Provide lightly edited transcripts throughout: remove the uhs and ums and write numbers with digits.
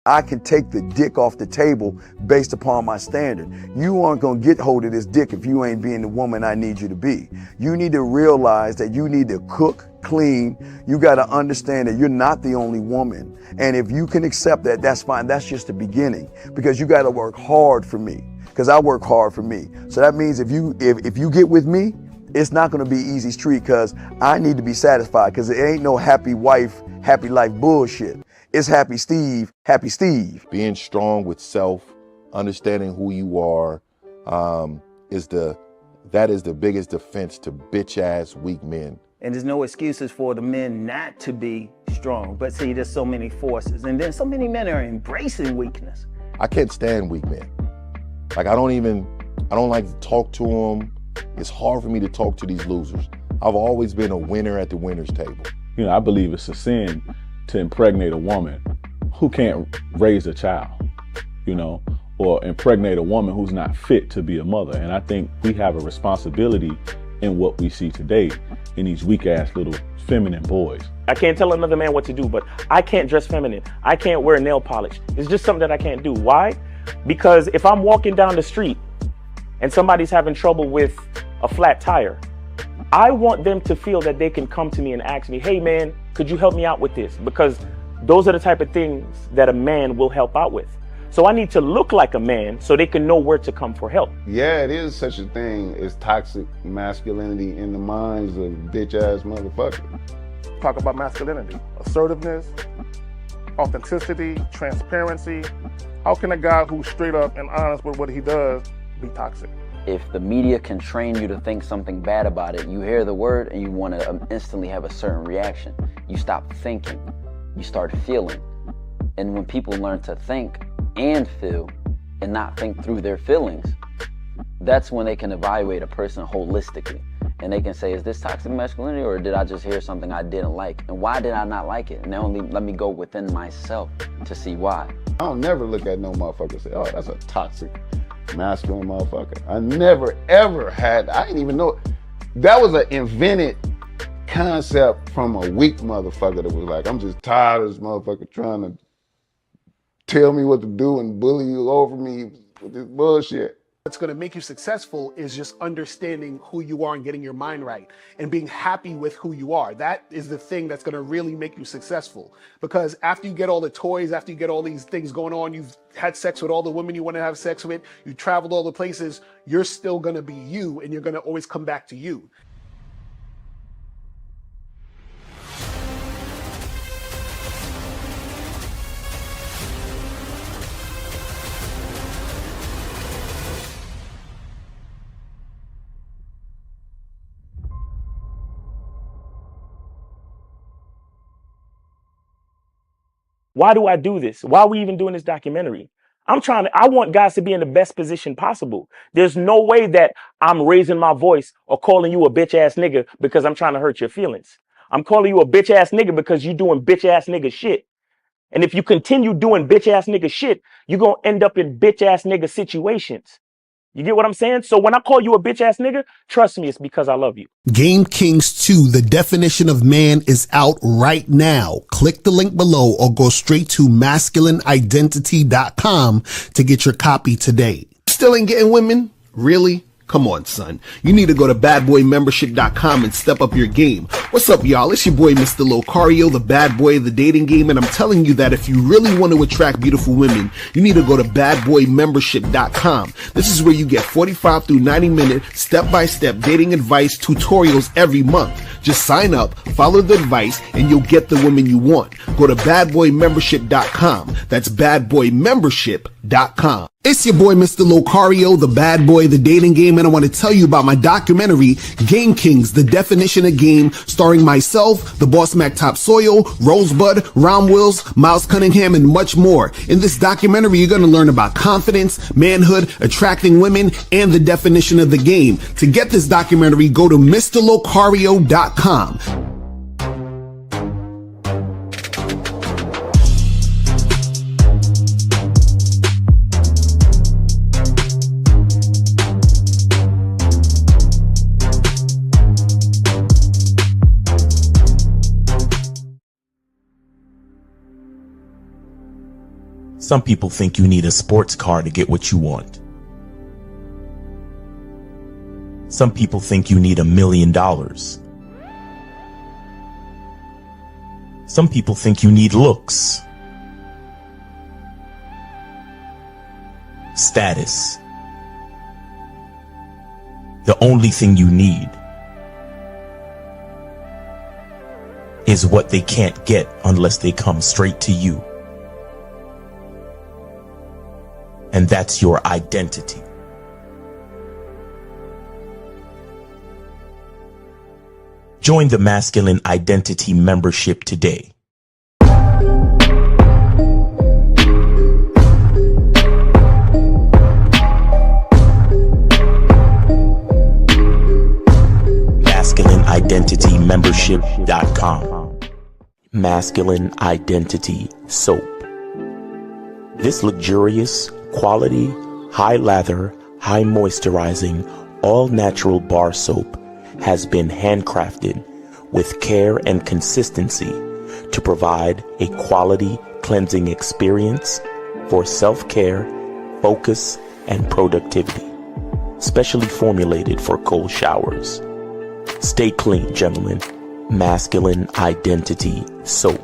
I can take the dick off the table based upon my standard. You aren't gonna get hold of this dick if you ain't being the woman I need you to be. You need to realize that you need to cook, clean. You gotta understand that you're not the only woman. And if you can accept that, that's fine. That's just the beginning, because you gotta work hard for me, because I work hard for me. So that means if you get with me, it's not gonna be easy street, because I need to be satisfied, because it ain't no happy wife, happy life bullshit. It's happy Steve, happy Steve. Being strong with self, understanding who you are, that is the biggest defense to bitch ass weak men. And there's no excuses for the men not to be strong. But see, there's so many forces, and then so many men are embracing weakness. I can't stand weak men. Like I don't like to talk to them. It's hard for me to talk to these losers. I've always been a winner at the winner's table. You know, I believe it's a sin to impregnate a woman who can't raise a child, you know, or impregnate a woman who's not fit to be a mother. And I think we have a responsibility in what we see today in these weak ass little feminine boys. I can't tell another man what to do, but I can't dress feminine. I can't wear nail polish. It's just something that I can't do. Why? Because if I'm walking down the street and somebody's having trouble with a flat tire, I want them to feel that they can come to me and ask me, hey man, could you help me out with this? Because those are the type of things that a man will help out with. So I need to look like a man so they can know where to come for help. Yeah, it is such a thing as toxic masculinity in the minds of bitch ass motherfuckers. Talk about masculinity, assertiveness, authenticity, transparency. How can a guy who's straight up and honest with what he does be toxic? If the media can train you to think something bad about it, you hear the word and you want to instantly have a certain reaction. You stop thinking, you start feeling. And when people learn to think and feel and not think through their feelings, that's when they can evaluate a person holistically. And they can say, is this toxic masculinity, or did I just hear something I didn't like? And why did I not like it? And then only let me go within myself to see why. I don't never look at no motherfucker and say, oh, that's a toxic masculine motherfucker. I never ever had, I didn't even know. That was an invented concept from a weak motherfucker that was like, I'm just tired of this motherfucker trying to tell me what to do and bully you over me with this bullshit. What's going to make you successful is just understanding who you are and getting your mind right and being happy with who you are. That is the thing that's going to really make you successful. Because after you get all the toys, after you get all these things going on, you've had sex with all the women you want to have sex with, you traveled all the places, you're still going to be you, and you're going to always come back to you. Why do I do this? Why are we even doing this documentary? I want guys to be in the best position possible. There's no way that I'm raising my voice or calling you a bitch ass nigga because I'm trying to hurt your feelings. I'm calling you a bitch ass nigga because you're doing bitch ass nigga shit. And if you continue doing bitch ass nigga shit, you're going to end up in bitch ass nigga situations. You get what I'm saying? So when I call you a bitch ass nigga, trust me, it's because I love you. Game Kings 2, The Definition of Man, is out right now. Click the link below or go straight to masculineidentity.com to get your copy today. Still ain't getting women? Really? Come on, son. You need to go to badboymembership.com and step up your game. What's up, y'all? It's your boy, Mr. Locario, the bad boy of the dating game, and I'm telling you that if you really want to attract beautiful women, you need to go to badboymembership.com. This is where you get 45 through 90-minute step-by-step dating advice tutorials every month. Just sign up, follow the advice, and you'll get the woman you want. Go to badboymembership.com. That's badboymembership.com. It's your boy, Mr. Locario, the bad boy of the dating game, and I want to tell you about my documentary, Game Kings, The Definition of Game, starring myself, the Boss Mac Topsoil, Rosebud, Ron Wills, Miles Cunningham, and much more. In this documentary, you're going to learn about confidence, manhood, attracting women, and the definition of the game. To get this documentary, go to MrLocario.com. Some people think you need a sports car to get what you want. Some people think you need $1 million. Some people think you need looks, status. The only thing you need is what they can't get unless they come straight to you. And that's your identity. Join the Masculine Identity membership today. MasculineIdentityMembership.com. Masculine Identity Soap. This luxurious, quality, high lather, high moisturizing, all natural bar soap has been handcrafted with care and consistency to provide a quality cleansing experience for self-care, focus, and productivity. Specially formulated for cold showers. Stay clean, gentlemen. Masculine Identity Soap.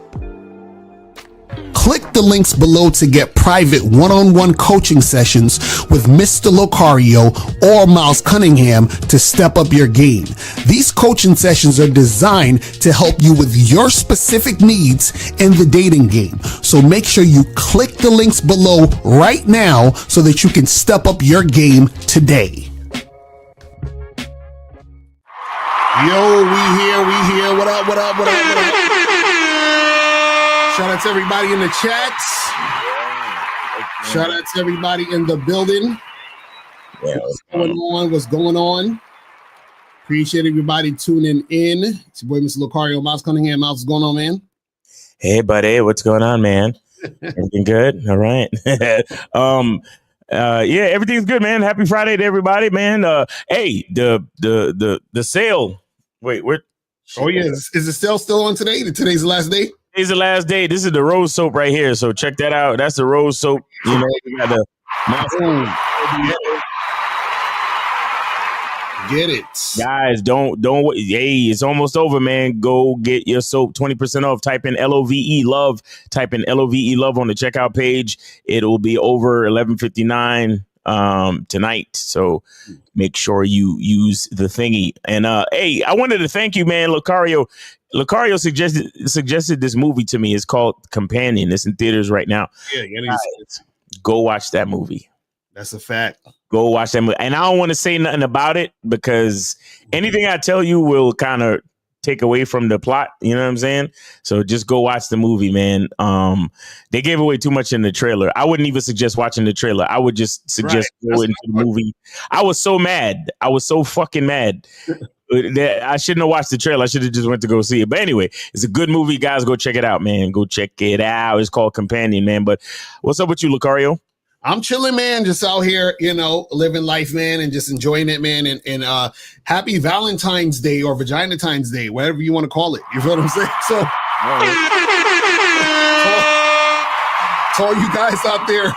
Click the links below to get private one-on-one coaching sessions with Mr. Locario or Miles Cunningham to step up your game. These coaching sessions are designed to help you with your specific needs in the dating game. So make sure you click the links below right now so that you can step up your game today. Yo, we here. What up? Shout out to everybody in the chats. Shout out to everybody in the building. What's going on? Appreciate everybody tuning in. It's your boy, Mr. Locario, Miles Cunningham. Miles, what's going on, man? Hey, buddy. What's going on, man? Everything good? All right. Yeah, everything's good, man. Happy Friday to everybody, man. Hey, the sale. Wait, where? Oh yeah, is the sale still on today? Today's the last day. Today's the last day. This is the rose soap right here. So check that out. That's the rose soap. You know, we got the get it, guys. Don't wait. Hey, it's almost over, man. Go get your soap. 20% off. Type in LOVE love. Type in LOVE love on the checkout page. It'll be over 11:59 tonight. So make sure you use the thingy. And hey, I wanted to thank you, man. Locario suggested this movie to me. It's called Companion. It's in theaters right now. Yeah, guys, go watch that movie. That's a fact. Go watch that movie. And I don't want to say nothing about it because anything I tell you will kind of take away from the plot. You know what I'm saying? So just go watch the movie, man. They gave away too much in the trailer. I wouldn't even suggest watching the trailer. I would just suggest going into the movie. I was so mad. I was so fucking mad. I shouldn't have watched the trailer. I should have just went to go see it. But anyway, it's a good movie, guys. Go check it out, man. Go check it out. It's called Companion, man. But what's up with you, Locario? I'm chilling, man. Just out here, you know, living life, man, and just enjoying it, man. And happy Valentine's Day or Vagina-tines Day, whatever you want to call it. You feel what I'm saying? So, to all you guys out there,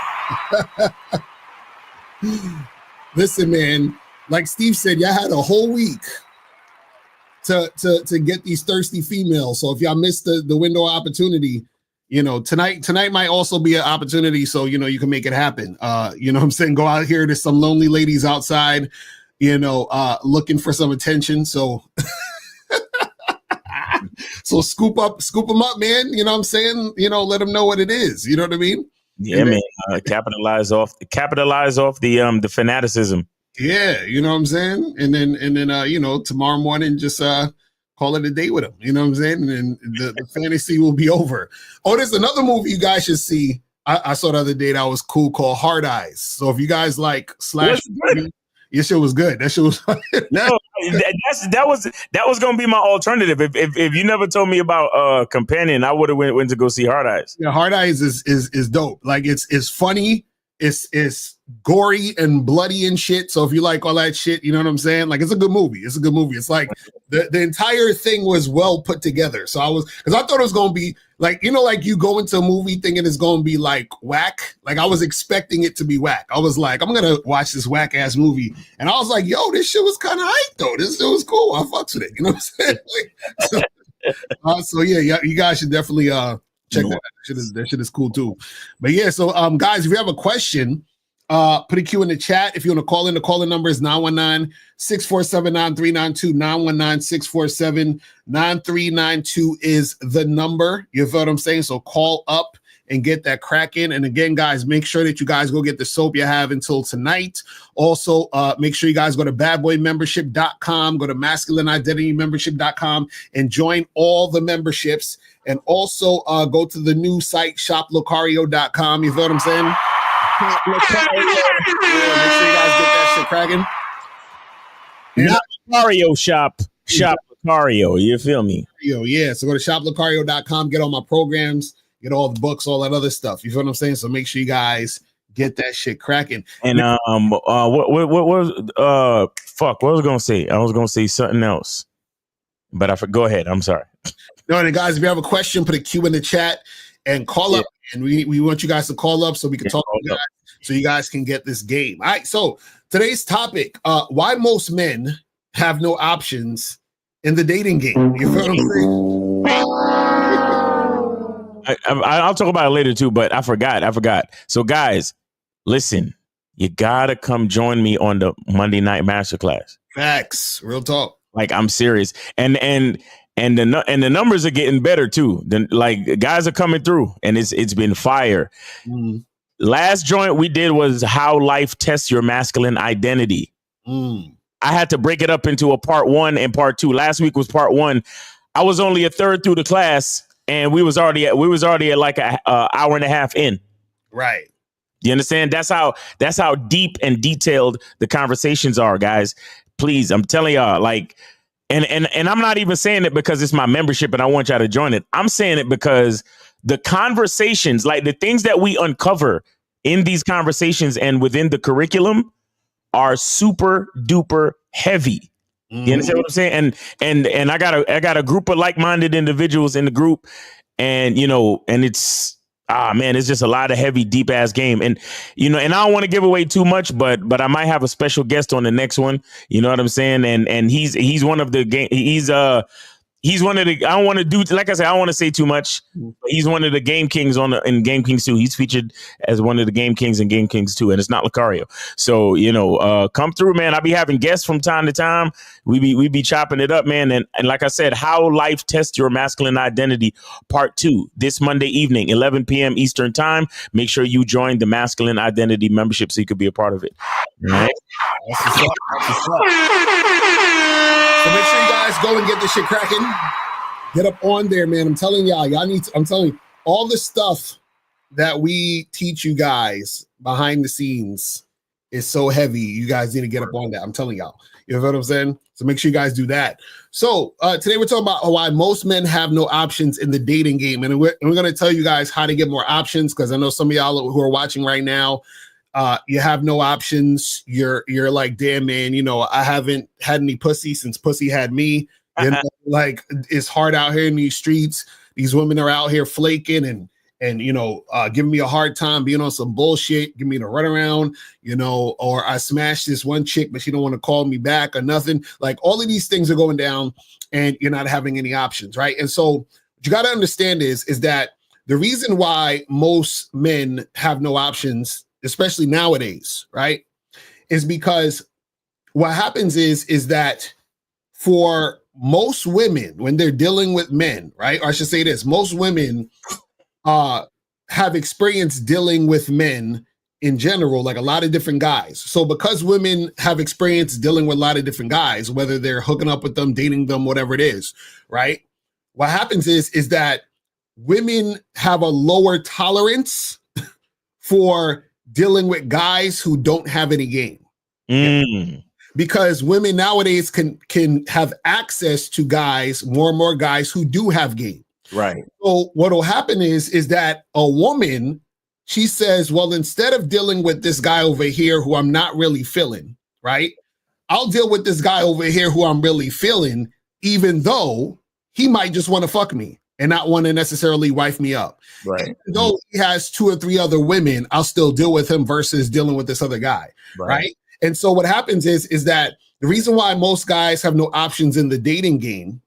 listen, man. Like Steve said, y'all had a whole week to get these thirsty females. So if y'all missed the window of opportunity, you know, tonight might also be an opportunity. So, you know, you can make it happen. You know what I'm saying? Go out here. There's some lonely ladies outside, you know, looking for some attention. So, so scoop them up, man. You know what I'm saying? You know, let them know what it is. You know what I mean? Yeah, and man. Capitalize off the fanaticism. Yeah, you know what I'm saying? And then you know, tomorrow morning just call it a day with them. You know what I'm saying? And the fantasy will be over. Oh, there's another movie you guys should see. I saw the other day that was cool called Hard Eyes. So if you guys like slash movie, your shit was good. That shit was no, that was gonna be my alternative. If you never told me about Companion, I would have went to go see Hard Eyes. Yeah, Hard Eyes is dope. Like it's funny. It's gory and bloody and shit. So if you like all that shit, you know what I'm saying? Like it's a good movie. It's like The entire thing was well put together. So because I thought it was going to be like, like you go into a movie thinking it's going to be like whack. Like I was expecting it to be whack. I was like, I'm going to watch this whack ass movie. And I was like, yo, this shit was kind of hype though. This shit was cool. I fucks with it. You know what I'm saying? So yeah, you guys should definitely check that out. That shit is cool too. But yeah, so guys, if you have a question, put a Q in the chat. If you want to call in, the calling number is 919-647-9392. 919-647-9392 is the number. You feel what I'm saying? So call up and get that crack in. And again, guys, make sure that you guys go get the soap you have until tonight. Also, make sure you guys go to badboymembership.com, go to masculineidentitymembership.com and join all the memberships. And also go to the new site, shoplocario.com. You feel what I'm saying? Make sure you guys get that shit cracking. Not Lucario shop Lucario. You feel me? Yeah. So go to shoplocario.com, get all my programs, get all the books, all that other stuff. You feel what I'm saying? So make sure you guys get that shit cracking. And what was what was I gonna say? I was gonna say something else, but I forgot. Go ahead. I'm sorry. No, and guys, if you have a question, put a Q in the chat and call up. And we want you guys to call up so we can talk to you guys, so you guys can get this game. All right. So today's topic: why most men have no options in the dating game. You feel what I'm saying? I'll talk about it later too, but I forgot. So guys, listen, you gotta come join me on the Monday night masterclass. Facts, real talk. Like I'm serious, and the numbers are getting better too. Like guys are coming through, and it's been fire. Last joint we did was how life tests your masculine identity. I had to break it up into a part 1 and part 2. Last week was part 1. I was only a third through the class, and we was already at like a hour and a half in. Right. You understand? That's how deep and detailed the conversations are, guys. Please, I'm telling y'all, like. And I'm not even saying it because it's my membership and I want y'all to join it. I'm saying it because the conversations, like the things that we uncover in these conversations and within the curriculum are super duper heavy. You understand what I'm saying? And I got a group of like-minded individuals in the group, and it's it's just a lot of heavy, deep ass game. And, and I don't want to give away too much, but I might have a special guest on the next one. You know what I'm saying? And he's one of the game. He's one of the, I don't want to do, like I said, I don't want to say too much. But he's one of the Game Kings in Game Kings 2. He's featured as one of the Game Kings in Game Kings 2, and it's not Lucario. So, come through, man. I'll be having guests from time to time. We be chopping it up, man. And like I said, how life tests your masculine identity, part 2, this Monday evening, 11 p.m. Eastern time. Make sure you join the Masculine Identity membership so you could be a part of it. All right? That's what's up. So make sure you guys go and get this shit cracking. Get up on there, man. I'm telling y'all I'm telling you, all the stuff that we teach you guys behind the scenes is so heavy. You guys need to get up on that. I'm telling y'all. You know what I'm saying? So make sure you guys do that. So today we're talking about why most men have no options in the dating game. And we're going to tell you guys how to get more options, because I know some of y'all who are watching right now, you have no options. You're like, damn, man, I haven't had any pussy since pussy had me. Like, it's hard out here in these streets. These women are out here flaking and giving me a hard time, being on some bullshit, give me the runaround, or I smashed this one chick, but she don't want to call me back or nothing. Like, all of these things are going down and you're not having any options, right? And so what you got to understand is that the reason why most men have no options, especially nowadays, right, is because what happens is that for most women, when they're dealing with men, right, or I should say this, most women have experience dealing with men in general, like a lot of different guys. So because women have experience dealing with a lot of different guys, whether they're hooking up with them, dating them, whatever it is, right, what happens is that women have a lower tolerance for dealing with guys who don't have any game. Because women nowadays can have access to guys, more and more guys who do have game. Right. So what will happen is that a woman, she says, well, instead of dealing with this guy over here who I'm not really feeling, right, I'll deal with this guy over here who I'm really feeling, even though he might just want to fuck me and not want to necessarily wife me up. Right. Even though he has 2 or 3 other women, I'll still deal with him versus dealing with this other guy. Right. And so what happens is that the reason why most guys have no options in the dating game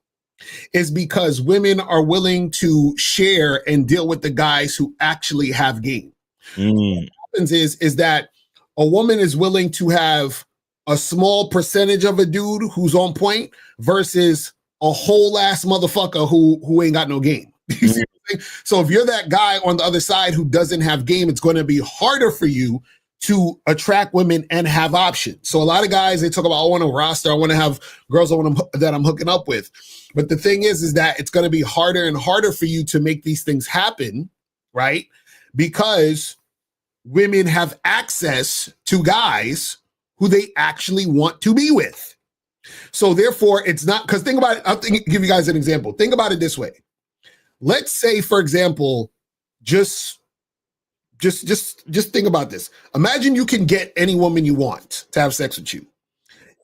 is because women are willing to share and deal with the guys who actually have game. What happens is that a woman is willing to have a small percentage of a dude who's on point versus a whole ass motherfucker who ain't got no game. You see what I'm saying? So if you're that guy on the other side who doesn't have game, it's going to be harder for you to attract women and have options. So a lot of guys, they talk about, I want a roster, I want to have girls that I'm hooking up with. But the thing is that it's going to be harder and harder for you to make these things happen, right? Because women have access to guys who they actually want to be with. So therefore, it's not, because think about it, I'll give you guys an example. Think about it this way. Let's say, for example, just think about this. Imagine you can get any woman you want to have sex with you,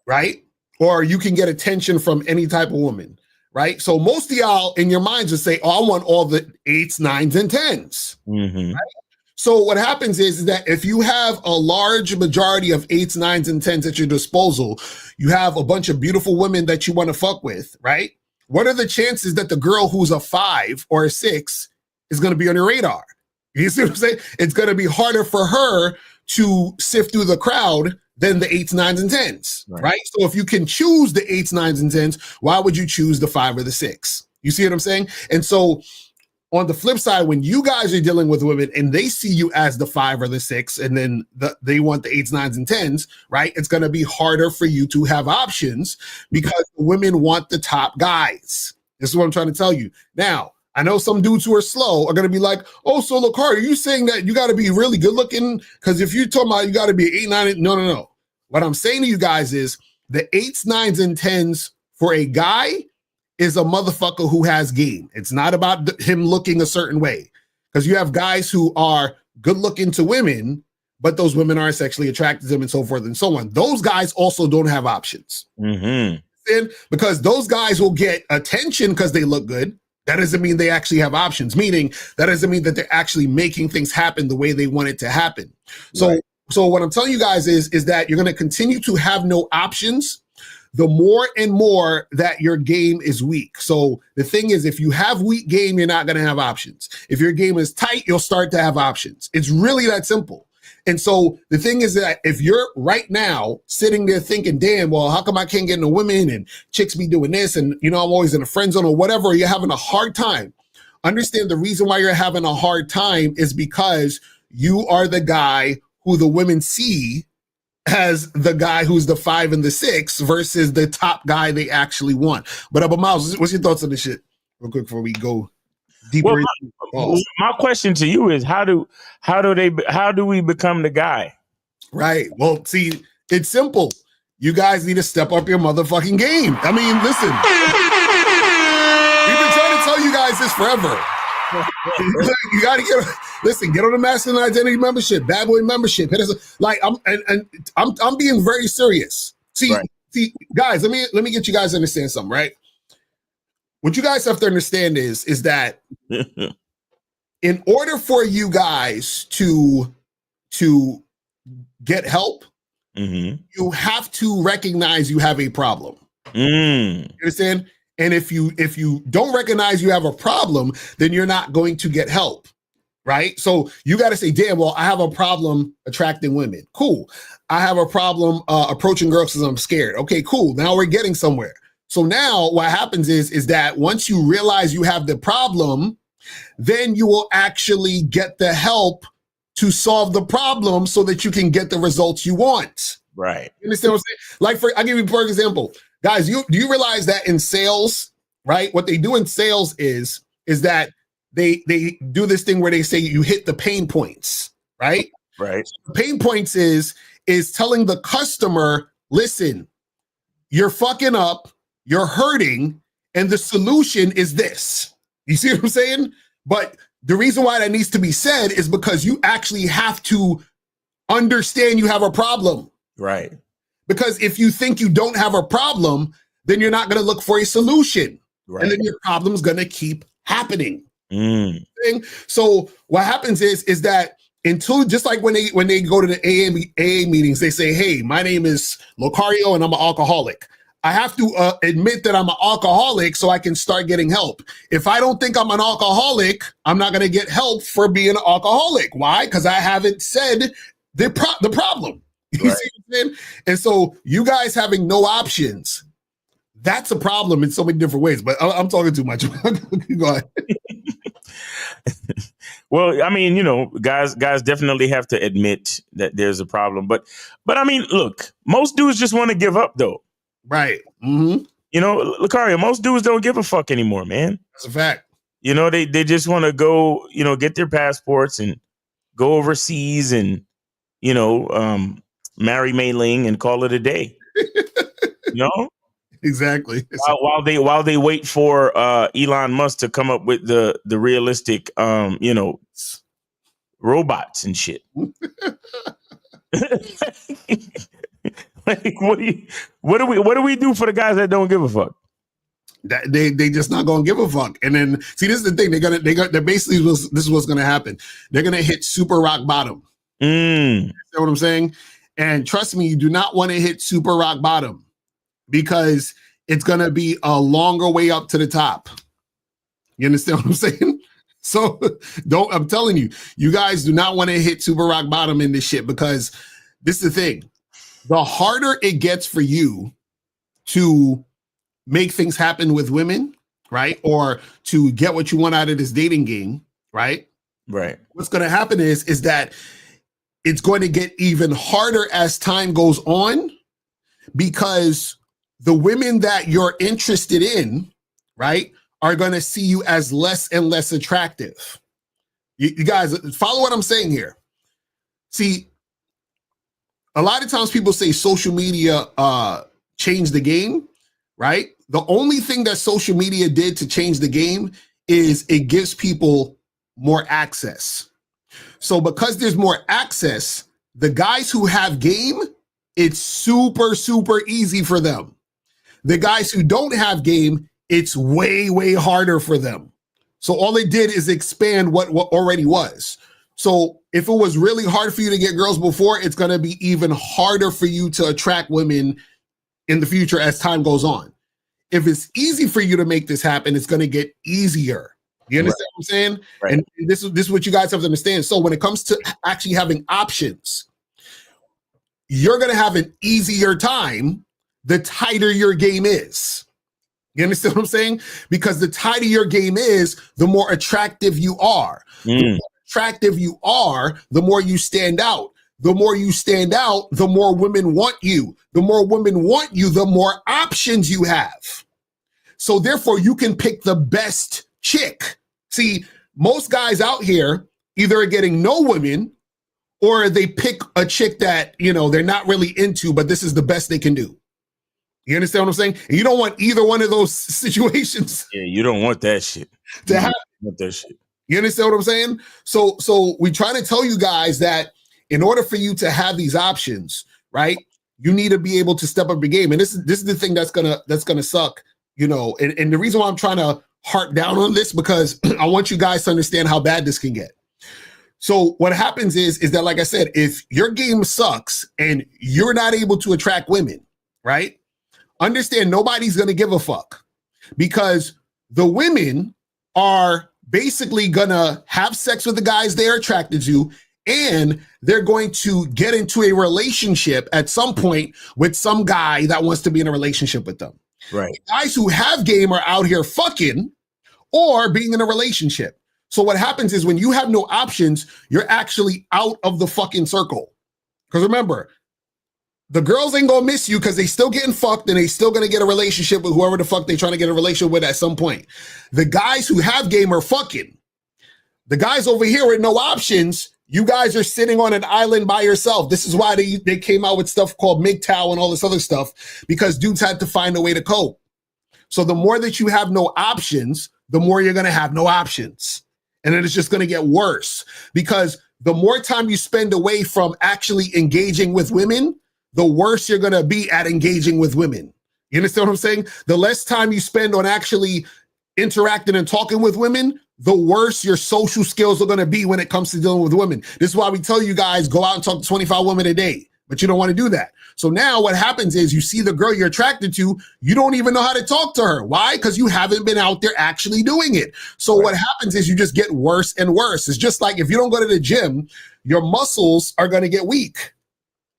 right? Or you can get attention from any type of woman, right? So most of y'all in your minds would say, oh, I want all the 8s, 9s, and 10s. Right? So what happens is that if you have a large majority of 8s, 9s, and 10s at your disposal, you have a bunch of beautiful women that you want to fuck with, right? What are the chances that the girl who's a 5 or a 6 is going to be on your radar? You see what I'm saying? It's going to be harder for her to sift through the crowd than the 8s, 9s, and 10s, right? So if you can choose the 8s, 9s, and 10s, why would you choose the 5 or the 6? You see what I'm saying? And so on the flip side, when you guys are dealing with women and they see you as the 5 or the 6, and then they want the 8s, 9s, and 10s, right? It's going to be harder for you to have options because women want the top guys. This is what I'm trying to tell you. Now, I know some dudes who are slow are going to be like, oh, so look, Carter, are you saying that you got to be really good looking? Because if you're talking about you got to be 8, 9, no. What I'm saying to you guys is the 8s, 9s, and 10s for a guy is a motherfucker who has game. It's not about him looking a certain way. Because you have guys who are good looking to women, but those women aren't sexually attracted to them and so forth and so on. Those guys also don't have options. And because those guys will get attention because they look good. That doesn't mean they actually have options, meaning that doesn't mean that they're actually making things happen the way they want it to happen. So what I'm telling you guys is that you're going to continue to have no options the more and more that your game is weak. So the thing is, if you have weak game, you're not going to have options. If your game is tight, you'll start to have options. It's really that simple. And so the thing is that if you're right now sitting there thinking, damn, well, how come I can't get no women and chicks be doing this? And, you know, I'm always in a friend zone or whatever. You're having a hard time. Understand the reason why you're having a hard time is because you are the guy who the women see as the guy who's the 5 and the 6 versus the top guy they actually want. But Miles, what's your thoughts on this shit? Real quick before we go deeper. Well, my question to you is how do we become the guy? Right. Well, see, it's simple. You guys need to step up your motherfucking game. I mean, listen. We've been trying to tell you guys this forever. You got to get on the Masculine Identity membership, Bad Boy membership. Hit us, like I'm being very serious. See, guys, let me get you guys to understand something, right? What you guys have to understand is that in order for you guys to get help, you have to recognize you have a problem. You understand? And if you don't recognize you have a problem, then you're not going to get help, right? So you got to say, damn, well, I have a problem attracting women. Cool. I have a problem approaching girls because I'm scared. Okay, cool. Now we're getting somewhere. So now what happens is that once you realize you have the problem, then you will actually get the help to solve the problem so that you can get the results you want. Right. You understand what I'm saying? Like, I'll give you for example. Guys, do you realize that in sales, right? What they do in sales is that they do this thing where they say you hit the pain points, right? Right. The pain points is telling the customer, listen, you're fucking up, you're hurting, and the solution is this. You see what I'm saying? But the reason why that needs to be said is because you actually have to understand you have a problem. Right. Because if you think you don't have a problem, then you're not going to look for a solution. Right. And then your problem's going to keep happening. Mm. So what happens is that until, just like when they go to the AA meetings, they say, hey, my name is Locario and I'm an alcoholic. I have to admit that I'm an alcoholic so I can start getting help. If I don't think I'm an alcoholic, I'm not going to get help for being an alcoholic. Why? Because I haven't said the problem. You Right. see what I'm saying? And so you guys having no options, that's a problem in so many different ways. But I'm talking too much. Go ahead. Well, I mean, you know, guys definitely have to admit that there's a problem. But I mean, look, most dudes just want to give up, though. Right. Mm-hmm. You know, Lucario, most dudes don't give a fuck anymore, man. That's a fact. You know, they just want to go, you know, get their passports and go overseas and, you know, marry Mei Ling and call it a day. You know? Exactly. While they wait for Elon Musk to come up with the realistic you know, robots and shit. Like, what do we do for the guys that don't give a fuck? That they just not gonna give a fuck. And then see, this is the thing. They're basically this is what's gonna happen. They're gonna hit super rock bottom. You know what I'm saying? And trust me, you do not want to hit super rock bottom because it's gonna be a longer way up to the top. You understand what I'm saying? So I'm telling you, you guys do not want to hit super rock bottom in this shit because this is the thing. The harder it gets for you to make things happen with women, right? Or to get what you want out of this dating game, right? Right. What's going to happen is that it's going to get even harder as time goes on because the women that you're interested in, right, are going to see you as less and less attractive. You guys follow what I'm saying here. See, a lot of times people say social media changed the game, right? The only thing that social media did to change the game is it gives people more access. So because there's more access, the guys who have game, it's super, super easy for them. The guys who don't have game, it's way, way harder for them. So all they did is expand what already was. So if it was really hard for you to get girls before, it's going to be even harder for you to attract women in the future as time goes on. If it's easy for you to make this happen, it's going to get easier. You understand what I'm saying? Right. And this is what you guys have to understand. So when it comes to actually having options, you're going to have an easier time the tighter your game is. You understand what I'm saying? Because the tighter your game is, the more attractive you are. The more attractive you are, the more you stand out. The more you stand out, the more women want you. The more women want you, the more options you have. So therefore, you can pick the best chick. See, most guys out here either are getting no women or they pick a chick that, you know, they're not really into, but this is the best they can do. You understand what I'm saying? And you don't want either one of those situations. Yeah, you don't want that shit. To happen. You want that shit. You understand what I'm saying? So we try to tell you guys that in order for you to have these options, right, you need to be able to step up your game. And this is the thing that's gonna suck, you know. And the reason why I'm trying to harp down on this because I want you guys to understand how bad this can get. So what happens is that, like I said, if your game sucks and you're not able to attract women, right? Understand nobody's gonna give a fuck because the women are basically gonna have sex with the guys they're attracted to, and they're going to get into a relationship at some point with some guy that wants to be in a relationship with them. Right. The guys who have game are out here fucking or being in a relationship. So what happens is when you have no options, you're actually out of the fucking circle. Because remember, the girls ain't gonna miss you because they still getting fucked and they still gonna get a relationship with whoever the fuck they trying to get a relationship with at some point. The guys who have game are fucking. The guys over here with no options, you guys are sitting on an island by yourself. This is why they came out with stuff called MGTOW and all this other stuff, because dudes had to find a way to cope. So the more that you have no options, the more you're gonna have no options. And then it's just gonna get worse because the more time you spend away from actually engaging with women, the worse you're gonna be at engaging with women. You understand what I'm saying? The less time you spend on actually interacting and talking with women, the worse your social skills are going to be when it comes to dealing with women. This is why we tell you guys, go out and talk to 25 women a day, but you don't want to do that. So now what happens is you see the girl you're attracted to, you don't even know how to talk to her. Why? Because you haven't been out there actually doing it. So what happens is you just get worse and worse. It's just like if you don't go to the gym, your muscles are going to get weak.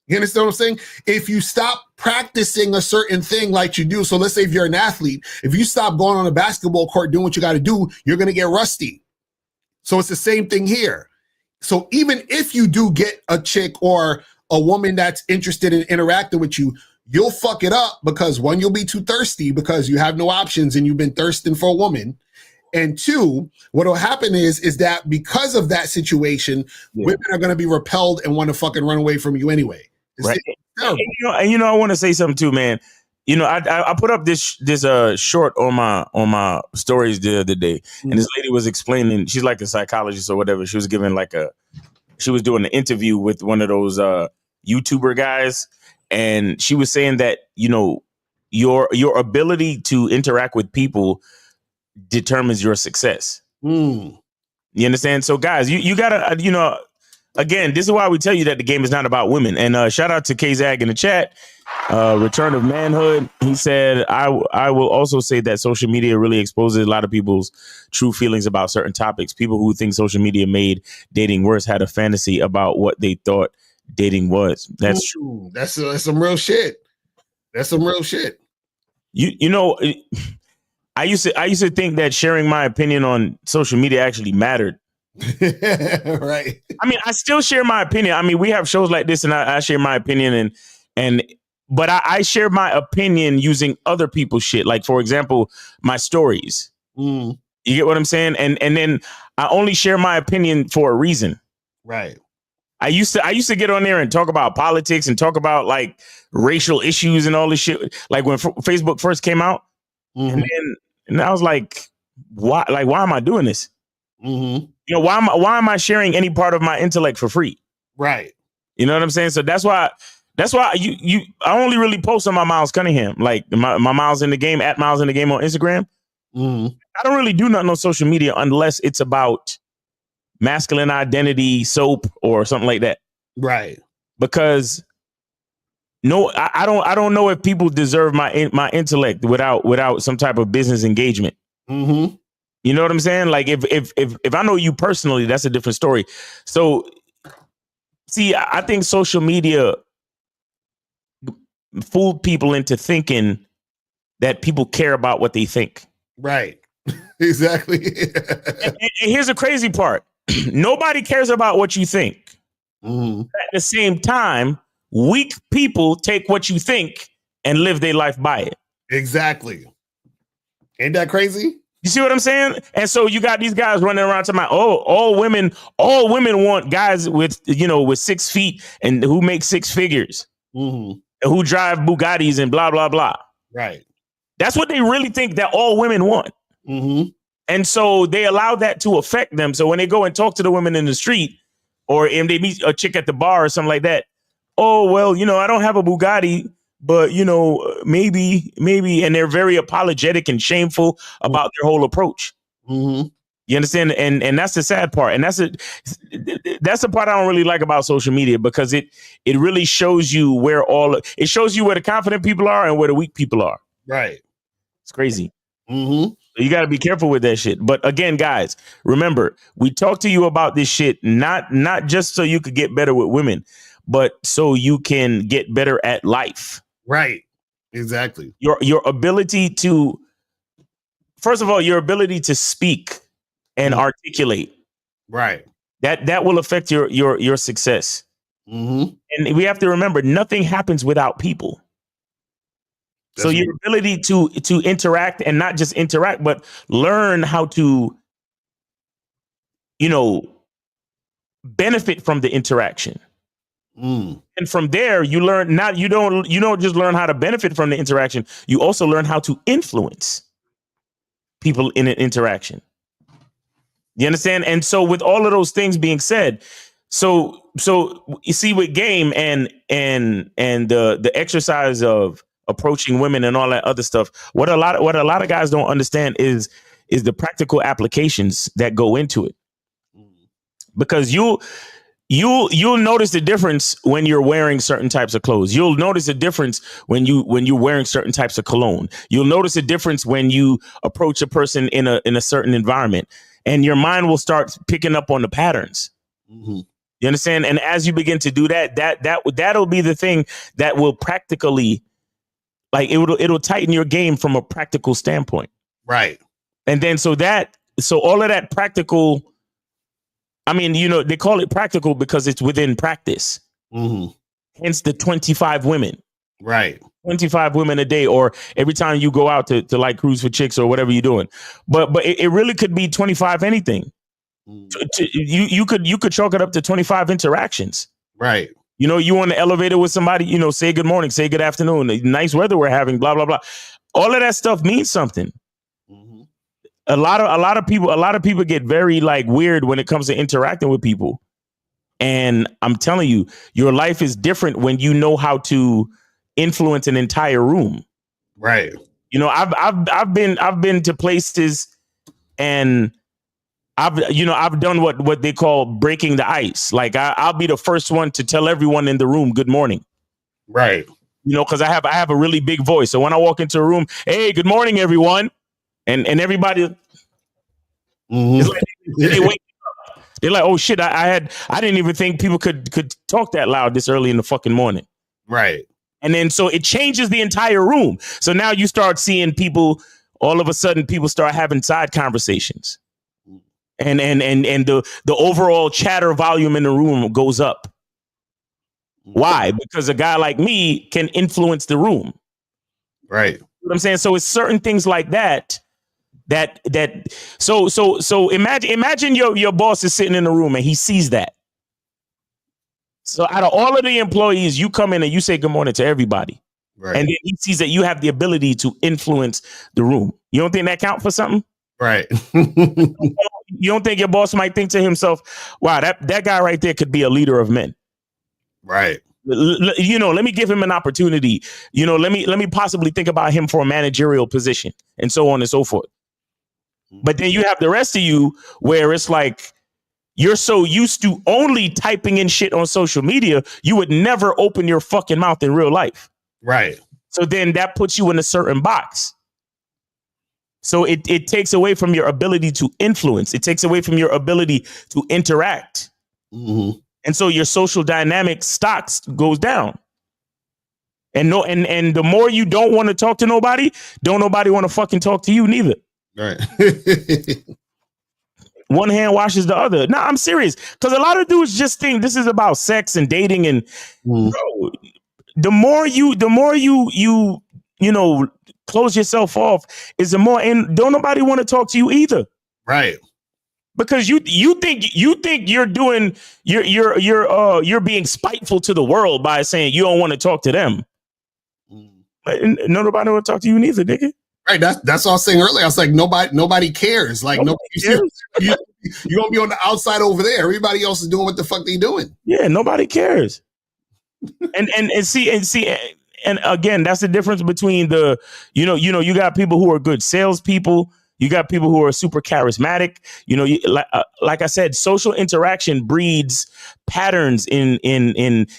You understand what I'm saying? If you stop practicing a certain thing like you do, so let's say if you're an athlete, if you stop going on a basketball court doing what you got to do, you're going to get rusty. So it's the same thing here. So even if you do get a chick or a woman that's interested in interacting with you, you'll fuck it up because one, you'll be too thirsty because you have no options and you've been thirsting for a woman. And two, what will happen is that because of that situation, women are going to be repelled and want to fucking run away from you anyway. Right. And I want to say something too, man. I put up this short on my stories the other day, and this lady was explaining. She's like a psychologist or whatever. She was giving she was doing an interview with one of those YouTuber guys, and she was saying that your ability to interact with people determines your success. You understand? So guys, you gotta again, this is why we tell you that the game is not about women. And shout out to K-Zag in the chat. Return of Manhood. He said, I will also say that social media really exposes a lot of people's true feelings about certain topics. People who think social media made dating worse had a fantasy about what they thought dating was. That's true. That's some real shit. That's some real shit. I used to think that sharing my opinion on social media actually mattered. Right. I mean, I still share my opinion. I mean, we have shows like this and I share my opinion but I share my opinion using other people's shit. Like, for example, my stories. You get what I'm saying? And then I only share my opinion for a reason. Right. I used to get on there and talk about politics and talk about like racial issues and all this shit. Like when Facebook first came out. And I was like, why am I doing this? Why am I sharing any part of my intellect for free? Right. You know what I'm saying? So that's why I only really post on my Miles Cunningham, like my Miles in the Game at Miles in the Game on Instagram. I don't really do nothing on social media unless it's about masculine identity, soap, or something like that. Right. Because I don't know if people deserve my intellect without some type of business engagement. You know what I'm saying? Like if I know you personally, that's a different story. So see, I think social media fooled people into thinking that people care about what they think. Right. Exactly. and here's the crazy part. Nobody cares about what you think. At the same time, weak people take what you think and live their life by it. Exactly. Ain't that crazy? You see what I'm saying? And so you got these guys running around talking about, all women want guys with 6 feet and who make six figures, and who drive Bugattis and blah, blah, blah. Right. That's what they really think that all women want. And so they allow that to affect them. So when they go and talk to the women in the street, or if they meet a chick at the bar or something like that, oh, well, I don't have a Bugatti, but, maybe, and they're very apologetic and shameful about their whole approach. You understand? And that's the sad part. And that's the part I don't really like about social media, because it really shows you it shows you where the confident people are and where the weak people are. Right. It's crazy. So you got to be careful with that shit. But again, guys, remember, we talk to you about this shit, not just so you could get better with women, but so you can get better at life. Right. Exactly. Your ability to, first of all, your ability to speak and articulate. Right. That will affect your success. And we have to remember, nothing happens without people. So your ability to interact, and not just interact, but learn how to, benefit from the interaction. And from there, you learn, you don't just learn how to benefit from the interaction. You also learn how to influence people in an interaction. You understand? And so with all of those things being said, so you see with game and the exercise of approaching women and all that other stuff. What a lot of guys don't understand is the practical applications that go into it. Because you'll notice the difference when you're wearing certain types of clothes. You'll notice a difference when you're wearing certain types of cologne. You'll notice a difference when you approach a person in a certain environment, and your mind will start picking up on the patterns. Mm-hmm. You understand? And as you begin to do that'll be the thing that will practically, like, it'll tighten your game from a practical standpoint. Right. And then so all of that practical, I mean, they call it practical because it's within practice. Mm-hmm. Hence the 25 women. Right. 25 women a day, or every time you go out to like cruise for chicks or whatever you're doing. But it really could be 25 anything. You could chalk it up to 25 interactions. Right. You on the elevator with somebody, say good morning, say good afternoon, nice weather we're having, blah, blah, blah. All of that stuff means something. Mm-hmm. A lot of people get very like weird when it comes to interacting with people. And I'm telling you, your life is different when you know how to influence an entire room. Right. I've been to places, and I've done what they call breaking the ice. Like I'll be the first one to tell everyone in the room good morning. Right. Because I have a really big voice. So when I walk into a room, hey, good morning, everyone. And everybody, mm-hmm. is like, they wake up. They're like, oh shit, I didn't even think people could talk that loud this early in the fucking morning. Right. And then so it changes the entire room. So now you start seeing people, all of a sudden people start having side conversations. And the overall chatter volume in the room goes up. Why? Because a guy like me can influence the room. Right. You know what I'm saying? So it's certain things like that. So imagine your boss is sitting in the room and he sees that. So out of all of the employees, you come in and you say good morning to everybody. Right. And then he sees that you have the ability to influence the room. You don't think that count for something? Right. You don't think your boss might think to himself, wow, that guy right there could be a leader of men. Right. Let me give him an opportunity. Let me possibly think about him for a managerial position, and so on and so forth. But then you have the rest of you where it's like you're so used to only typing in shit on social media, you would never open your fucking mouth in real life. Right. So then that puts you in a certain box. So it takes away from your ability to influence. It takes away from your ability to interact. Mm-hmm. And so your social dynamic stocks goes down. And the more you don't want to talk to nobody, don't nobody want to fucking talk to you neither. Right. One hand washes the other. No, I'm serious. Because a lot of dudes just think this is about sex and dating. And bro, the more you close yourself off, is the more, and don't nobody want to talk to you either. Right. Because you think you're doing you're being spiteful to the world by saying you don't want to talk to them. Nobody want to talk to you neither, nigga. Right. That's what I was saying earlier. I was like, nobody cares. Like nobody cares. You're gonna be on the outside over there. Everybody else is doing what the fuck they doing. Yeah, nobody cares. and see. And again, that's the difference between you got people who are good salespeople. You got people who are super charismatic. Like I said, social interaction breeds patterns in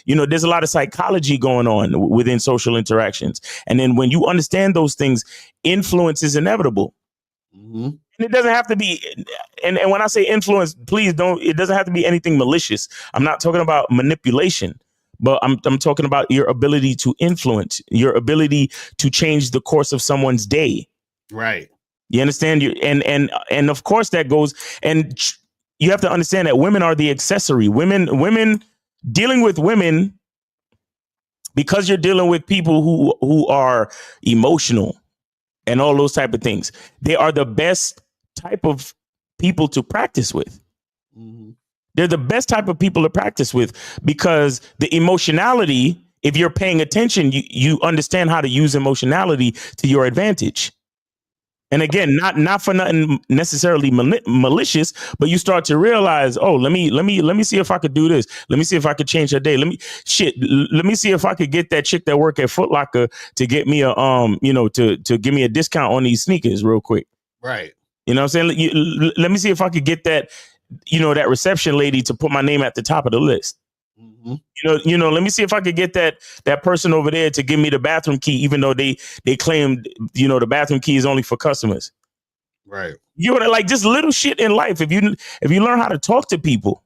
there's a lot of psychology going on within social interactions. And then when you understand those things, influence is inevitable. Mm-hmm. And it doesn't have to be. And when I say influence, please don't. It doesn't have to be anything malicious. I'm not talking about manipulation. But I'm talking about your ability to influence, your ability to change the course of someone's day. Right. You understand? And of course that goes, and you have to understand that women are the accessory. Women dealing with women, because you're dealing with people who are emotional and all those type of things. They are the best type of people to practice with. Mm-hmm. They're the best type of people to practice with, because the emotionality, if you're paying attention, you understand how to use emotionality to your advantage. And again, not for nothing necessarily malicious, but you start to realize, oh, let me see if I could do this. Let me see if I could change her day. Let me see if I could get that chick that work at Foot Locker to get me a to give me a discount on these sneakers real quick. Right. You know what I'm saying? Let me see if I could get that, that reception lady to put my name at the top of the list. Mm-hmm. Let me see if I could get that person over there to give me the bathroom key, even though they claimed, the bathroom key is only for customers. Right. Like just little shit in life. If you learn how to talk to people,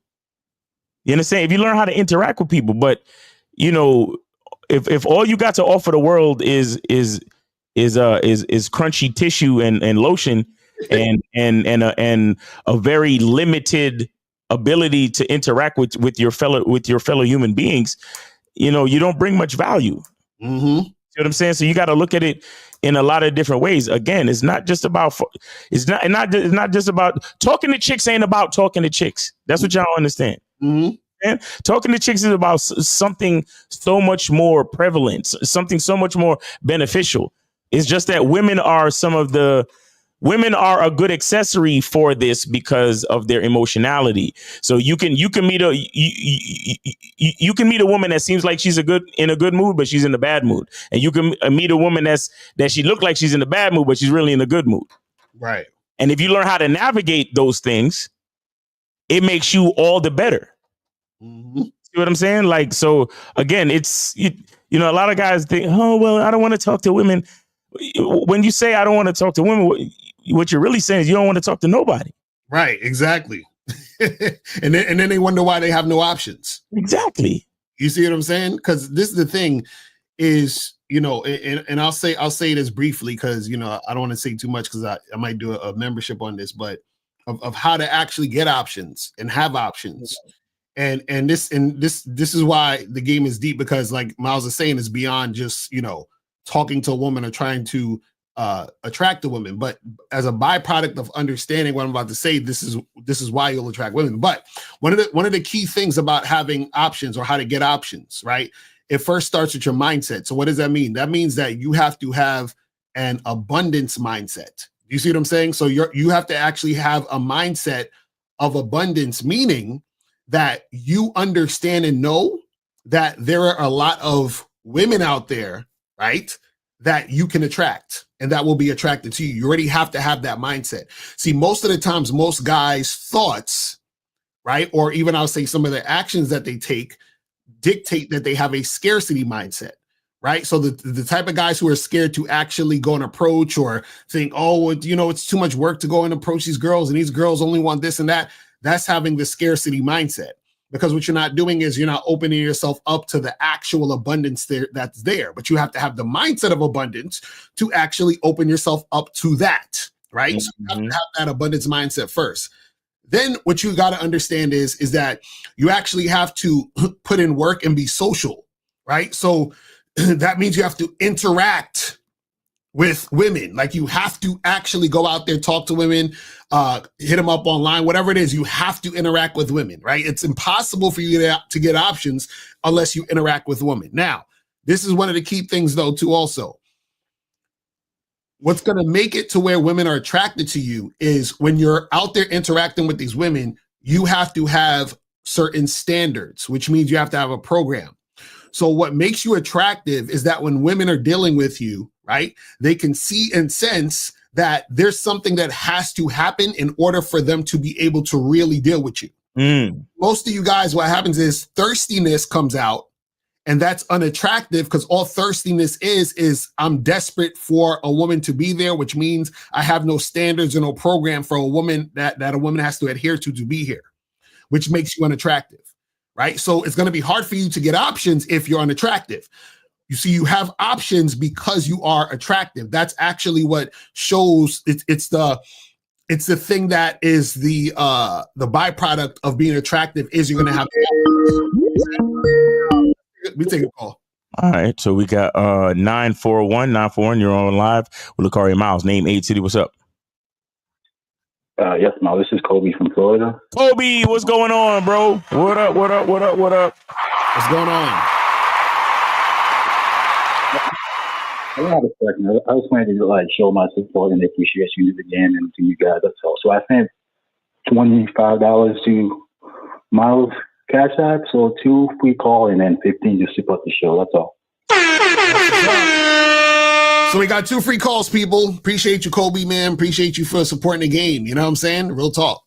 you understand? If you learn how to interact with people, but if all you got to offer the world is crunchy tissue and lotion and a very limited ability to interact with your fellow human beings, you don't bring much value. Mm-hmm. See what I'm saying? So you got to look at it in a lot of different ways. Again, it's not just about talking to chicks. Ain't about talking to chicks. That's what y'all understand. Mm-hmm. And talking to chicks is about something so much more prevalent, something so much more beneficial. It's just that women are a good accessory for this because of their emotionality. So you can meet a woman that seems like she's in a good mood, but she's in a bad mood, and you can meet a woman that she look like she's in a bad mood, but she's really in a good mood. Right. And if you learn how to navigate those things, it makes you all the better. Mm-hmm. See what I'm saying? Like, so again, it's a lot of guys think, oh well, I don't want to talk to women. When you say I don't want to talk to women, what you're really saying is you don't want to talk to nobody. Right, exactly. and then they wonder why they have no options. Exactly. You see what I'm saying? Because this is the thing is, and I'll say this briefly because, I don't want to say too much because I might do a membership on this, but of how to actually get options and have options. And this is why the game is deep, because like Miles is saying, it's beyond just, talking to a woman or trying to attract a woman, but as a byproduct of understanding what I'm about to say, this is why you'll attract women. But one of the key things about having options or how to get options, right? It first starts with your mindset. So what does that mean? That means that you have to have an abundance mindset. You see what I'm saying? So you have to actually have a mindset of abundance, meaning that you understand and know that there are a lot of women out there, right, that you can attract and that will be attracted to you. You already have to have that mindset. See, most of the times, most guys' thoughts, right, or even I'll say some of the actions that they take dictate that they have a scarcity mindset, right? So the type of guys who are scared to actually go and approach or think, oh, it's too much work to go and approach these girls and these girls only want this and that, that's having the scarcity mindset. Because what you're not doing is you're not opening yourself up to the actual abundance that's there. But you have to have the mindset of abundance to actually open yourself up to that, right? Mm-hmm. So you have to have that abundance mindset first. Then what you got to understand is that you actually have to put in work and be social, right? So that means you have to interact with women. Like you have to actually go out there, talk to women, hit them up online, whatever it is, you have to interact with women, right? It's impossible for you to get options unless you interact with women. Now, this is one of the key things though, too, also. What's going to make it to where women are attracted to you is when you're out there interacting with these women, you have to have certain standards, which means you have to have a program. So what makes you attractive is that when women are dealing with you, right, they can see and sense that there's something that has to happen in order for them to be able to really deal with you. Most of you guys, what happens is thirstiness comes out, and that's unattractive because all thirstiness is I'm desperate for a woman to be there, which means I have no standards or no program for a woman that a woman has to adhere to be here, which makes you unattractive, right? So it's going to be hard for you to get options if you're unattractive. You see, you have options because you are attractive. That's actually what shows it's the thing that is the byproduct of being attractive is you're going to have. We take a call. All right, so we got 941. You're on live with Lakari Miles. Name, age, city. What's up? Yes, Miles. This is Kobe from Florida. Kobe, what's going on, bro? What up? What's going on? I had a second. I was planning to like show my support and appreciation to the game and to you guys. That's all. So I sent $25 to Miles Cash App. So 2 free call and then 15 to support the show. That's all. So we got 2 free calls, people. Appreciate you, Kobe, man. Appreciate you for supporting the game. You know what I'm saying? Real talk.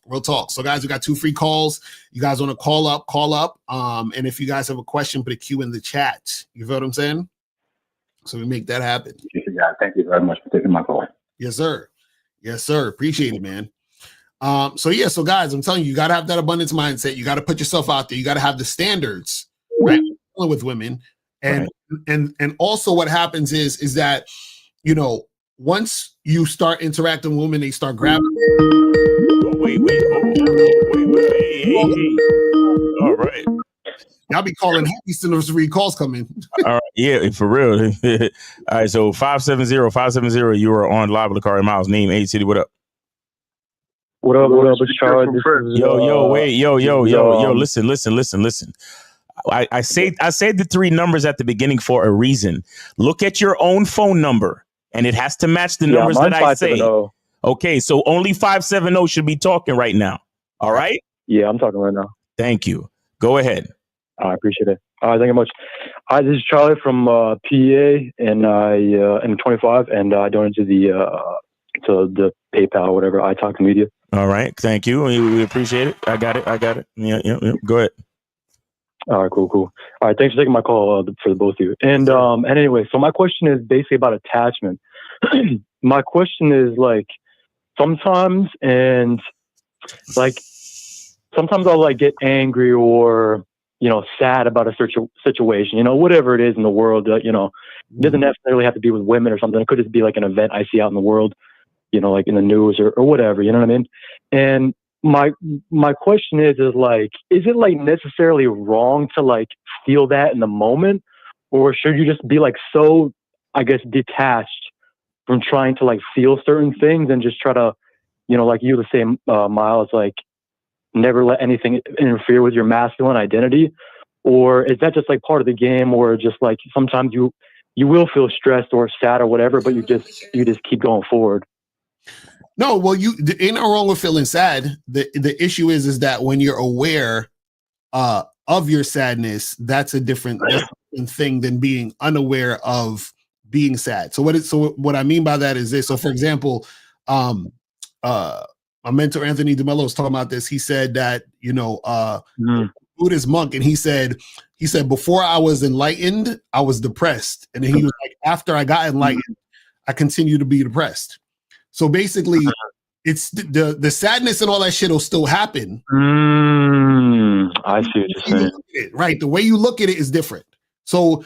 So guys, we got 2 free calls. You guys want to call up. And if you guys have a question, put a Q in the chat. You feel what I'm saying? So we make that happen. Yeah, thank you very much for taking my call. Yes, sir. Appreciate it, man. So guys, I'm telling you, you got to have that abundance mindset. You got to put yourself out there. You got to have the standards, right? With women. And also what happens is that, you know, once you start interacting with women, they start grabbing. Wait. All right. Y'all be calling happy as soon as the calls come in. All right. Yeah, for real. All right. So 570, you are on live with Lakari Miles. Name, age, city. What up? What up? It's Charlie. Yo. Listen. I say the 3 numbers at the beginning for a reason. Look at your own phone number, and it has to match the numbers that I say. Okay, so only 570 should be talking right now. All right? Yeah, I'm talking right now. Thank you. Go ahead. I appreciate it. Thank you much. Hi, this is Charlie from PA, and I'm 25, and I donated to the PayPal or whatever. I Talk to Media. All right, thank you. We appreciate it. I got it. Yeah. Go ahead. All right, cool. All right, thanks for taking my call for the both of you. And anyway, so my question is basically about attachment. My question is like sometimes I'll like get angry or, you know, sad about a situation, you know, whatever it is in the world, you know, it doesn't necessarily have to be with women or something. It could just be like an event I see out in the world, you know, like in the news or whatever, you know what I mean? And my question is like, is it like necessarily wrong to like feel that in the moment, or should you just be like so, I guess, detached from trying to like feel certain things and just try to, you know, like you were saying, Miles, like never let anything interfere with your masculine identity? Or is that just like part of the game, or just like sometimes you will feel stressed or sad or whatever, but you just keep going forward? No, well, ain't no wrong with feeling sad. The issue is that when you're aware of your sadness, that's a different thing than being unaware of being sad. So what I mean by that is this. So for example, my mentor Anthony DeMello was talking about this. He said that, you know, Buddhist monk, and he said before I was enlightened, I was depressed, and then he was like, after I got enlightened, I continue to be depressed. So basically, it's the sadness and all that shit will still happen. I see what you're saying. Right, the way you look at it is different. So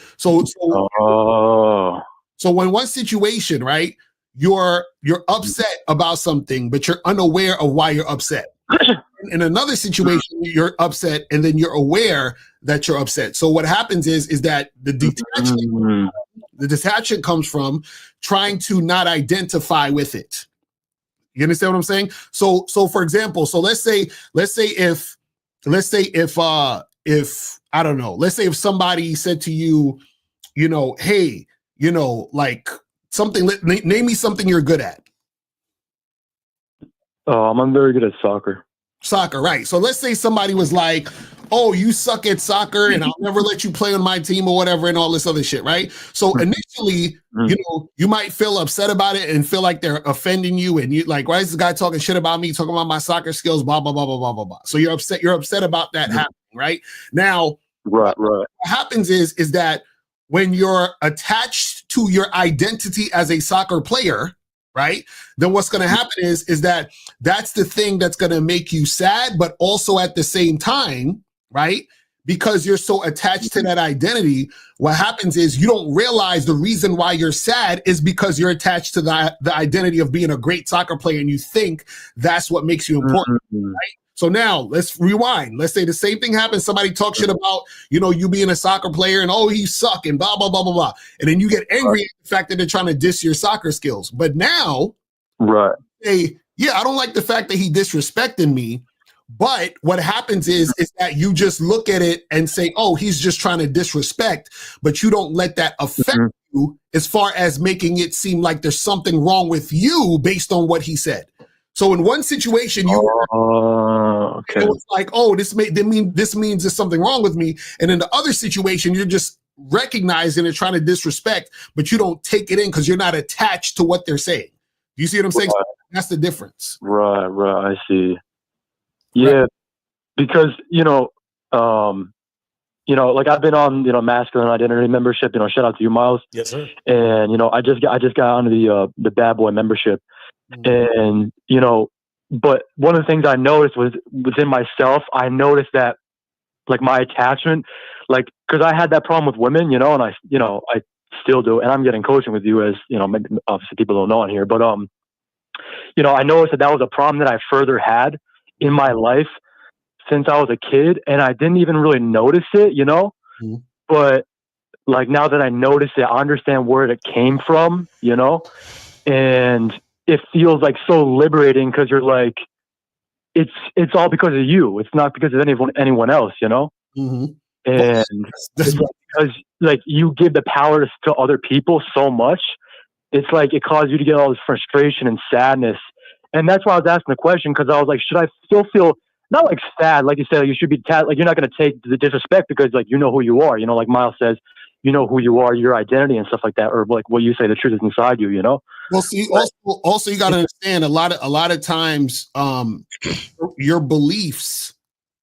when one situation, right, you're upset about something, but you're unaware of why you're upset. In another situation, you're upset, and then you're aware that you're upset. So what happens is that the detachment comes from trying to not identify with it. You understand what I'm saying? So for example, so let's say if I don't know, let's say if somebody said to you, you know, hey, you know, like something, name me something you're good at. I'm very good at soccer. Soccer, right. So let's say somebody was like, oh, you suck at soccer and I'll never let you play on my team or whatever and all this other shit, right? So initially, you know, you might feel upset about it and feel like they're offending you, and you like, why is this guy talking shit about me, talking about my soccer skills, blah, blah, blah, blah, blah, blah, blah. So you're upset about that happening, right? Now, right. What happens is that when you're attached to your identity as a soccer player, right, then what's going to happen is that that's the thing that's going to make you sad, but also at the same time, right, because you're so attached to that identity, what happens is you don't realize the reason why you're sad is because you're attached to the identity of being a great soccer player, and you think that's what makes you important, right? So now let's rewind. Let's say the same thing happens. Somebody talks shit about, you know, you being a soccer player and, oh, he suck and blah, blah, blah, blah, blah. And then you get angry at the fact that they're trying to diss your soccer skills. But now, right, hey, yeah, I don't like the fact that he disrespecting me, But what happens is that you just look at it and say, oh, he's just trying to disrespect, but you don't let that affect you as far as making it seem like there's something wrong with you based on what he said. So in one situation, it was like, oh, this means there's something wrong with me. And in the other situation, you're just recognizing and trying to disrespect, but you don't take it in because you're not attached to what they're saying. You see what I'm saying? Right. So that's the difference. Right, I see. Yeah, because like I've been on masculine identity membership. Shout out to you, Miles. Yes, sir. And I just got onto the bad boy membership, and but one of the things I noticed was within myself. I noticed that like my attachment, like because I had that problem with women, and I still do, and I'm getting coaching with you as maybe, obviously people don't know on here, but I noticed that was a problem that I further had in my life since I was a kid, and I didn't even really notice it, but like now that I notice it, I understand where it came from, and it feels like so liberating because you're like, it's all because of you. It's not because of anyone else, And it's because like you give the power to other people so much, it's like it caused you to get all this frustration and sadness. And that's why I was asking the question, because I was like, should I still feel not like sad, like you said, you should be like you're not going to take the disrespect because like you know who you are, like Miles says, you know who you are, your identity and stuff like that, or like what you say, the truth is inside you, Well, see, also you got to understand a lot of times, your beliefs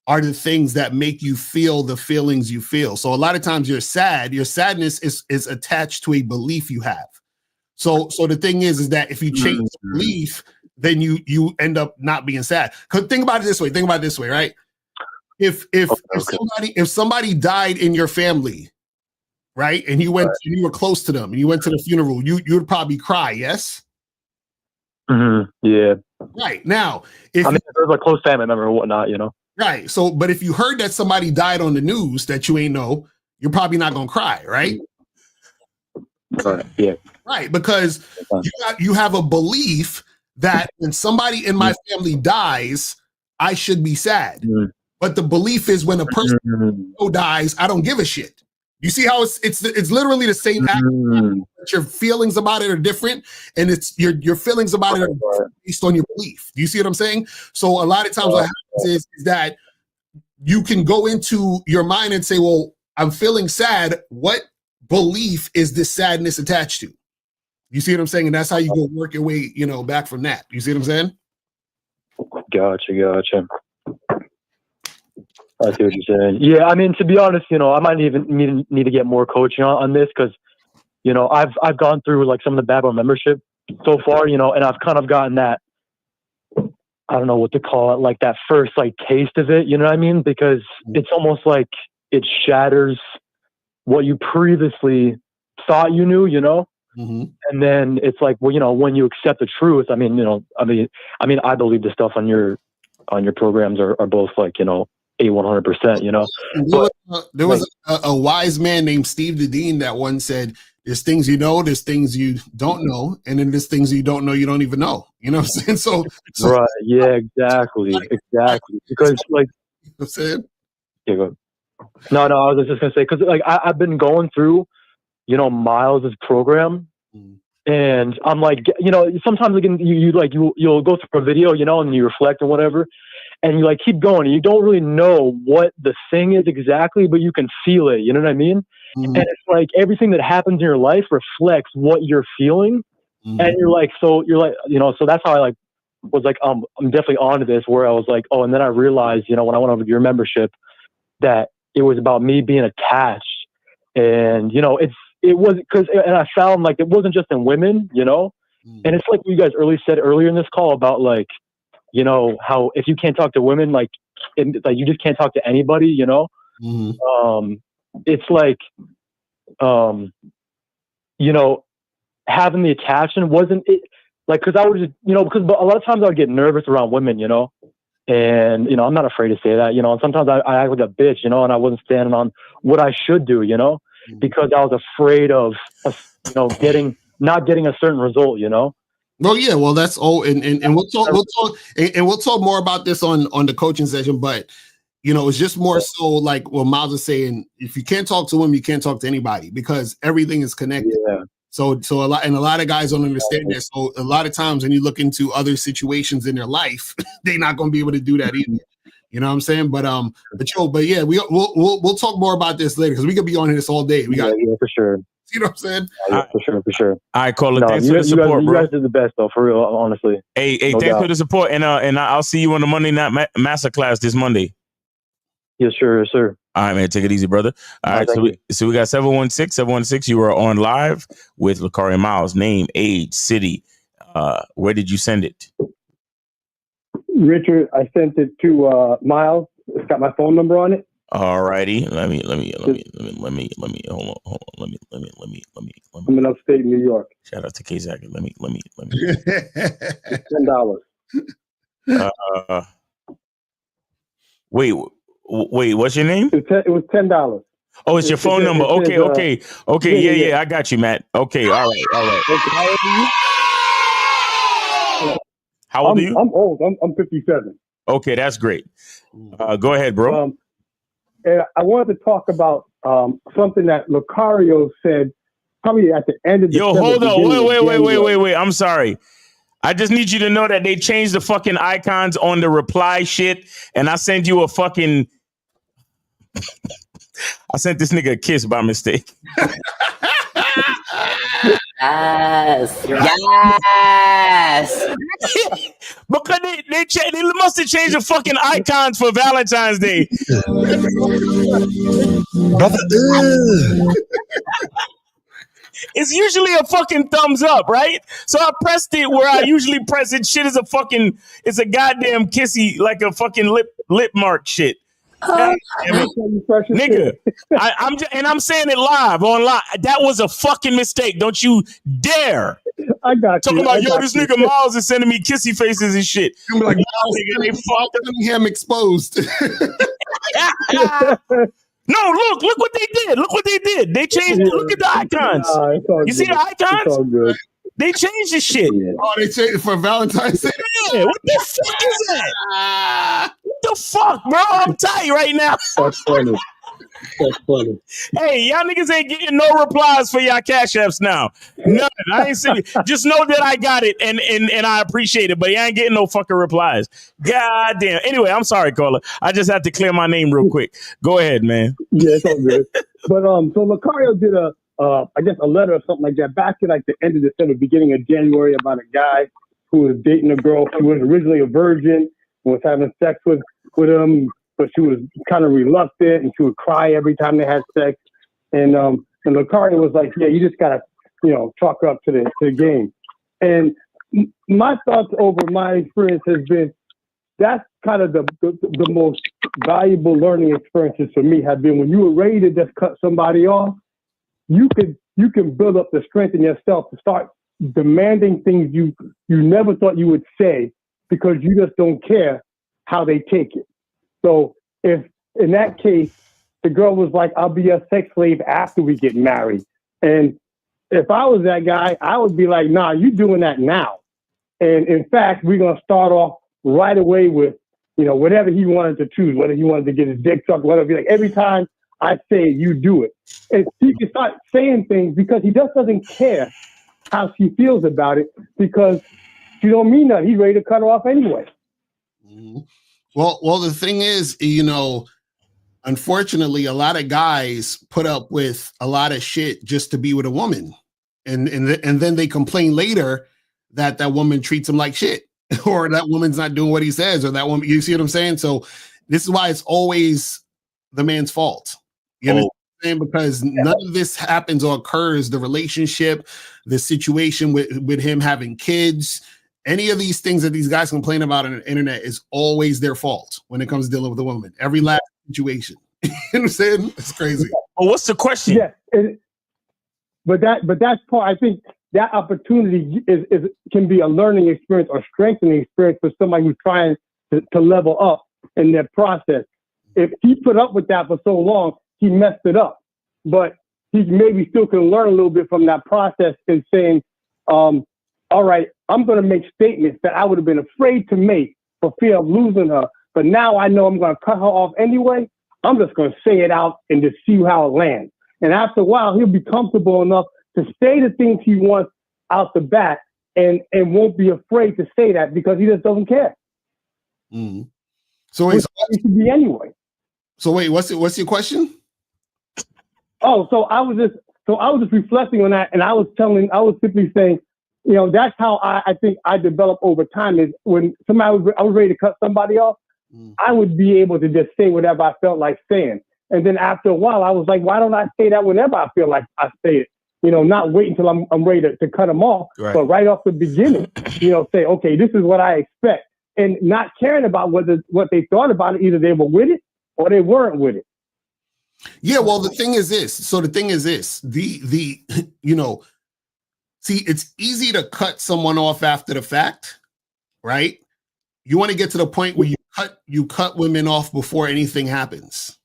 are the things that make you feel the feelings you feel. So a lot of times you're sad. Your sadness is attached to a belief you have. So the thing is that if you change the belief, then you end up not being sad. Because think about it this way, right? If somebody died in your family, right, and you were close to them, and you went to the funeral, you would probably cry, yes? Yeah. Right. Now, if there's a close family member or whatnot, Right. So, but if you heard that somebody died on the news that you ain't know, you're probably not gonna cry, right? Yeah. Right, because you have a belief that when somebody in my family dies, I should be sad. But the belief is when a person dies, I don't give a shit. You see how it's literally the same act, but your feelings about it are different, and it's your feelings about it are based on your belief. Do you see what I'm saying? So a lot of times what happens is that you can go into your mind and say, well, I'm feeling sad. What belief is this sadness attached to? You see what I'm saying? And that's how you go work your way, back from that. You see what I'm saying? Gotcha. I see what you're saying. Yeah, I mean, to be honest, I might even need to get more coaching on this because, I've gone through like some of the bad boy membership so far, and I've kind of gotten that, I don't know what to call it, like that first like taste of it, you know what I mean? Because it's almost like it shatters what you previously thought you knew, And then it's like, well, when you accept the truth, I mean, I believe the stuff on your programs are both like, A100%, There was a wise man named Steve Dedeen that once said, there's things you know, there's things you don't know, and then there's things you don't know you don't even know. You know what I'm saying? So right, yeah, exactly. Because like, you know what I'm saying? Yeah, go ahead. No, I was just gonna say because like I've been going through, Miles's program, and I'm like, sometimes again you'll go through a video, and you reflect and whatever, and you like keep going, and you don't really know what the thing is exactly, but you can feel it. You know what I mean? And it's like everything that happens in your life reflects what you're feeling, and you're like, so that's how I like was like, I'm definitely onto this. Where I was like, oh, and then I realized, when I went over to your membership, that it was about me being attached, and it was and I found like it wasn't just in women, and it's like you guys said earlier in this call about like, how if you can't talk to women, like you just can't talk to anybody, it's like, having the attachment wasn't it like, cause I would just, because a lot of times I would get nervous around women, and, I'm not afraid to say that, and sometimes I act like a bitch, and I wasn't standing on what I should do, because I was afraid of, not getting a certain result, Well, yeah, well, that's all, and we'll talk more about this on the coaching session. But it's just more so like what Miles is saying. If you can't talk to him, you can't talk to anybody because everything is connected. Yeah. So a lot of guys don't understand that. So a lot of times when you look into other situations in their life, they're not going to be able to do that either. You know what I'm saying? But yeah, we'll talk more about this later because we could be on this all day. We got for sure. You know what I'm saying? Yeah, for sure. All right, Caller. Thanks for the support, you bro. guys are the best, though, for real. Honestly. Hey, No thanks doubt. for the support, and I'll see you on the Monday Night Masterclass this Monday. Yes, sir. All right, man. Take it easy, brother. All right, so we got 716. You are on live with Lakaria Miles. Name, age, city. Where did you send it? Richard, I sent it to Miles. It's got my phone number on it. All righty. Let me hold on. I'm in upstate New York. Shout out to K-Zach. Let me. $10. Wait. What's your name? It was $10. Oh, it's your phone number. Okay. Yeah. I got you, Matt. Okay. All right. How old are you? I'm old. I'm 57. Okay, that's great. Go ahead, bro. And I wanted to talk about something that Lucario said probably at the end of the hold on. Wait. I'm sorry. I just need you to know that they changed the fucking icons on the reply shit, and I sent you a fucking. I sent this nigga a kiss by mistake. Yes. Because they must have changed the fucking icons for Valentine's Day. Brother, It's usually a fucking thumbs up, right? So I pressed it where I usually press it. Shit is it's a goddamn kissy, like a fucking lip mark shit. Nigga, I'm saying it live online. That was a fucking mistake. Don't you dare. I got talking about this nigga Miles is sending me kissy faces and shit. I'm like, they fucking him exposed. No, look what they did. Look what they did. They changed. Look at the icons. You see the icons? They changed the shit. Oh, they changed it for Valentine's Day. Yeah, what the fuck is that? What the fuck, bro? I'm tight right now. That's funny. Hey, y'all niggas ain't getting no replies for y'all cash apps now. None. I ain't saying. Just know that I got it and I appreciate it, but you ain't getting no fucking replies. God damn. Anyway, I'm sorry, caller. I just had to clear my name real quick. Go ahead, man. Yeah, it's all good. But so Lucario did I guess a letter or something like that back in like the end of December, beginning of January, about a guy who was dating a girl who was originally a virgin and was having sex with him, but she was kind of reluctant and she would cry every time they had sex. And Lucario was like, yeah, you just gotta, chalk her up to the game. And my thoughts over my experience has been that's kind of the most valuable learning experiences for me have been when you were ready to just cut somebody off. You can build up the strength in yourself to start demanding things you never thought you would say because you just don't care how they take it. So if in that case, the girl was like, I'll be your sex slave after we get married. And if I was that guy, I would be like, nah, you doing that now. And in fact, we're going to start off right away with, whatever he wanted to choose, whether he wanted to get his dick sucked, whatever. Like every time I say it, you do it. And he can start saying things because he just doesn't care how she feels about it because she don't mean nothing. He's ready to cut her off anyway. Mm-hmm. Well, the thing is, unfortunately, a lot of guys put up with a lot of shit just to be with a woman, and then they complain later that woman treats him like shit, or that woman's not doing what he says, or that woman. You see what I'm saying? So this is why it's always the man's fault. You know what I'm saying? Because none of this happens or occurs. The relationship, the situation with him having kids. Any of these things that these guys complain about on the internet is always their fault when it comes to dealing with a woman. Every last situation. You know what I'm saying? It's crazy. Well, what's the question? Yeah, but that's part. I think that opportunity can be a learning experience or strengthening experience for somebody who's trying to level up in their process. If he put up with that for so long, he messed it up. But he maybe still can learn a little bit from that process and saying, all right, I'm going to make statements that I would have been afraid to make for fear of losing her. But now I know I'm going to cut her off anyway. I'm just going to say it out and just see how it lands. And after a while, he'll be comfortable enough to say the things he wants out the bat and won't be afraid to say that because he just doesn't care. Mm. So wait, it should be anyway. So wait, what's your question? Oh, so I was just reflecting on that, and I was simply saying, you know, that's how I think I developed over time. Is when I was ready to cut somebody off, I would be able to just say whatever I felt like saying. And then after a while, I was like, why don't I say that whenever I feel like I say it? You know, not wait until I'm ready to cut them off, but right off the beginning, you know, say, okay, this is what I expect. And not caring about what they thought about it. Either they were with it or they weren't with it. Yeah, well, the thing is this. So the thing is this. The you know, see, it's easy to cut someone off after the fact, right? You want to get to the point where you cut women off before anything happens.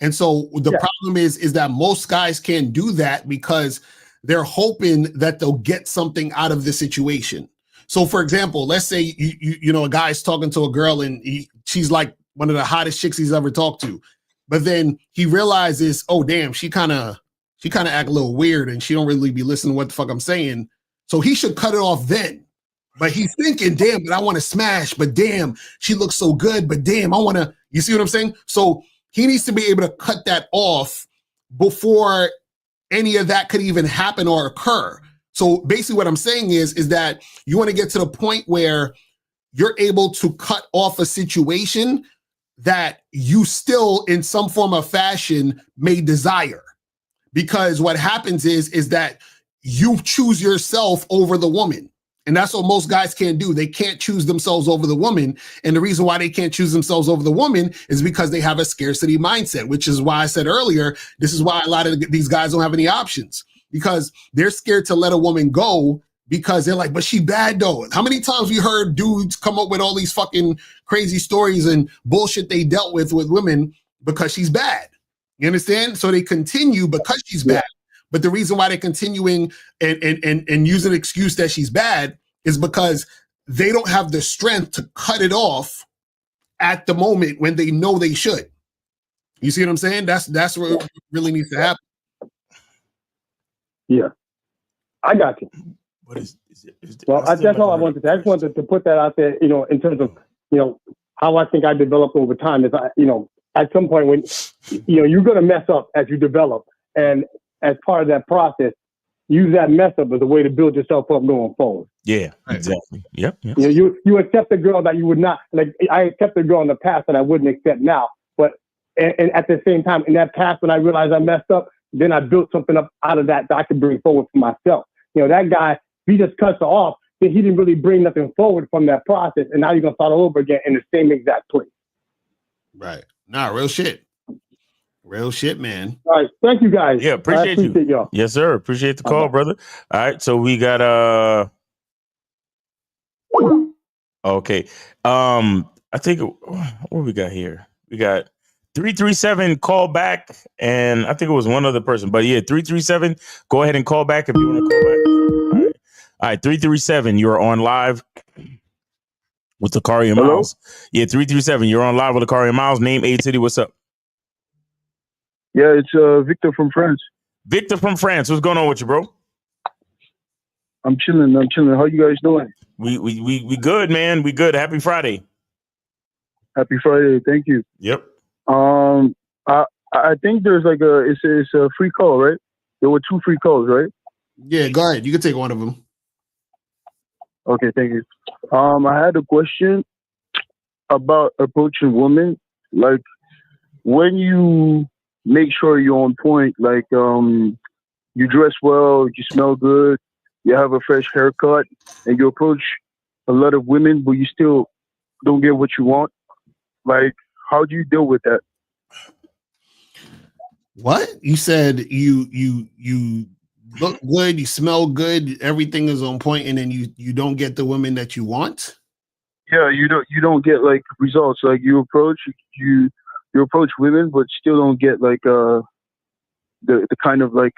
And so the problem is that most guys can't do that because they're hoping that they'll get something out of the situation. So for example, let's say you know a guy's talking to a girl and she's like one of the hottest chicks he's ever talked to. But then he realizes, oh damn, she kind of act a little weird and she don't really be listening to what the fuck I'm saying. So he should cut it off then. But he's thinking, damn, but I want to smash, but damn, she looks so good, but damn, I want to, you see what I'm saying? So he needs to be able to cut that off before any of that could even happen or occur. So basically what I'm saying is that you want to get to the point where you're able to cut off a situation that you still in some form of fashion may desire. Because what happens is that you choose yourself over the woman. And that's what most guys can't do. They can't choose themselves over the woman. And the reason why they can't choose themselves over the woman is because they have a scarcity mindset, which is why I said earlier, this is why a lot of these guys don't have any options because they're scared to let a woman go because they're like, but she bad though. How many times we heard dudes come up with all these fucking crazy stories and bullshit they dealt with women because she's bad. You understand? So they continue because she's bad. But the reason why they're continuing and use an excuse that she's bad is because they don't have the strength to cut it off at the moment when they know they should. You see what I'm saying? That's what really needs to happen. Yeah, I got you. What is it? Well, that's all I wanted to say. I just wanted to put that out there, you know, in terms of, you know, how I think I developed over time is, you know, at some point when, you know, you're going to mess up as you develop. And as part of that process, use that mess up as a way to build yourself up going forward. Yeah, exactly. Yep. You know, you accept a girl that you would not, like I accept a girl in the past that I wouldn't accept now. But and at the same time, in that past, when I realized I messed up, then I built something up out of that I could bring forward for myself. You know, that guy, he just cuts her off, then he didn't really bring nothing forward from that process. And now you're going to start all over again in the same exact place. Right. Nah, real shit. Real shit, man. All right. Thank you, guys. Yeah, appreciate you. Y'all. Yes, sir. Appreciate the call, brother. All right. So we got okay. I think what we got here? We got 337 call back, and I think it was one other person. But yeah, 337, go ahead and call back if you want to call back. All right, 337, you're on live with Akari and Miles. Yeah, 337, you're on live with Akari and Miles. Name, age, city, what's up? Yeah, it's Victor from France. Victor from France. What's going on with you, bro? I'm chilling. How you guys doing? We good, man. We good. Happy Friday. Happy Friday. Thank you. Yep. I think there's like it's a free call, right? There were 2 free calls, right? Yeah, go ahead. You can take one of them. Okay, thank you. I had a question about approaching women. Like when you make sure you're on point, like you dress well, you smell good, you have a fresh haircut, and you approach a lot of women, but you still don't get what you want. Like, how do you deal with that? What? You said you look good, you smell good, everything is on point, and then you don't get the women that you want? Yeah, you don't get like results. Like you approach women, but still don't get like the kind of like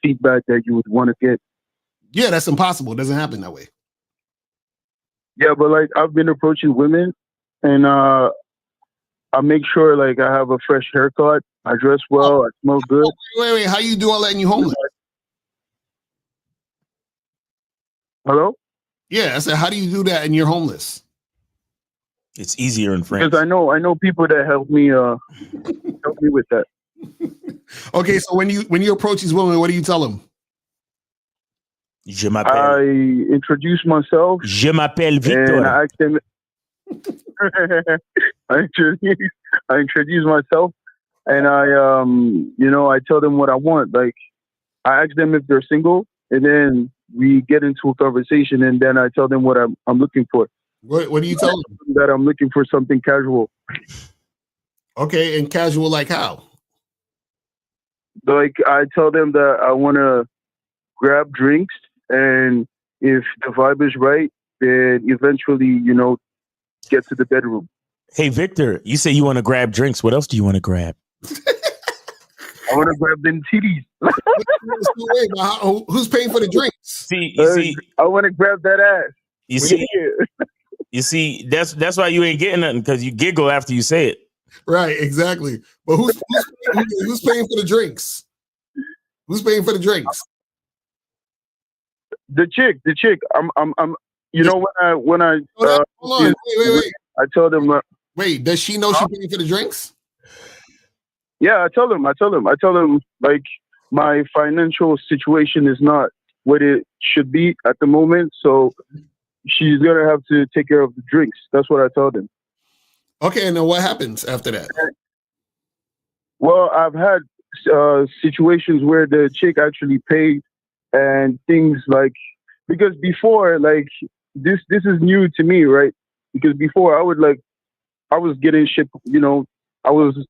feedback that you would want to get Yeah, that's impossible. It doesn't happen that way. Yeah, but like I've been approaching women, and I make sure like I have a fresh haircut, I dress well, I smell good. Wait. How you do all that and you homeless? Hello? Yeah, I said, how do you do that and you're homeless? It's easier in France. Because I know people that help me with that. Okay, so when you approach these women, what do you tell them? Je m'appelle. I introduce myself. Je m'appelle Victor. And I ask them. I introduce myself, and I tell them what I want. Like I ask them if they're single, and then we get into a conversation, and then I tell them what I'm looking for. What do you tell them? That I'm looking for something casual. Okay, and casual like how? Like I tell them that I want to grab drinks, and if the vibe is right, then eventually, get to the bedroom. Hey, Victor, you say you want to grab drinks. What else do you want to grab? I want to grab them titties. Who's paying for the drinks? See, you see, I want to grab that ass. You see, that's why you ain't getting nothing, because you giggle after you say it. Right, exactly. But who's paying for the drinks? Who's paying for the drinks? The chick. I'm. When I. Hold on. Wait. I tell them. Wait, does she know she's paying for the drinks? Yeah, I tell them. Like my financial situation is not what it should be at the moment, so she's gonna have to take care of the drinks. That's what I tell them. Okay, and then what happens after that? Well, I've had situations where the chick actually paid, and things like, because before, like this is new to me, right? Because before I was getting shit,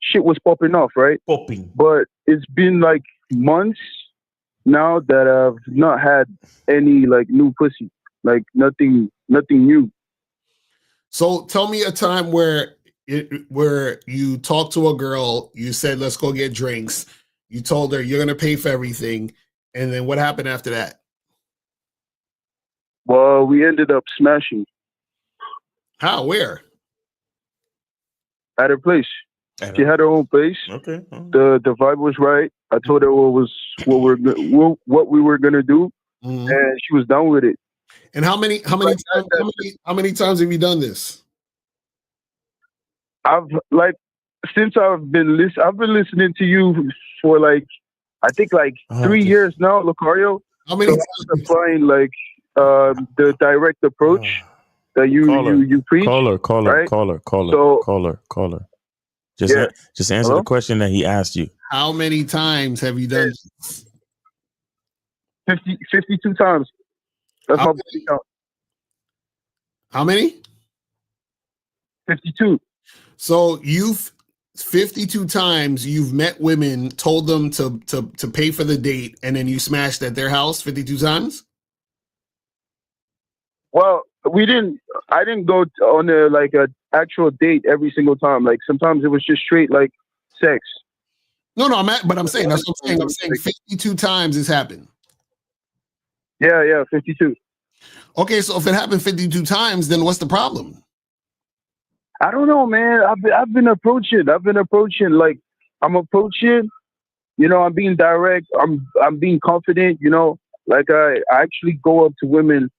shit was popping off, right? Popping. But it's been like months now that I've not had any like new pussy, like nothing new. So tell me a time where you talked to a girl, you said, let's go get drinks. You told her you're going to pay for everything. And then what happened after that? Well, we ended up smashing. How? Where? At her place. She had her own place. Okay. The vibe was right. I told her what we were gonna do, and she was down with it. And how many times have you done this? I've been listening to you for like, I think like 3 years now, Lucario. How many times? Applying like the direct approach that you preach. Caller. Just answer the question that he asked you. How many times have you done this? 52 times. That's my body count. How many? 52. So 52 times you've met women, told them to pay for the date, and then you smashed at their house 52 times? Well, I didn't go on a actual date every single time. Like sometimes it was just straight like sex. No, I'm saying that's what I'm saying. I'm saying 52 times it's happened. Yeah, 52. Okay, so if it happened 52 times, then what's the problem? I don't know, man. I've been approaching. Like I'm approaching. I'm being direct. I'm being confident. Like I actually go up to women,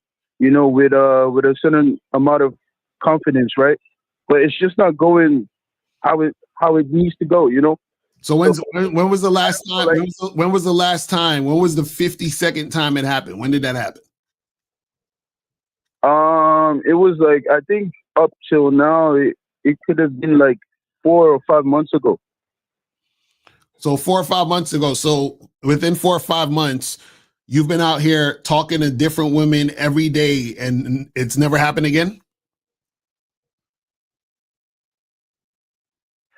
with a certain amount of confidence, right? But it's just not going how it needs to go. So when was the last time? When was the last time? When was the 52nd time it happened? When did that happen? It was like, I think up till now, it could have been like 4 or 5 months ago. So 4 or 5 months ago. So within 4 or 5 months, you've been out here talking to different women every day, and it's never happened again?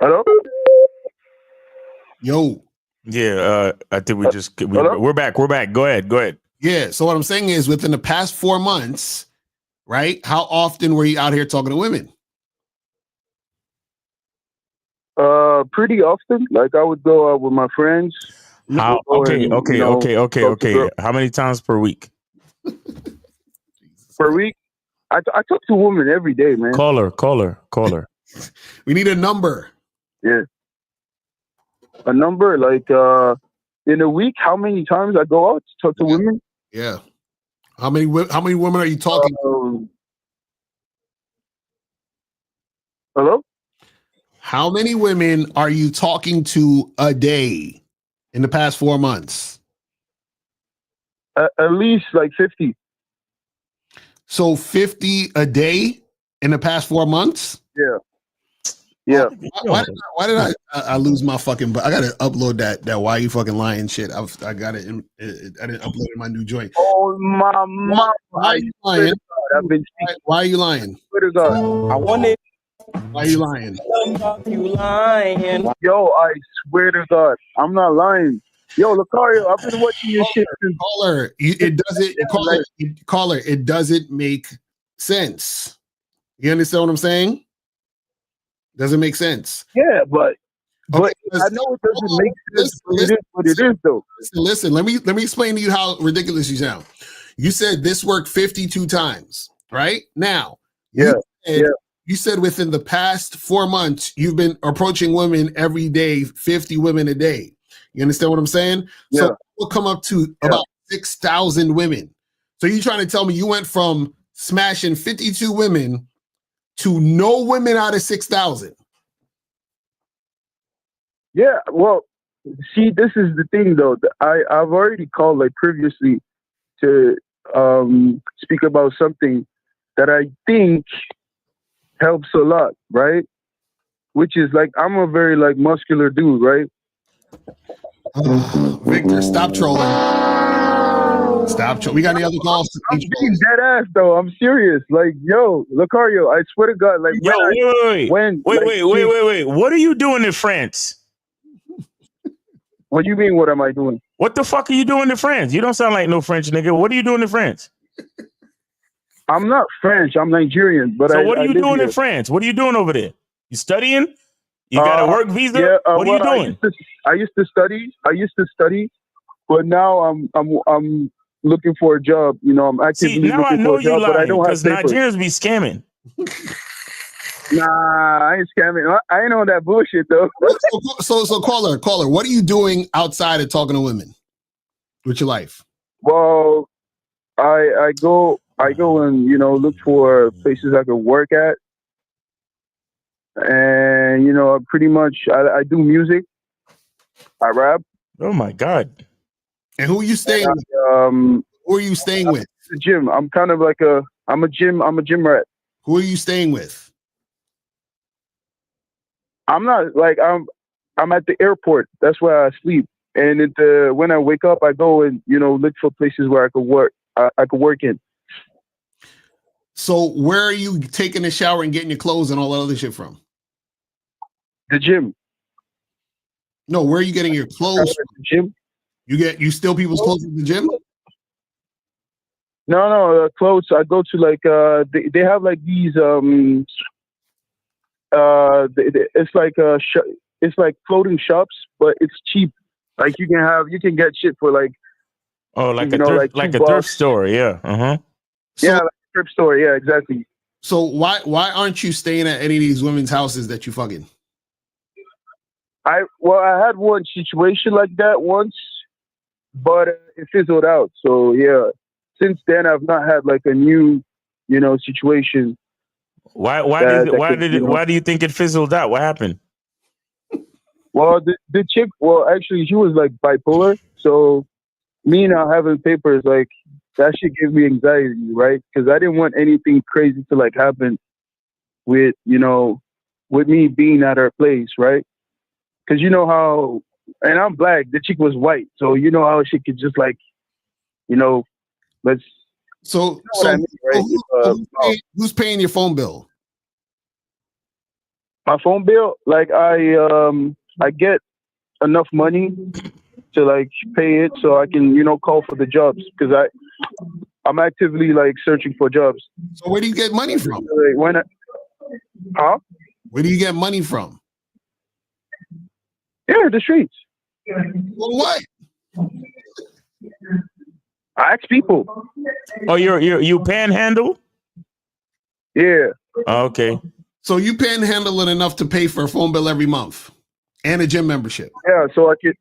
Hello? Yo. Yeah, I think we're back. We're back. Go ahead. Yeah. So what I'm saying is, within the past 4 months, right? How often were you out here talking to women? Pretty often. Like I would go out with my friends. Okay. How many times per week? Per week? I talk to women every day, man. Call her. We need a number. Yeah. A number, like in a week, how many times I go out to talk to women? Yeah. How many women are you talking to? Hello? How many women are you talking to a day in the past 4 months? At least like 50. So 50 a day in the past 4 months? Yeah. Yeah. Why did I lose my fucking? I gotta upload that. Why you fucking lying shit? I got it. I didn't upload it in my new joint. Oh my mom! Why are you lying? Why are you lying? Swear to God. I want it. Why are you lying? You lying. Yo, I swear to God, I'm not lying. Yo, Lucario, I've been watching your shit. Caller, it doesn't make sense. You understand what I'm saying? Doesn't make sense. Yeah, but Okay, I know it doesn't make sense. But it is what it is, though. Listen, let me explain to you how ridiculous you sound. You said this worked 52 times, right? Now, you said within the past 4 months, you've been approaching women every day, 50 women a day. You understand what I'm saying? Yeah. So we'll come up to about 6,000 women. So you're trying to tell me you went from smashing 52 women to no women out of 6,000? Yeah, well, see, this is the thing, though. I've already called, like, previously to speak about something that I think helps a lot, right? Which is, like, I'm a very, like, muscular dude, right? Victor, stop trolling. We got any other calls? I'm being dead ass, though. I'm serious. Like, yo, Lucario, I swear to God, like, Wait. What are you doing in France? What do you mean? What am I doing? What the fuck are you doing in France? You don't sound like no French nigga. What are you doing in France? I'm not French. I'm Nigerian. But what are you doing in France? What are you doing over there? You studying? You got a work visa? Yeah, what are you doing? I used to study, but now I'm looking for a job. You know, I'm actively now I looking know for a job, you but I lying don't have because papers. Nigerians be scamming. Nah, I ain't scamming. I ain't on that bullshit though. So caller, what are you doing outside of talking to women with your life? Well, I go and look for places I can work at, and pretty much I do music. I rap. Oh my God! And who are you staying with? Who are you staying with? The gym. I'm kind of like I'm a gym rat. Who are you staying with? I'm not like I'm at the airport. That's where I sleep. And when I wake up, I go and look for places where I could work. I could work in. So where are you taking a shower and getting your clothes and all that other shit from? The gym. No, where are you getting your clothes from? The gym. You steal people's clothes at the gym? No, clothes. I go to like they have like these it's like it's like clothing shops, but it's cheap. Like you can get shit for like like a thrift store, yeah. Yeah, like a thrift store, yeah, exactly. So why aren't you staying at any of these women's houses that you fucking? I had one situation like that once, but it fizzled out. So yeah, since then I've not had like a new situation. Why do you think it fizzled out? What happened? Well, the chick, actually, she was like bipolar. So me not having papers, like that shit gave me anxiety, right? Because I didn't want anything crazy to like happen with me being at her place, right? Because how, and I'm black, the chick was white, so how she could just like, let's. So, I mean, right? Who's paying your phone bill? My phone bill, like I get enough money to like pay it so I can call for the jobs because I'm actively like searching for jobs. So where do you get money from? Like, where do you get money from? Yeah, the streets. Well, what? I ask people. Oh, you panhandle? Yeah. Okay. So you panhandling enough to pay for a phone bill every month and a gym membership. Yeah, so I could.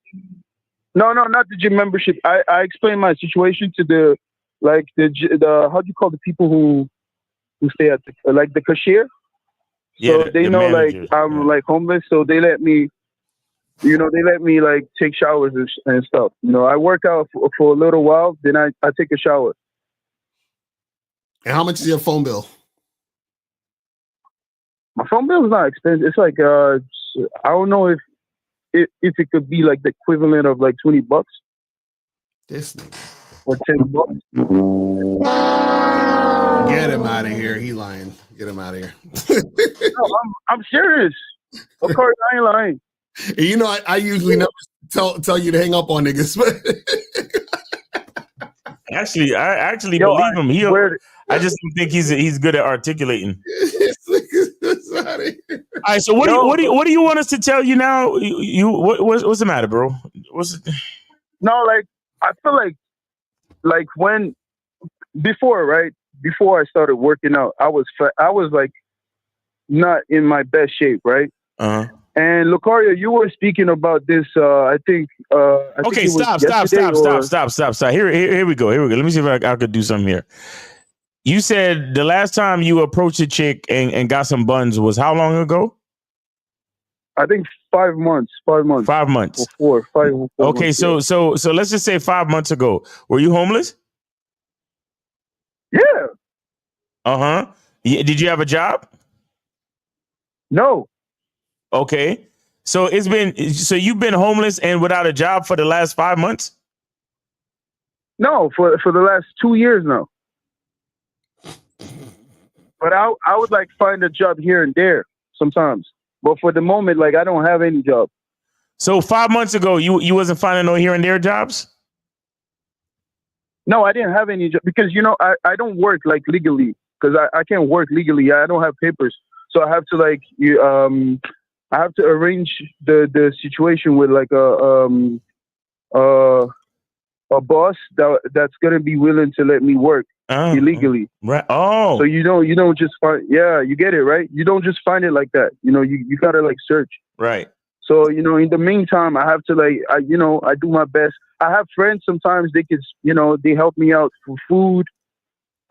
No, not the gym membership. I explained my situation to the how do you call the people who stay at the cashier. So they know manager. like I'm like homeless, so they let me. They let me like take showers and stuff. I work out for a little while, then I take a shower. And how much is your phone bill? My phone bill is not expensive. It's like I don't know if it could be like the equivalent of like $20. This nigga. Or $10. Get him out of here. He lying. Get him out of here. No, I'm serious. Of course, I ain't lying. And I usually never tell you to hang up on niggas, but Actually, I actually believe him. I just don't think he's good at articulating. All right, so what do you want us to tell you now? What's the matter, bro? No, like I feel like when before I started working out, I was like not in my best shape, right? Uh-huh. And Lucario, you were speaking about this. I think. Okay, stop. Here we go. Let me see if I could do something here. You said the last time you approached a chick and got some buns was how long ago? I think 5 months. 5 months. 5 months. Or 4 months. Okay, so let's just say 5 months ago. Were you homeless? Yeah. Uh-huh. Did you have a job? No. Okay. So you've been homeless and without a job for the last 5 months? No, for the last 2 years now. But I would like find a job here and there sometimes. But for the moment, like I don't have any job. So 5 months ago, you wasn't finding no here and there jobs? No, I didn't have any job because I don't work like legally because I can't work legally. I don't have papers, so I have to I have to arrange the situation with like a boss that's gonna be willing to let me work illegally. Right. Oh. So you don't just find. Yeah, you get it, right? You don't just find it like that. You gotta like search. Right. So in the meantime, I have to I do my best. I have friends sometimes they they help me out for food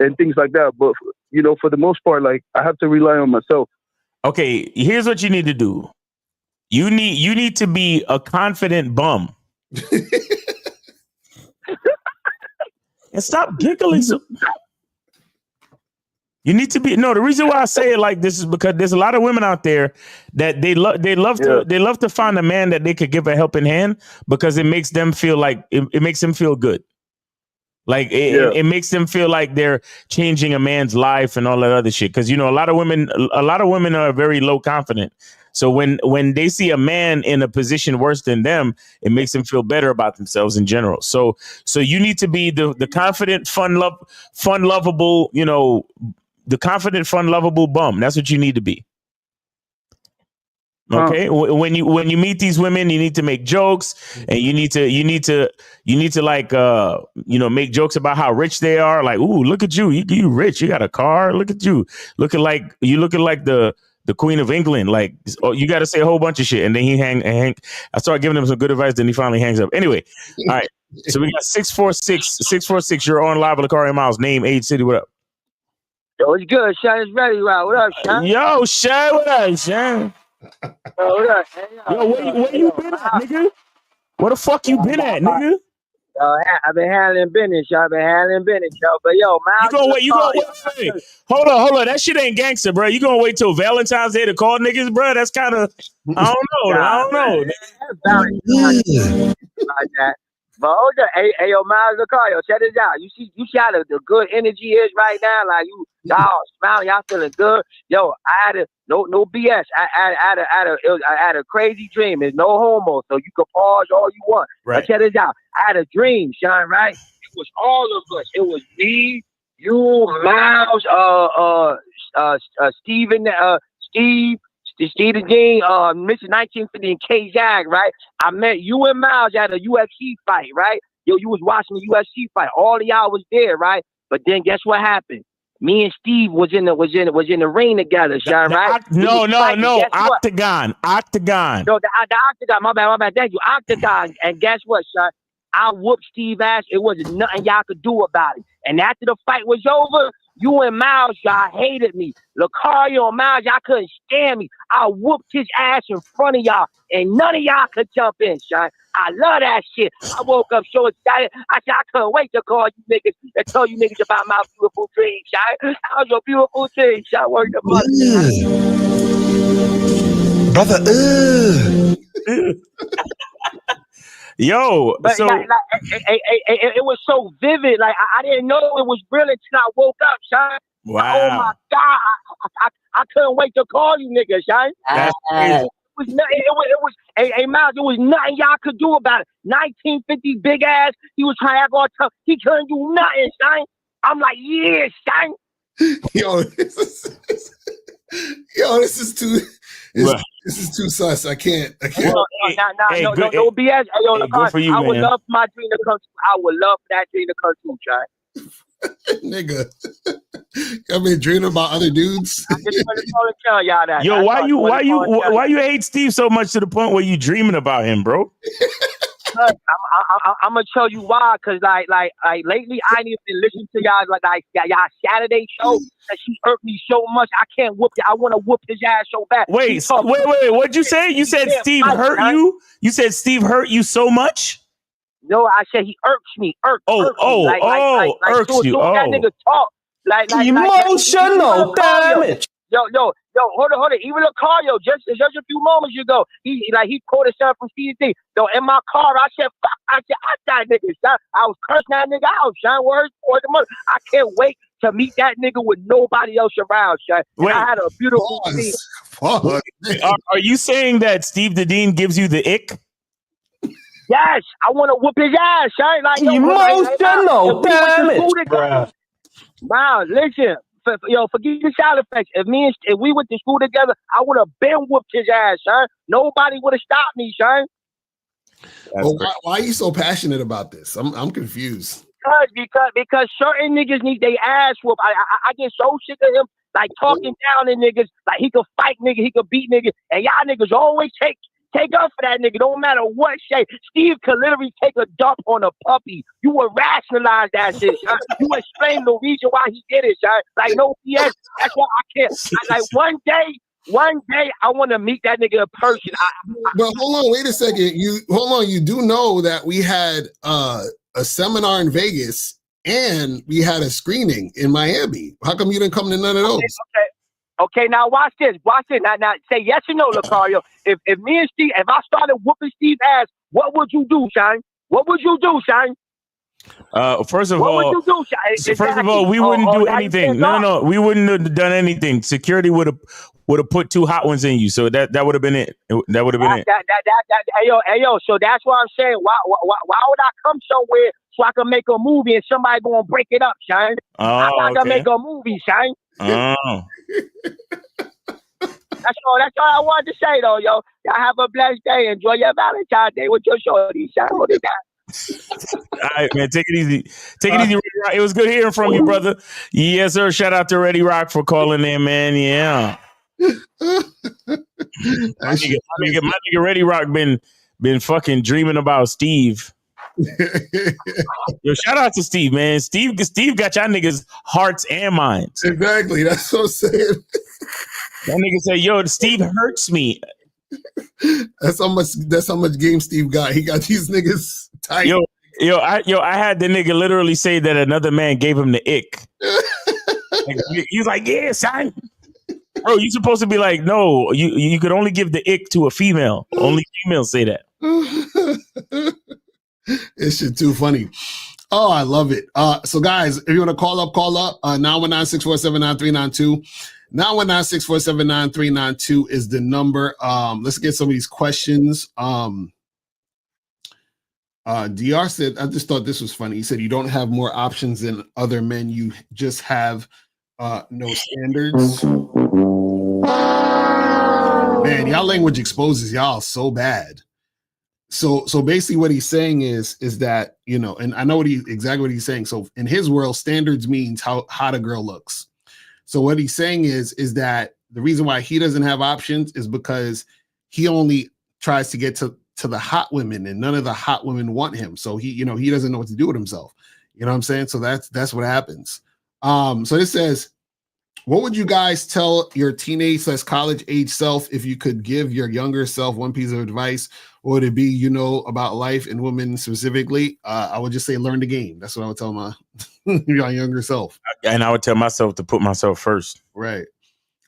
and things like that. But for the most part, like I have to rely on myself. Okay, here's what you need to do. You need to be a confident bum. And stop giggling. You need to be the reason why I say it like this is because there's a lot of women out there that they love to find a man that they could give a helping hand because it makes them feel like it makes them feel good. Like it makes them feel like they're changing a man's life and all that other shit. Because a lot of women are very low confident. So when they see a man in a position worse than them, it makes them feel better about themselves in general. So you need to be the confident, fun lovable, the confident, fun lovable bum. That's what you need to be. Okay. When you meet these women, you need to make jokes, and you need to like make jokes about how rich they are. Like, ooh, look at you, you rich, you got a car. Look at you, looking like the Queen of England. Like, you got to say a whole bunch of shit, and then he hang. I started giving him some good advice, then he finally hangs up. Anyway, all right. So we got 646. You're on live with Lucario Miles. Name, age, city. What up? Yo, what's good? Sean is ready, right? What up, Sean? Yo, Sean, what up, Sean? Yo, what up? Yo, where you been at, nigga? Where the fuck you been at, nigga? I've been handling business, y'all. But yo, Miles, you gonna wait. Hold on. That shit ain't gangster, bro. You gonna wait till Valentine's Day to call niggas, bro? That's kind of I don't know. Like that. But hold up, hey, yo, Miles, Lucario, check this out. You see how the good energy is right now. Like y'all smiling, y'all feeling good. Yo, I had no BS. I had a crazy dream. There's no homo, so you can pause all you want. Right. But check this out. I had a dream, Sean. Right? It was all of us. It was me, you, Miles, Steven, Steve the Dean, Mr. 1950 and K-Jag, right? I met you and Miles at a UFC fight, right? Yo, you was watching the UFC fight. All of y'all was there, right? But then guess what happened? Me and Steve was in the ring together, Sean, right? No, Guess what? Octagon. No, the Octagon. My bad. Thank you, Octagon. And guess what, Sean? I whooped Steve ass. It wasn't nothing y'all could do about it. And after the fight was over, you and Miles, y'all hated me. Lucario and Miles, y'all couldn't stand me. I whooped his ass in front of y'all, and none of y'all could jump in, Sean. I love that shit. I woke up so excited. I said, I couldn't wait to call you niggas and tell you niggas about my beautiful dream, Sean. How's your beautiful dream, Sean? Work the Brother, Yo, but so it was so vivid. Like I didn't know it was real until I woke up, Sean. Wow. Oh my God, I couldn't wait to call you niggas, Sean. That's crazy. It was hey Miles, there was nothing y'all could do about it. 1950 big ass, he was trying to act all tough. He couldn't do nothing, Sean. I'm like, yeah, Sean. Yo, this is too. This is too sus. I can't. No BS. Hey, yo, good for you, I would man. love for my dream to come true. I would love for that dream to come true, Sean. Nigga, I've been dreaming about other dudes. I just wanted to tell y'all that. Yo, why you hate Steve so much to the point where you dreaming about him, bro? I'm gonna tell you why, cause like lately I ain't even listened to y'all y'all Saturday show. That she hurt me so much I can't whoop it. I want to whoop his ass so bad. Wait. What'd you say? You said Steve hurt you? You said Steve hurt you so much? No, I said he irks me. Irks me. Irks you. That nigga talk like Emotional damage. Yo, hold on. Even Lucario, just a few moments ago, he quoted something from Steve D. Yo, in my car, I said, fuck, I that nigga, son. I was cursing that nigga out, son. Words for the mother. I can't wait to meet that nigga with nobody else around, son. And I had a beautiful scene. Are you saying that Steve Dedeen gives you the ick? Yes, I want to whoop his ass, son. Like, Emotional damage. Wow, listen. Forget the sound effects. If we went to school together, I would have been whooped his ass, son. Nobody would have stopped me, son. Well, why are you so passionate about this? I'm confused. Because certain niggas need their ass whooped. I get so sick of him like talking down to niggas. Like he could fight niggas, he could beat niggas, and y'all niggas always take up for that nigga. Don't matter what shape. Steve could literally take a dump on a puppy. You would rationalize that shit, son. You explain the reason why he did it, son. Like no BS. That's why I can't. One day I want to meet that nigga in person. But hold on, wait a second. You do know that we had a seminar in Vegas and we had a screening in Miami. How come you didn't come to none of those? Okay, now watch this. Now say yes or no, Lucario. If me and Steve, if I started whooping Steve's ass, what would you do, son? What would you do, son? First of what all, would you do, son? We wouldn't do anything. No, we wouldn't have done anything. Security would have put 2 hot ones in you. So that would have been it. That would have been it. Hey yo. So that's why I'm saying, why would I come somewhere so I can make a movie and somebody gonna break it up, son? I gotta make a movie, son. Oh. That's all I wanted to say, though, yo. Y'all have a blessed day. Enjoy your Valentine's Day with your shorty. Hold it down. All right, man. Take it easy. Reddy Rock. It was good hearing from you, brother. Yes, sir. Shout out to Reddy Rock for calling in, man. Yeah. my nigga Reddy Rock been fucking dreaming about Steve. Yo, shout out to Steve, man. Steve got y'all niggas hearts and minds. Exactly. That's what I'm saying. That nigga say, yo, Steve hurts me. That's how much game Steve got. He got these niggas tight. Yo, I had the nigga literally say that another man gave him the ick. He's like, yeah, son. Bro, you supposed to be like, no, you could only give the ick to a female. Only females say that. This shit too funny. Oh, I love it. So guys, if you want to call up, 919-647-9392. 919-647-9392 is the number. Let's get some of these questions. DR said, I just thought this was funny. He said, you don't have more options than other men. You just have no standards. Man, y'all language exposes y'all so bad. So basically what he's saying is that, and I know exactly what he's saying. So in his world, standards means how hot a girl looks. So what he's saying is that the reason why he doesn't have options is because he only tries to get to the hot women, and none of the hot women want him. So he doesn't know what to do with himself. You know what I'm saying? So that's what happens. So this says, what would you guys tell your teenage / college age self if you could give your younger self one piece of advice? What would it be, about life and women specifically? I would just say learn the game. That's what I would tell my younger self. And I would tell myself to put myself first. Right.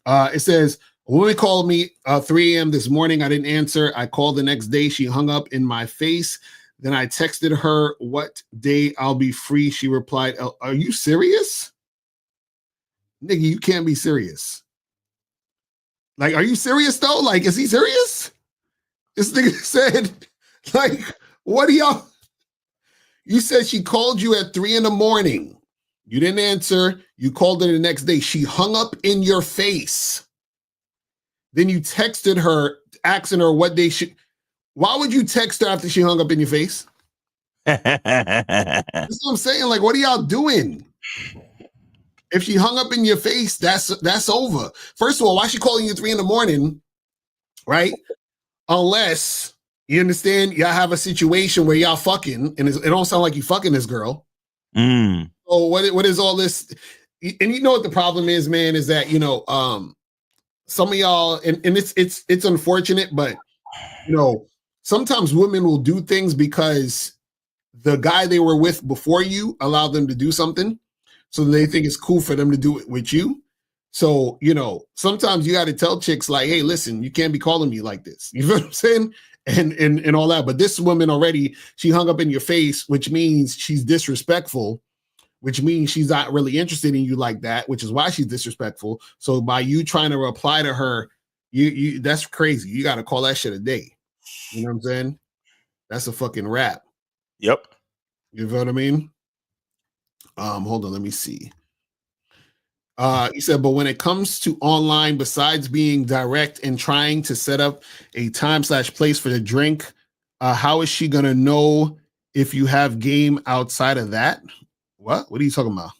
It says, a woman called me 3 a.m. this morning. I didn't answer. I called the next day. She hung up in my face. Then I texted her what day I'll be free. She replied, are you serious? Nigga, you can't be serious. Like, are you serious though? Like, is he serious? This nigga said, like, what do y'all? You said she called you at 3 a.m. You didn't answer. You called her the next day. She hung up in your face. Then you texted her, asking her what day she. Why would you text her after she hung up in your face? That's what I'm saying. Like, what are y'all doing? If she hung up in your face, that's over. First of all, why is she calling you 3 a.m, right? Unless, you understand, y'all have a situation where y'all fucking, and it don't sound like you fucking this girl. Mm. So what is all this? And you know what the problem is, man, is that, some of y'all, and it's unfortunate, but, sometimes women will do things because the guy they were with before you allowed them to do something. So they think it's cool for them to do it with you. So, sometimes you got to tell chicks like, hey, listen, you can't be calling me like this. You know what I'm saying? And all that. But this woman already, she hung up in your face, which means she's disrespectful, which means she's not really interested in you like that, which is why she's disrespectful. So by you trying to reply to her, you that's crazy. You got to call that shit a day. You know what I'm saying? That's a fucking wrap. Yep. You know what I mean? Hold on, let me see. He said, but when it comes to online, besides being direct and trying to set up a time / place for the drink, how is she gonna know if you have game outside of that? What are you talking about?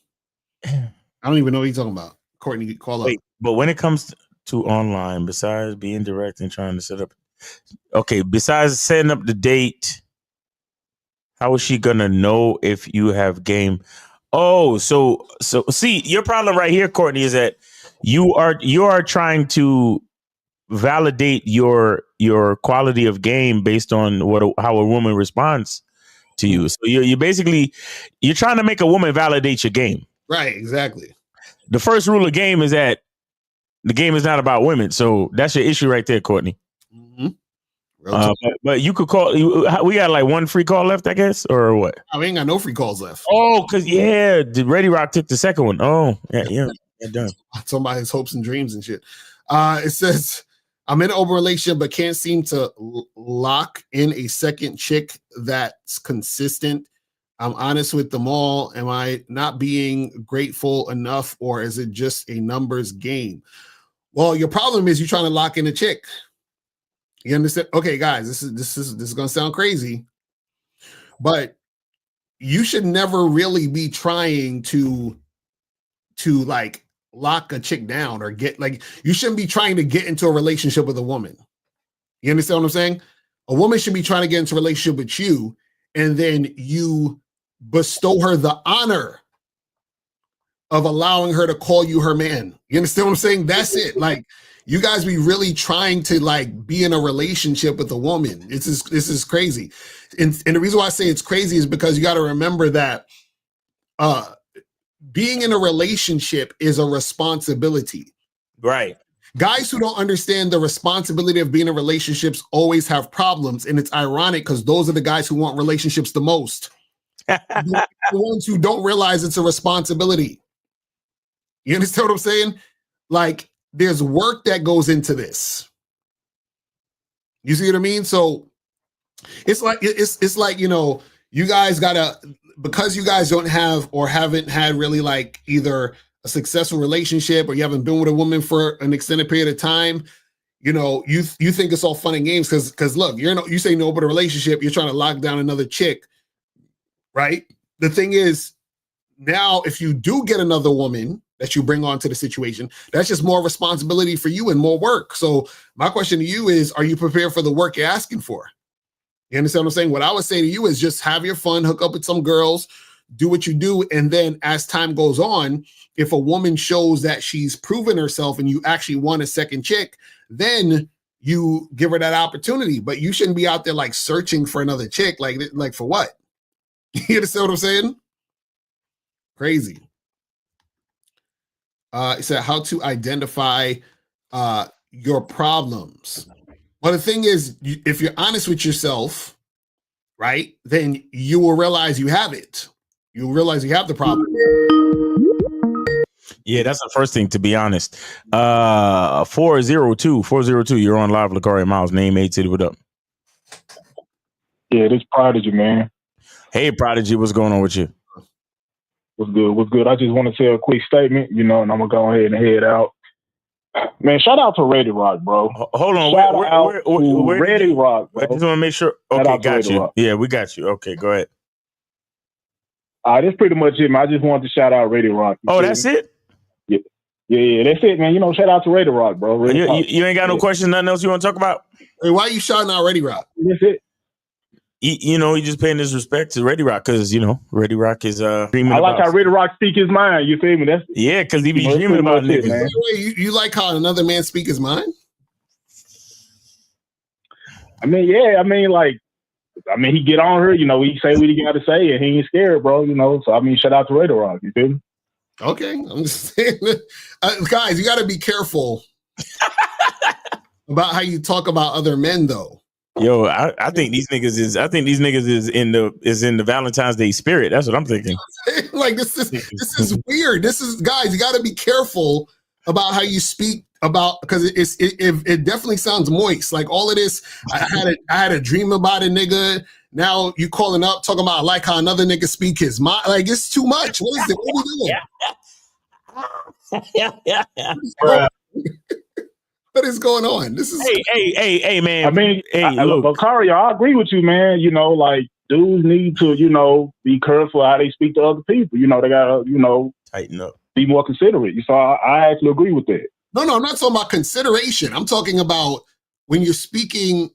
I don't even know what you're talking about. Courtney, call up. But when it comes to online, besides being direct and trying to set up, besides setting up the date, how is she gonna know if you have game? Oh, so see, your problem right here, Courtney, is that you are trying to validate your quality of game based on how a woman responds to you. So you're trying to make a woman validate your game. Right, exactly. The first rule of game is that the game is not about women. So that's your issue right there, Courtney. Mm-hmm. But you could call. We got like one free call left, I guess, or what? We ain't got no free calls left. Oh, because Ready Rock took the second one. Oh, yeah, done. Talking about his hopes and dreams and shit. It says, I'm in an open relationship, but can't seem to lock in a second chick that's consistent. I'm honest with them all. Am I not being grateful enough, or is it just a numbers game? Well, your problem is you're trying to lock in a chick. You understand? Okay, guys, this is gonna sound crazy, but you should never really be trying to like lock a chick down or you shouldn't be trying to get into a relationship with a woman. You understand what I'm saying? A woman should be trying to get into a relationship with you, and then you bestow her the honor of allowing her to call you her man. You understand what I'm saying? That's it. Like, you guys be really trying to like be in a relationship with a woman. This is crazy. And the reason why I say it's crazy is because you got to remember that being in a relationship is a responsibility. Right. Guys who don't understand the responsibility of being in relationships always have problems. And it's ironic because those are the guys who want relationships the most. The ones who don't realize it's a responsibility. You understand what I'm saying? Like, there's work that goes into this. You see what I mean? So it's like, you guys gotta, because you guys don't have or haven't had really like either a successful relationship or you haven't been with a woman for an extended period of time, you think it's all fun and games because look, you say no but a relationship, you're trying to lock down another chick, right? The thing is, now if you do get another woman that you bring onto the situation. That's just more responsibility for you and more work. So my question to you is, are you prepared for the work you're asking for? You understand what I'm saying? What I would say to you is just have your fun, hook up with some girls, do what you do. And then as time goes on, if a woman shows that she's proven herself and you actually want a second chick, then you give her that opportunity. But you shouldn't be out there like searching for another chick. Like for what? You understand what I'm saying? Crazy. It said how to identify your problems. Well, the thing is, if you're honest with yourself, right, then you will realize you have it. You'll realize you have the problem. Yeah, that's the first thing, to be honest. 402, you're on live, Lakaria Miles, name 8 City, what up? Yeah, this Prodigy, man. Hey, Prodigy, what's going on with you? What's good? I just want to say a quick statement, and I'm going to go ahead and head out. Man, shout out to Ready Rock, bro. Hold on. Where Ready Rock, bro. I just want to make sure. Okay, got you. Yeah, we got you. Okay, go ahead. That's pretty much it, man. I just wanted to shout out Ready Rock. That's it? Yeah, that's it, man. Shout out to Ready Rock, bro. You ain't got no questions, nothing else you want to talk about? Hey, why are you shouting out Ready Rock? That's it. He just paying his respect to Ready Rock because Ready Rock is dreaming. I like how Ready Rock speak his mind. You feel me? Because he be dreaming about niggas. Man. You like how another man speak his mind? He get on her. He say what he got to say, and he ain't scared, bro. So shout out to Ready Rock. You feel me? Okay, I'm just saying, guys, you got to be careful about how you talk about other men, though. Yo, I think these niggas is in the Valentine's Day spirit. That's what I'm thinking. Like this is weird. Guys, you got to be careful about how you speak about, because it definitely sounds moist. Like all of this, I had a dream about a nigga. Now you calling up talking about like how another nigga speak his mind. Like it's too much. What is it? What are we doing? Yeah. What is going on? This is hey man. Look, Lakaria, I agree with you, man. Dudes need to, be careful how they speak to other people. They gotta, tighten up, be more considerate. So I actually agree with that. No, I'm not talking about consideration. I'm talking about when you're speaking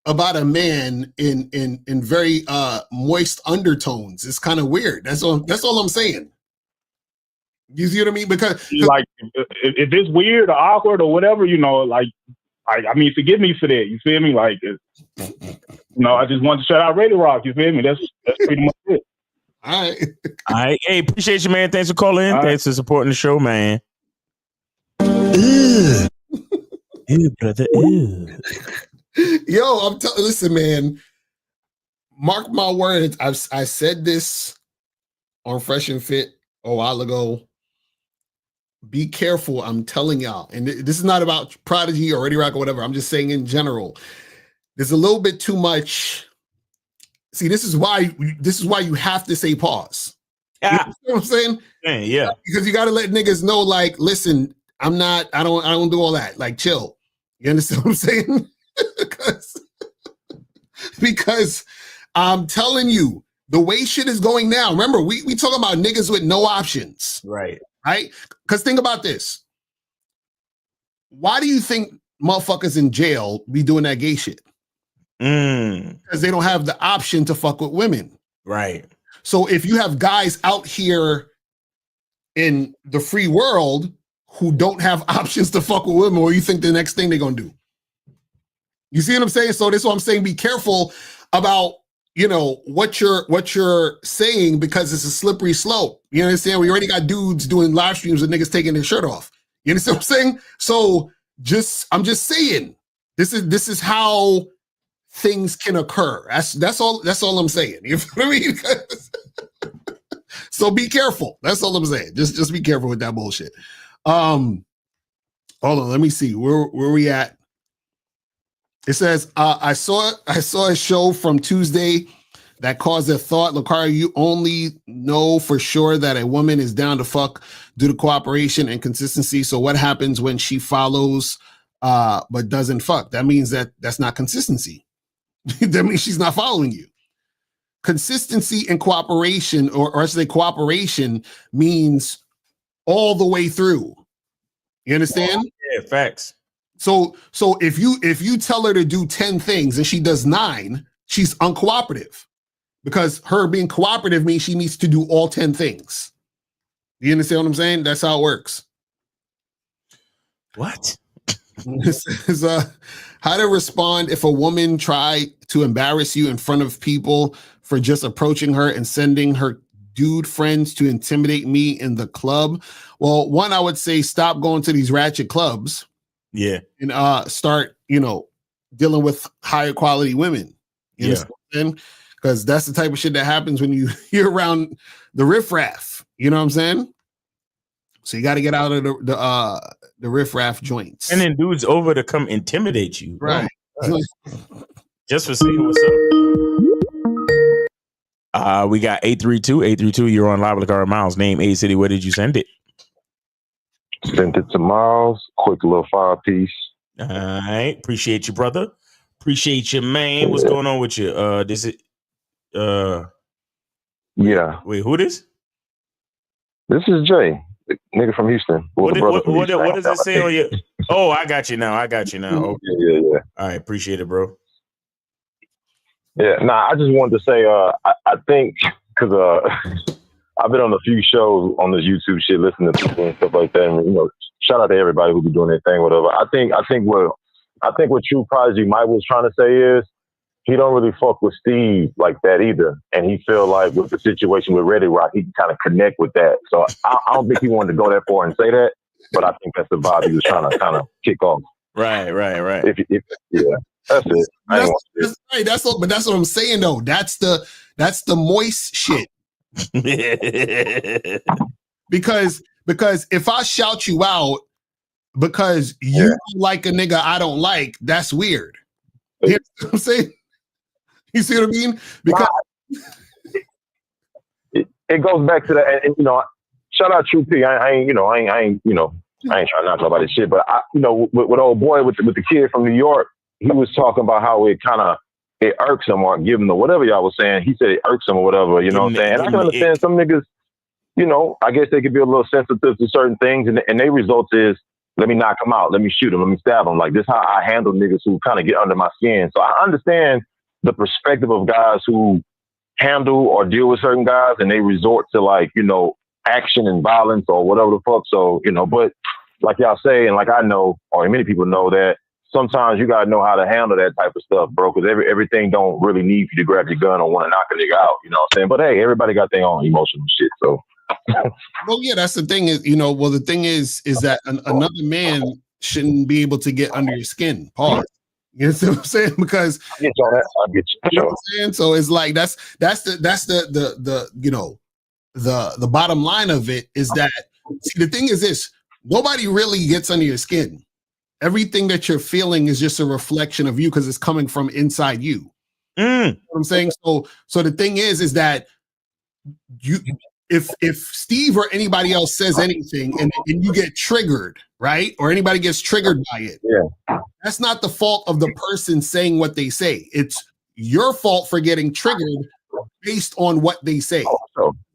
about a man in very moist undertones. It's kind of weird. That's all I'm saying. You see what I mean? Because if it's weird or awkward or whatever, forgive me for that. You feel me? I just want to shout out Radio Rock. You feel me? That's pretty much it. All right. Hey, appreciate you, man. Thanks for calling in. Thanks for supporting the show, man. Ew, brother. Ew. Yo, listen, man. Mark my words. I said this on Fresh and Fit a while ago. Be careful. I'm telling y'all. And this is not about Prodigy or Ready Rock or whatever. I'm just saying in general. There's a little bit too much. See, this is why you have to say pause. Yeah. You know what I'm saying? Yeah. Because you got to let niggas know, listen, I don't do all that. Chill. You understand what I'm saying? because I'm telling you, the way shit is going now, remember, we talking about niggas with no options. Right? Because think about this. Why do you think motherfuckers in jail be doing that gay shit? Because they don't have the option to fuck with women. Right. So if you have guys out here in the free world who don't have options to fuck with women, what do you think the next thing they're going to do? You see what I'm saying? So this is what I'm saying. Be careful about, what you're saying, because it's a slippery slope. You understand? We already got dudes doing live streams with niggas taking their shirt off. You understand what I'm saying? So I'm just saying, this is how things can occur. That's all I'm saying. You know what I mean? So be careful. That's all I'm saying. Just be careful with that bullshit. Hold on, let me see. Where we at? It says, I saw a show from Tuesday that caused a thought. Lakaria, you only know for sure that a woman is down to fuck due to cooperation and consistency. So what happens when she follows but doesn't fuck? That means that's not consistency. That means she's not following you. Consistency and cooperation, or I should say cooperation, means all the way through. You understand? Yeah, facts. So if you tell her to do 10 things and she does 9, she's uncooperative, because her being cooperative means she needs to do all 10 things. You understand what I'm saying? That's how it works. What? This is how to respond if a woman try to embarrass you in front of people for just approaching her and sending her dude friends to intimidate me in the club. Well, one, I would say stop going to these ratchet clubs. Yeah. And start, dealing with higher quality women. You understand? Because that's the type of shit that happens when you're around the riffraff. You know what I'm saying? So you got to get out of the riffraff joints. And then dudes over to come intimidate you. Right. Just for saying what's up. We got 832. You're on Live with Lakari Miles. Name, age, city. Where did you send it? Sent it to Miles. Quick little 5-piece. All right. Appreciate you, brother. Appreciate you, man. What's going on with you? This is yeah. Wait, who this? This is Jay, the nigga from Houston. What does it say on your? Oh, I got you now. Okay. Yeah. All right, appreciate it, bro. Yeah, I just wanted to say, I think, because I've been on a few shows on this YouTube shit, listening to people and stuff like that, and shout out to everybody who be doing their thing, whatever. I think what True Prodigy Mike was trying to say is he don't really fuck with Steve like that either, and he feel like with the situation with Ready Rock, he can kind of connect with that. So I don't think he wanted to go that far and say that, but I think that's the vibe he was trying to kind of kick off. Right. Yeah. That's it. That's right. That's what I'm saying though. That's the moist shit. because if I shout you out because you like a nigga I don't like, that's weird. You know what I'm saying? You see what I mean? Because it goes back to that, and shout out True P. I ain't trying to knock nobody's shit, but with old boy with the kid from New York, he was talking about how it irks him or give him or whatever y'all was saying. He said it irks him or whatever, you know what I'm saying? And I can understand some niggas, I guess they could be a little sensitive to certain things, and their results is, let me knock him out, let me shoot him, let me stab him. Like, this is how I handle niggas who kind of get under my skin. So I understand the perspective of guys who handle or deal with certain guys and they resort to action and violence or whatever the fuck. So, but like y'all say, and like I know, or many people know, that sometimes you gotta know how to handle that type of stuff, bro, because everything don't really need you to grab your gun or want to knock a nigga out, you know what I'm saying? But hey, everybody got their own emotional shit, so. Well, yeah, that's the thing is, the thing is that another man shouldn't be able to get under your skin. Pause. You know what I'm saying? Because I get you. You know what I'm saying? So it's like that's the bottom line of it is that, see, the thing is this: nobody really gets under your skin. Everything that you're feeling is just a reflection of you because it's coming from inside you. You know what I'm saying? So the thing is that if Steve or anybody else says anything and you get triggered, right? Or anybody gets triggered by it, that's not the fault of the person saying what they say. It's your fault for getting triggered based on what they say.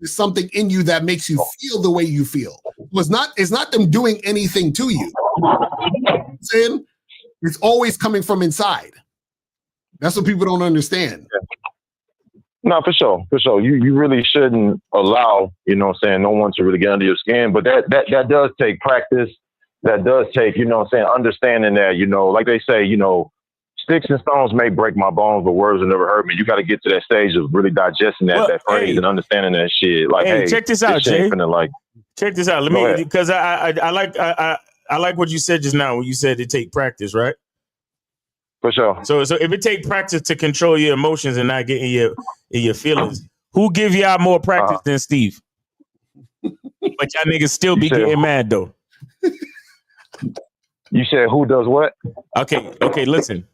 There's something in you that makes you feel the way you feel. It's not them doing anything to you. You know what I'm saying? It's always coming from inside. That's what people don't understand. No, for sure. You really shouldn't allow, no one to really get under your skin. But that does take practice. That does take, understanding that, like they say, sticks and stones may break my bones, but words will never hurt me. You got to get to that stage of really digesting that phrase and understanding that shit. Like, hey, check this out, Jay. Check this out. Let me, because I like what you said just now when you said it take practice, right? For sure. So if it take practice to control your emotions and not get in your feelings, who give y'all more practice than Steve? But y'all niggas still be getting mad though. You said who does what? Okay, listen.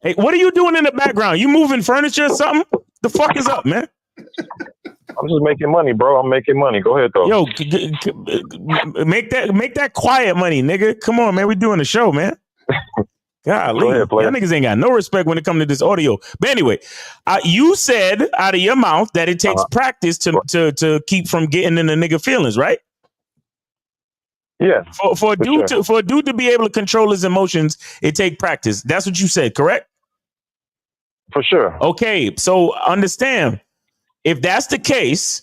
Hey, what are you doing in the background? You moving furniture or something? The fuck is up, man? I'm just making money, bro. I'm making money. Go ahead, though. Yo, make that quiet money, nigga. Come on, man. We doing a show, man. Golly, go ahead, y'all niggas ain't got no respect when it comes to this audio. But anyway, you said out of your mouth that it takes practice to keep from getting in the nigga feelings, right? Yeah. For a dude to be able to control his emotions, it take practice. That's what you said, correct? For sure. Okay, so understand, if that's the case,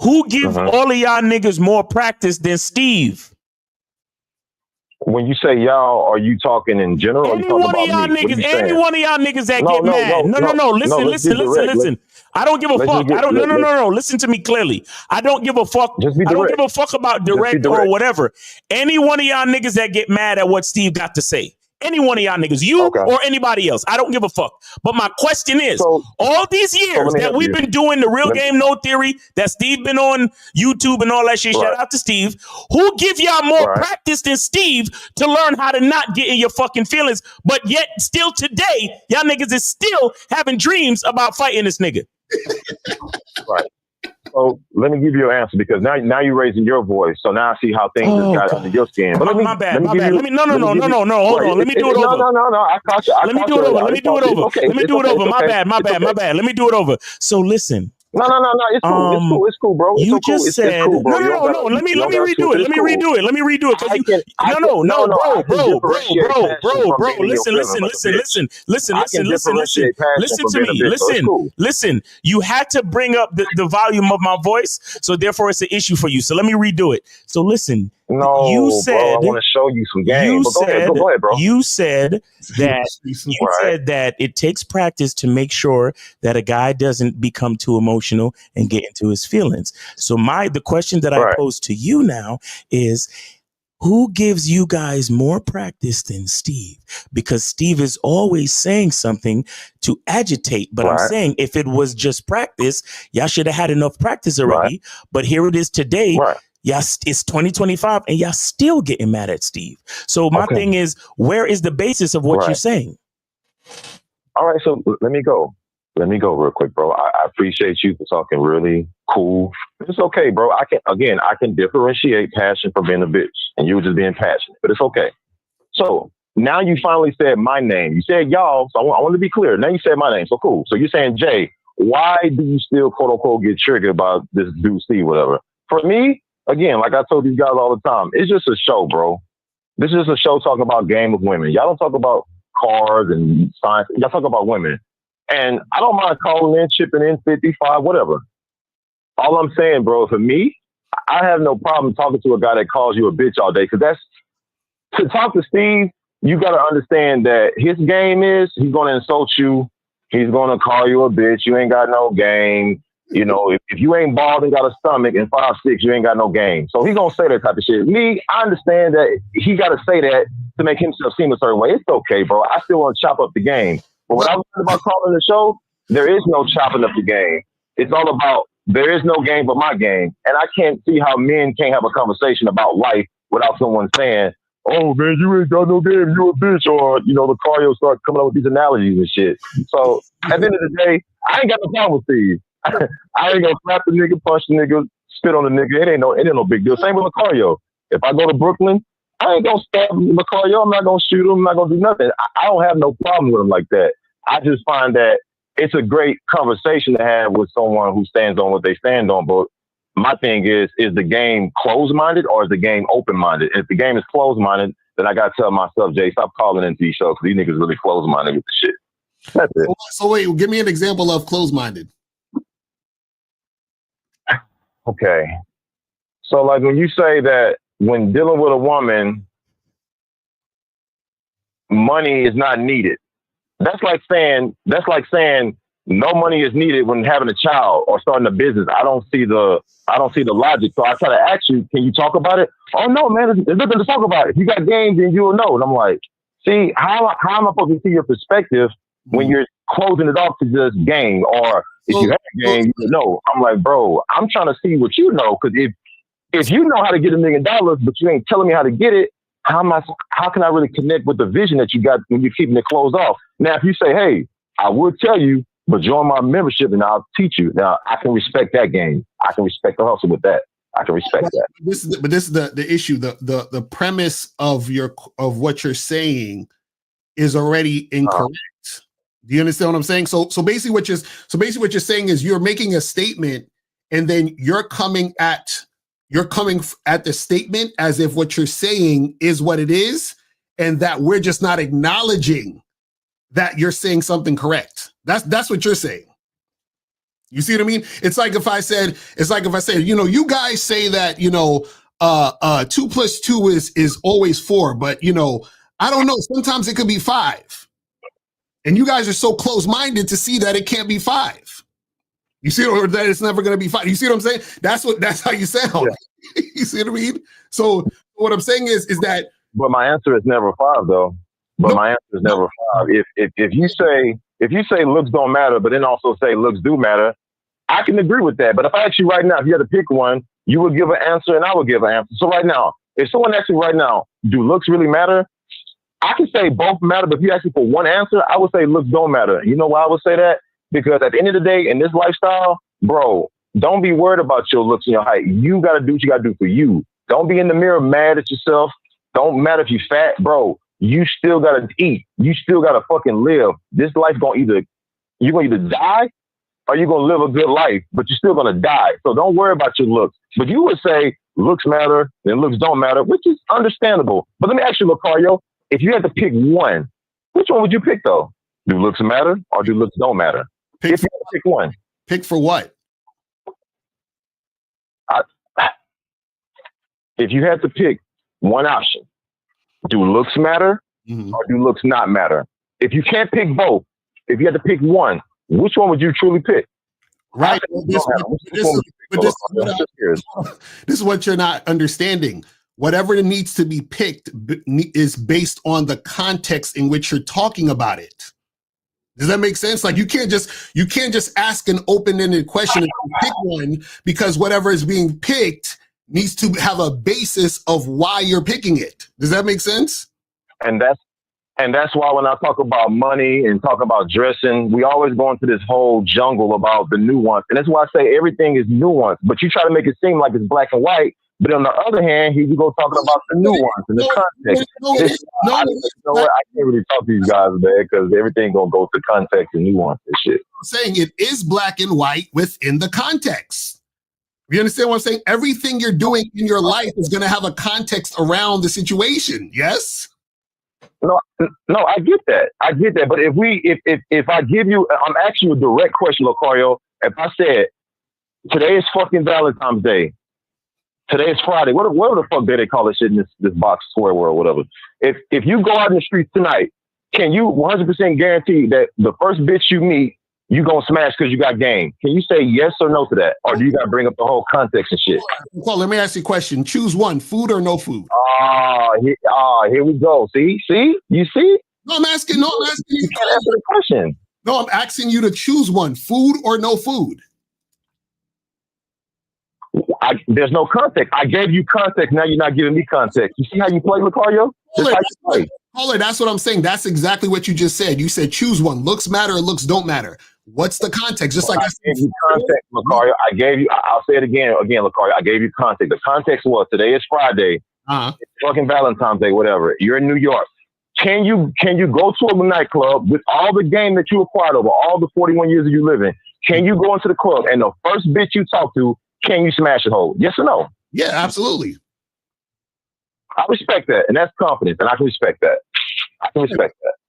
who give all of y'all niggas more practice than Steve? When you say y'all, are you talking in general? Any one of y'all niggas that get mad. No. Listen. I don't give a fuck. No. Listen to me clearly. I don't give a fuck. I don't give a fuck about direct or whatever. Any one of y'all niggas that get mad at what Steve got to say. Any one of y'all niggas, you or anybody else. I don't give a fuck. But my question is, all these years that we've been doing the Real Game No Theory, that Steve been on YouTube and all that shit, shout out to Steve, who give y'all more practice than Steve to learn how to not get in your fucking feelings, but yet still today, y'all niggas is still having dreams about fighting this nigga? Right. So let me give you an answer, because now you're raising your voice. So now I see how things have got under your skin. But my bad. Hold on. Let me do it over. No. I caught you. Let me do it over. Let me do it over. My bad. Let me do it over. So listen. No. It's cool, bro. You just said no. Let me redo it. Let me redo it. Listen to me. Listen. You had to bring up the volume of my voice, so therefore it's an issue for you. So let me redo it. So listen. No, you said, bro, I want to show you some game. Go ahead, bro. You said that it takes practice to make sure that a guy doesn't become too emotional and get into his feelings. So the question that I pose to you now is, who gives you guys more practice than Steve? Because Steve is always saying something to agitate. But I'm saying, if it was just practice, y'all should have had enough practice already. But here it is today. Y'all, it's 2025 and y'all still getting mad at Steve. So my thing is, where is the basis of what you're saying? All right, so let me go real quick, bro. I appreciate you for talking really cool. It's okay, bro. I can differentiate passion from being a bitch, and you were just being passionate, but it's okay. So now you finally said my name. You said y'all, so I want to be clear. Now you said my name, so cool. So you're saying, Jay, why do you still, quote unquote, get triggered about this dude Steve, whatever? For me, again, like I told these guys all the time, it's just a show, bro. This is just a show talking about game of women. Y'all don't talk about cars and science. Y'all talk about women. And I don't mind calling in, chipping in 55, whatever. All I'm saying, bro, for me, I have no problem talking to a guy that calls you a bitch all day. Because to talk to Steve, you got to understand that his game is, he's going to insult you. He's going to call you a bitch. You ain't got no game. You know, if you ain't bald and got a stomach and 5'6", you ain't got no game. So he gonna say that type of shit. Me, I understand that he got to say that to make himself seem a certain way. It's okay, bro. I still want to chop up the game. But when I was about calling the show, there is no chopping up the game. It's all about, there is no game but my game. And I can't see how men can't have a conversation about life without someone saying, oh man, you ain't got no game, you a bitch, or the Cario start coming up with these analogies and shit. So at the end of the day, I ain't got no problem with Steve. I ain't gonna slap the nigga, punch the nigga, spit on the nigga. It ain't no big deal. Same with Lucario. If I go to Brooklyn, I ain't gonna stab Lucario. I'm not gonna shoot him. I'm not gonna do nothing. I don't have no problem with him like that. I just find that it's a great conversation to have with someone who stands on what they stand on. But my thing is the game closed-minded or is the game open-minded? If the game is closed-minded, then I gotta tell myself, Jay, stop calling into these shows because these niggas really closed-minded with the shit. That's it. So wait, give me an example of closed-minded. Okay. So like when you say that when dealing with a woman, money is not needed. That's like saying no money is needed when having a child or starting a business. I don't see the logic. So I try to ask you, can you talk about it? Oh no, man, there's nothing to talk about. If you got games, then you'll know. And I'm like, see, how am I supposed to see your perspective when you're closing it off to just game? Or if you have a game, you know. I'm like, bro, I'm trying to see what you know. Because if you know how to get $1 million, but you ain't telling me how to get it, how can I really connect with the vision that you got when you're keeping it closed off? Now, if you say, hey, I would tell you, but join my membership and I'll teach you. Now, I can respect that game. I can respect the hustle with that. I can respect that. This is the issue. The premise of what you're saying is already incorrect. Do you understand what I'm saying? So basically what you're saying is you're making a statement and then you're coming at you're coming at the statement as if what you're saying is what it is, and that we're just not acknowledging that you're saying something correct. That's what you're saying. You see what I mean? It's like if I said, you know, you guys say that, you know, 2 + 2 is always 4, but you know, I don't know. Sometimes it could be 5. And you guys are so close-minded to see that it can't be 5. You see, or that it's never going to be 5. You see what I'm saying? That's how you sound. Yeah. You see what I mean? So what I'm saying is that. But my answer is never 5, though. But my answer is never 5. If you say looks don't matter, but then also say looks do matter, I can agree with that. But if I ask you right now, if you had to pick one, you would give an answer and I would give an answer. So right now, if someone asks you right now, do looks really matter? I can say both matter, but if you ask me for one answer, I would say looks don't matter. You know why I would say that? Because at the end of the day, in this lifestyle, bro, don't be worried about your looks and your height. You got to do what you got to do for you. Don't be in the mirror mad at yourself. Don't matter if you're fat, bro. You still got to eat. You still got to fucking live. This life you're going to either die or you're going to live a good life, but you're still going to die. So don't worry about your looks. But you would say looks matter and looks don't matter, which is understandable. But let me ask you, Lucario, if you had to pick one, which one would you pick, though? Do looks matter or do looks don't matter? If you had to pick one. Pick for what? If you had to pick one option, do looks matter or do looks not matter? If you can't pick both, if you had to pick one, which one would you truly pick? Right. This is what you're not understanding. Whatever needs to be picked is based on the context in which you're talking about it. Does that make sense? Like you can't just ask an open-ended question and pick one, because whatever is being picked needs to have a basis of why you're picking it. Does that make sense? And that's why when I talk about money and talk about dressing, we always go into this whole jungle about the nuance. And that's why I say everything is nuance, but you try to make it seem like it's black and white. But on the other hand, here you go talking about the nuance and the context. I can't really talk to these guys today because everything gonna go to context and nuance and shit. I'm saying it is black and white within the context. You understand what I'm saying? Everything you're doing in your life is gonna have a context around the situation. Yes? No, I get that. But if I give you, I'm asking you a direct question, Lucario. If I said today is fucking Valentine's Day. Today is Friday. Whatever the fuck they call this shit in this box square world, whatever. If you go out in the streets tonight, can you 100% guarantee that the first bitch you meet, you gonna smash because you got game? Can you say yes or no to that? Or do you gotta bring up the whole context and shit? Well, let me ask you a question. Choose one, food or no food? Here we go. See? You see? I'm asking you. You can't answer the question. No, I'm asking you to choose one, food or no food. There's no context. I gave you context. Now you're not giving me context. You see how you play, Lucario? Caller, that's what I'm saying. That's exactly what you just said. You said choose one. Looks matter or looks don't matter. What's the context? Just like I gave you context, Lucario. I'll say it again, Lucario. I gave you context. The context was today is Friday. It's fucking Valentine's Day, whatever. You're in New York. Can you go to a nightclub with all the game that you acquired over all the 41 years that you live in? Can you go into the club and the first bitch you talk to, can you smash a hole? Yes or no? Yeah, absolutely. I respect that. And that's confidence. And I can respect that.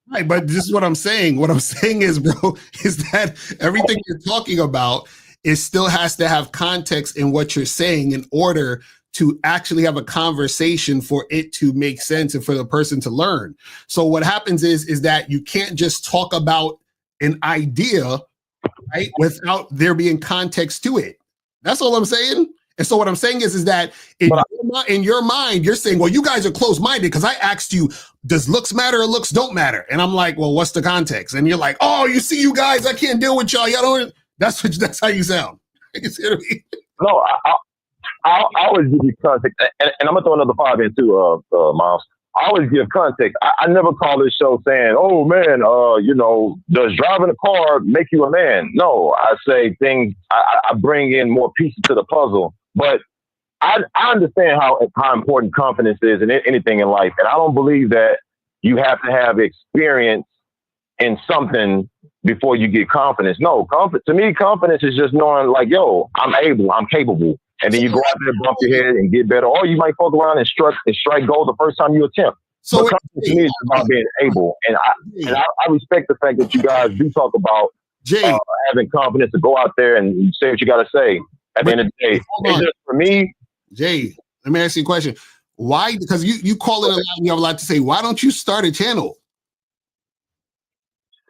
Right, but this is what I'm saying. What I'm saying is, bro, is that everything you're talking about still has to have context in what you're saying in order to actually have a conversation for it to make sense and for the person to learn. So what happens is that you can't just talk about an idea, right, without there being context to it. That's all I'm saying. And so what I'm saying is that in your mind, you're saying, well, you guys are close-minded because I asked you, does looks matter or looks don't matter? And I'm like, well, what's the context? And you're like, oh, you see, you guys, I can't deal with y'all. Y'all don't. That's how you sound. You see what I mean? No, I always give you context, and I'm gonna throw another 5 in too, Miles. I always give context. I never call this show saying, "Oh man, does driving a car make you a man?" No, I say things. I bring in more pieces to the puzzle. But I understand how important confidence is in anything in life, and I don't believe that you have to have experience in something before you get confidence. No, to me, confidence is just knowing, like, yo, I'm able, I'm capable. and then you go out there, bump your head, and get better. Or you might fuck around and strike gold the first time you attempt. So but to me, it's about being able, and I respect the fact that you guys do talk about having confidence to go out there and say what you got to say. At the end of the day, it's just for me, Jay. Let me ask you a question. Why? Because you call it a lot and you have a lot to say. Why don't you start a channel?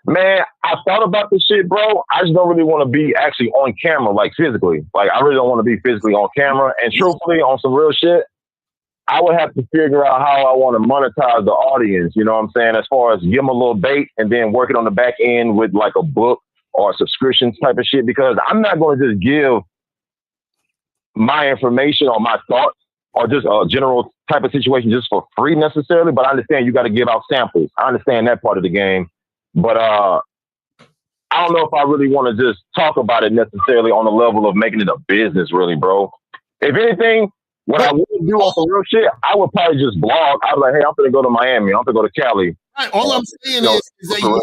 Man, I thought about this shit, bro. I just don't really want to be actually on camera, like physically. Like, I really don't want to be physically on camera. And truthfully, on some real shit, I would have to figure out how I want to monetize the audience. You know what I'm saying? As far as give them a little bait and then work it on the back end with like a book or subscriptions type of shit, because I'm not going to just give my information or my thoughts or just a general type of situation just for free necessarily. But I understand you got to give out samples. I understand that part of the game. But I don't know if I really want to just talk about it necessarily on the level of making it a business, really, bro. If anything, what I would do on some real shit, I would probably just blog. I'd be like, hey, I'm going to go to Miami. I'm going to go to Cali. Right, all I'm saying is that you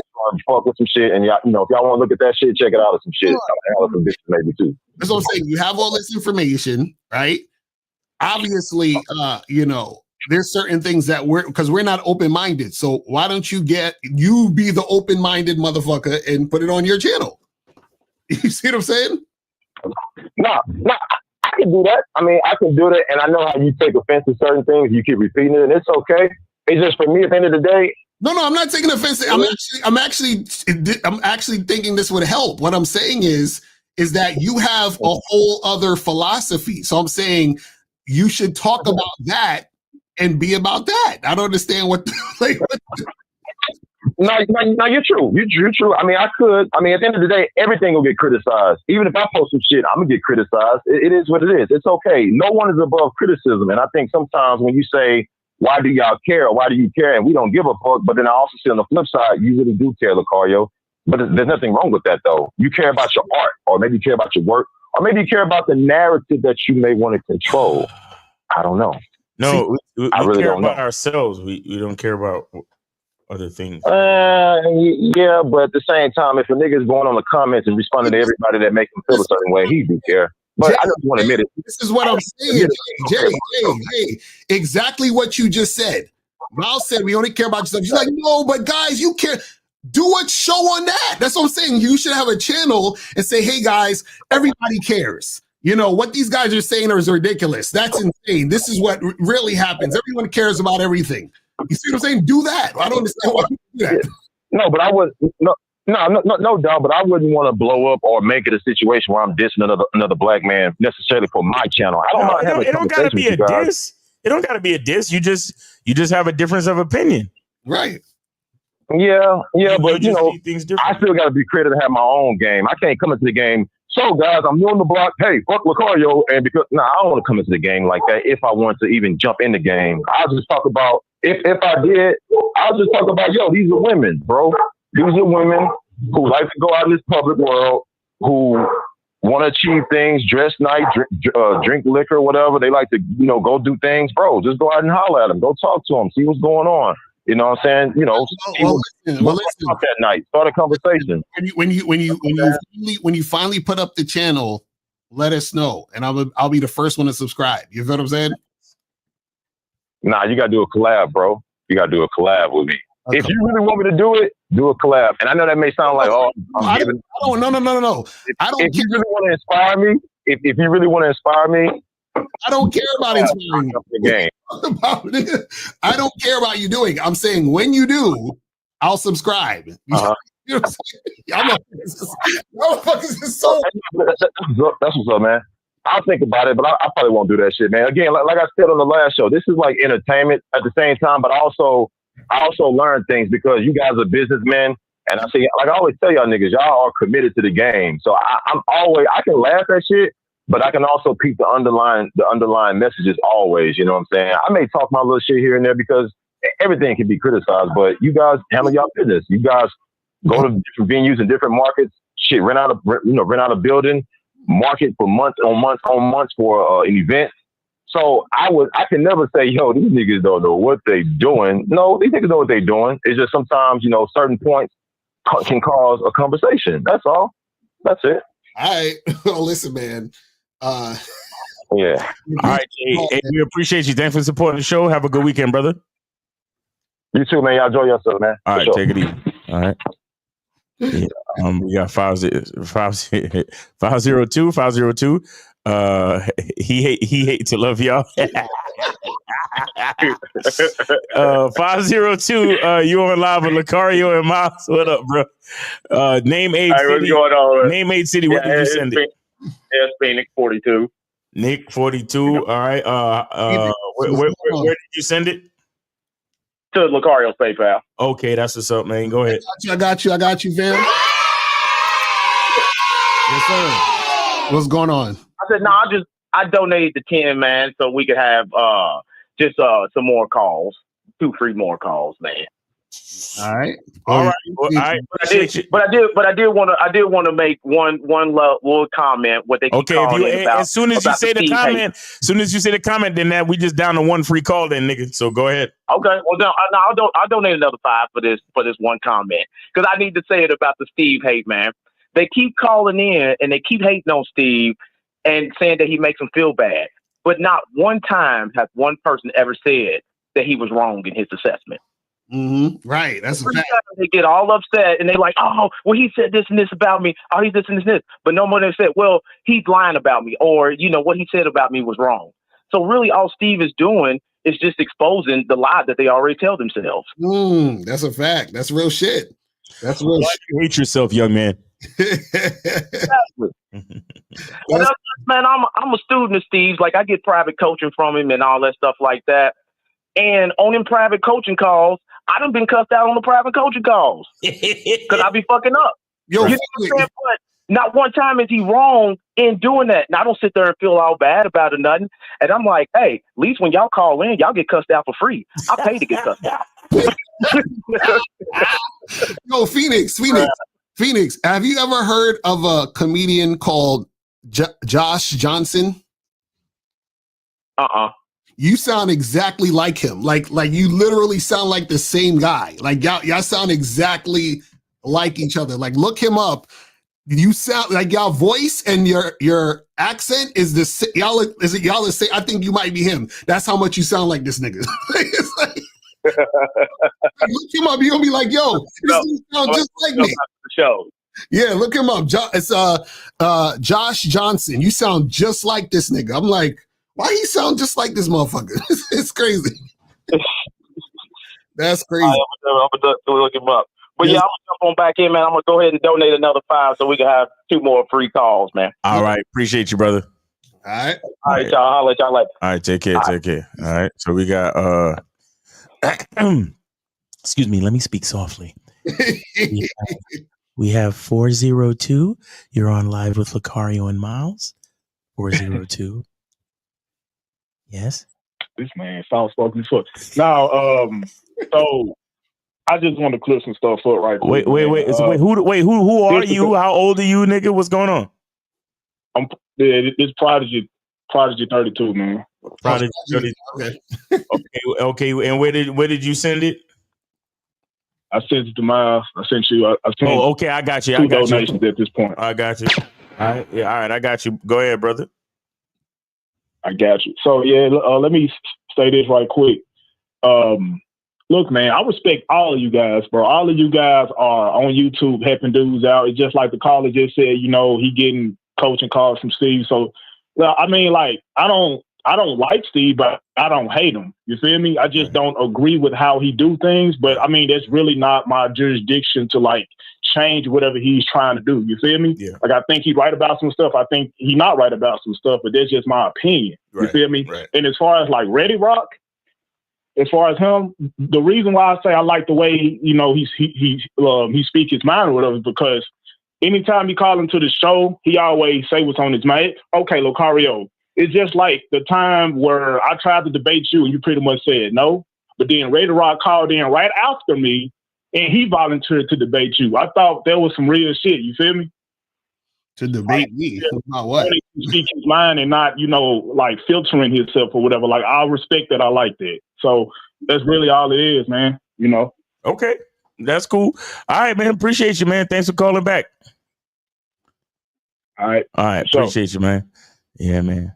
fuck with some shit. And, y'all, if y'all want to look at that shit, check it out or some shit. Some bitches maybe too. That's what I'm saying. You have all this information, right? Obviously, there's certain things that we're not open-minded. So why don't you be the open-minded motherfucker and put it on your channel? You see what I'm saying? No, I can do that. I mean, I can do that, and I know how you take offense to certain things. You keep repeating it, and it's okay. It's just for me at the end of the day. No, I'm not taking offense. I'm actually thinking this would help. What I'm saying is that you have a whole other philosophy. So I'm saying you should talk about that and be about that. I don't understand what No, you're true. You're true. I mean, at the end of the day, everything will get criticized. Even if I post some shit, I'm going to get criticized. It is what it is. It's okay. No one is above criticism. And I think sometimes when you say, why do y'all care? Or why do you care? And we don't give a fuck. But then I also see on the flip side, you really do care, Lucario. But there's nothing wrong with that, though. You care about your art, or maybe you care about your work, or maybe you care about the narrative that you may want to control. I don't know. No, we I really care don't know. about ourselves. We don't care about other things. Yeah, but at the same time, if a nigga is going on the comments and responding to everybody that makes him feel a certain way, he do care. But Jay, I just want to admit it. This is what I'm saying, Jay. Exactly what you just said. Miles said we only care about yourself. She's like, no, but guys, you care. Do a show on that. That's what I'm saying. You should have a channel and say, hey guys, everybody cares. You know, what these guys are saying is ridiculous. That's insane. This is what really happens. Everyone cares about everything. You see what I'm saying? Do that. I don't understand why you do that. No, but I would no, doubt. But I wouldn't want to blow up or make it a situation where I'm dissing another black man necessarily for my channel. I don't mind having a conversation with you guys. Diss. It don't gotta be a diss. You just have a difference of opinion. Right. Yeah, but you know, I still got to be creative to have my own game. I can't come into the game. So guys, I'm new on the block. Hey, fuck Lucario, and because I don't want to come into the game like that. If I want to even jump in the game, I'll just talk about. If I did, I'll just talk about these are women, bro. These are women who like to go out in this public world, who want to achieve things, dress nice, drink liquor, whatever. They like to, go do things, bro. Just go out and holler at them. Go talk to them. See what's going on. You know what I'm saying? Listen. That night, start a conversation. When you finally put up the channel, let us know, and I'll be the first one to subscribe. You feel what I'm saying? Nah, you gotta do a collab, bro. You gotta do a collab with me. Okay. If you really want me to do it, do a collab. And I know that may sound like, no. No. I don't. If you really want to inspire me, if you really want to inspire me, I don't care about inspiring the game. I don't care about you doing. I'm saying when you do, I'll subscribe. Uh-huh. You know what I'm saying? That's what's up, man. I'll think about it, but I probably won't do that shit, man. Again, like I said on the last show, this is like entertainment at the same time, but I also learn things because you guys are businessmen. And I say, like I always tell y'all niggas, y'all are committed to the game. So I can laugh at shit, but I can also peep the underlying messages always. You know what I'm saying? I may talk my little shit here and there because everything can be criticized, but you guys handle y'all business. You guys go to different venues in different markets. Shit, rent out a building, market for months on months for an event. So I can never say, these niggas don't know what they doing. No, these niggas know what they doing. It's just sometimes, certain points can cause a conversation. That's all. That's it. All right. Well, listen, man. Yeah. All right, hey, we appreciate you. Thanks for supporting the show. Have a good weekend, brother. You too, man. Y'all enjoy yourself, man. All right, For sure. take it easy. All right. Yeah, we got 502. He hate to love y'all. 502. You on live with Lucario and Miles. What up, bro? Name age Hey, what's city. going on? Name age city. What did you send it? It's Phoenix 42. Nick 42. All right. Where did you send it? To Lucario's PayPal. Okay, that's what's up, man. Go ahead. I got you, Van. Yes, sir. What's going on? I said, no, I donated the 10, man, so we could have just some more calls. 2 free more calls, man. All right. All right. Well, all right. But I did want to make one little comment. What they keep Okay, if calling you in about, as soon as you about say the Steve comment, then that we just down to 1 free call, then nigga. So go ahead. Okay, well, no, I'll donate another 5 for this one comment because I need to say it about the Steve hate, man. They keep calling in and they keep hating on Steve and saying that he makes them feel bad, but not one time has one person ever said that he was wrong in his assessment. Mm-hmm. Right, that's a fact. They get all upset and they like, oh, well, he said this and this about me. Oh, he's this and this and this. But no one has said, well, he's lying about me, or what he said about me was wrong. So really, all Steve is doing is just exposing the lie that they already tell themselves. That's a fact. That's real shit. That's real shit. You hate yourself, young man. Exactly. Man, I'm a student of Steve's. Like, I get private coaching from him and all that stuff like that. And on them private coaching calls, I done been cussed out on the private coaching calls because I be fucking up. Yo, you know what I'm saying? But not one time is he wrong in doing that. And I don't sit there and feel all bad about it, nothing. And I'm like, hey, at least when y'all call in, y'all get cussed out for free. I pay to get cussed out. Yo, Phoenix, have you ever heard of a comedian called Josh Johnson? You sound exactly like him. Like you literally sound like the same guy. Like y'all sound exactly like each other. Like, look him up. You sound like y'all voice and your accent is the y'all the same. I think you might be him. That's how much you sound like this nigga. It's like, look him up. You gonna be like, yo, this dude sound just like me. Show. Yeah, look him up. It's Josh Johnson. You sound just like this nigga. I'm like, why he sound just like this motherfucker? It's crazy. That's crazy. I'm gonna look him up. But yeah, I'm gonna jump on back in, man. I'm gonna go ahead and donate another 5 so we can have 2 more free calls, man. All right. Appreciate you, brother. All right, y'all. I'll let y'all later. All right, take care. All right. So we got excuse me, let me speak softly. We have 402. You're on live with Lucario and Miles. 402. Yes. This man sounds spoken as fuck. Now, so I just want to clear some stuff up right quick. Wait. Who are you? How old are you, nigga? What's going on? It's Prodigy 32, man. Prodigy 32. Okay. And where did you send it? I sent it to Miles. I sent you. I sent okay. I got you. 2 donations at this point. I got you. All right. Yeah. All right. I got you. Go ahead, brother. I got you. So yeah, let me say this right quick. Look, man, I respect all of you guys, bro. All of you guys are on YouTube helping dudes out. It's just like the caller just said, he getting coaching calls from Steve. So, I mean, like, I don't like Steve, but I don't hate him. You feel me? I just don't agree with how he do things. But I mean, that's really not my jurisdiction to like change whatever he's trying to do. You feel me? Yeah. Like, I think he's right about some stuff. I think he's not right about some stuff, but that's just my opinion. You feel me? Right. And as far as like Ready Rock, as far as him, the reason why I say I like the way, he speak his mind or whatever is because anytime you call him to the show, he always say what's on his mind. Okay, Lucario. It's just like the time where I tried to debate you and you pretty much said no. But then Ready Rock called in right after me and he volunteered to debate you. I thought that was some real shit. You feel me? To debate me? About what? Speak his mind and not, like filtering himself or whatever. Like, I respect that. I like that. So that's really all it is, man. Okay. That's cool. All right, man. Appreciate you, man. Thanks for calling back. All right. Appreciate you, man. Yeah, man.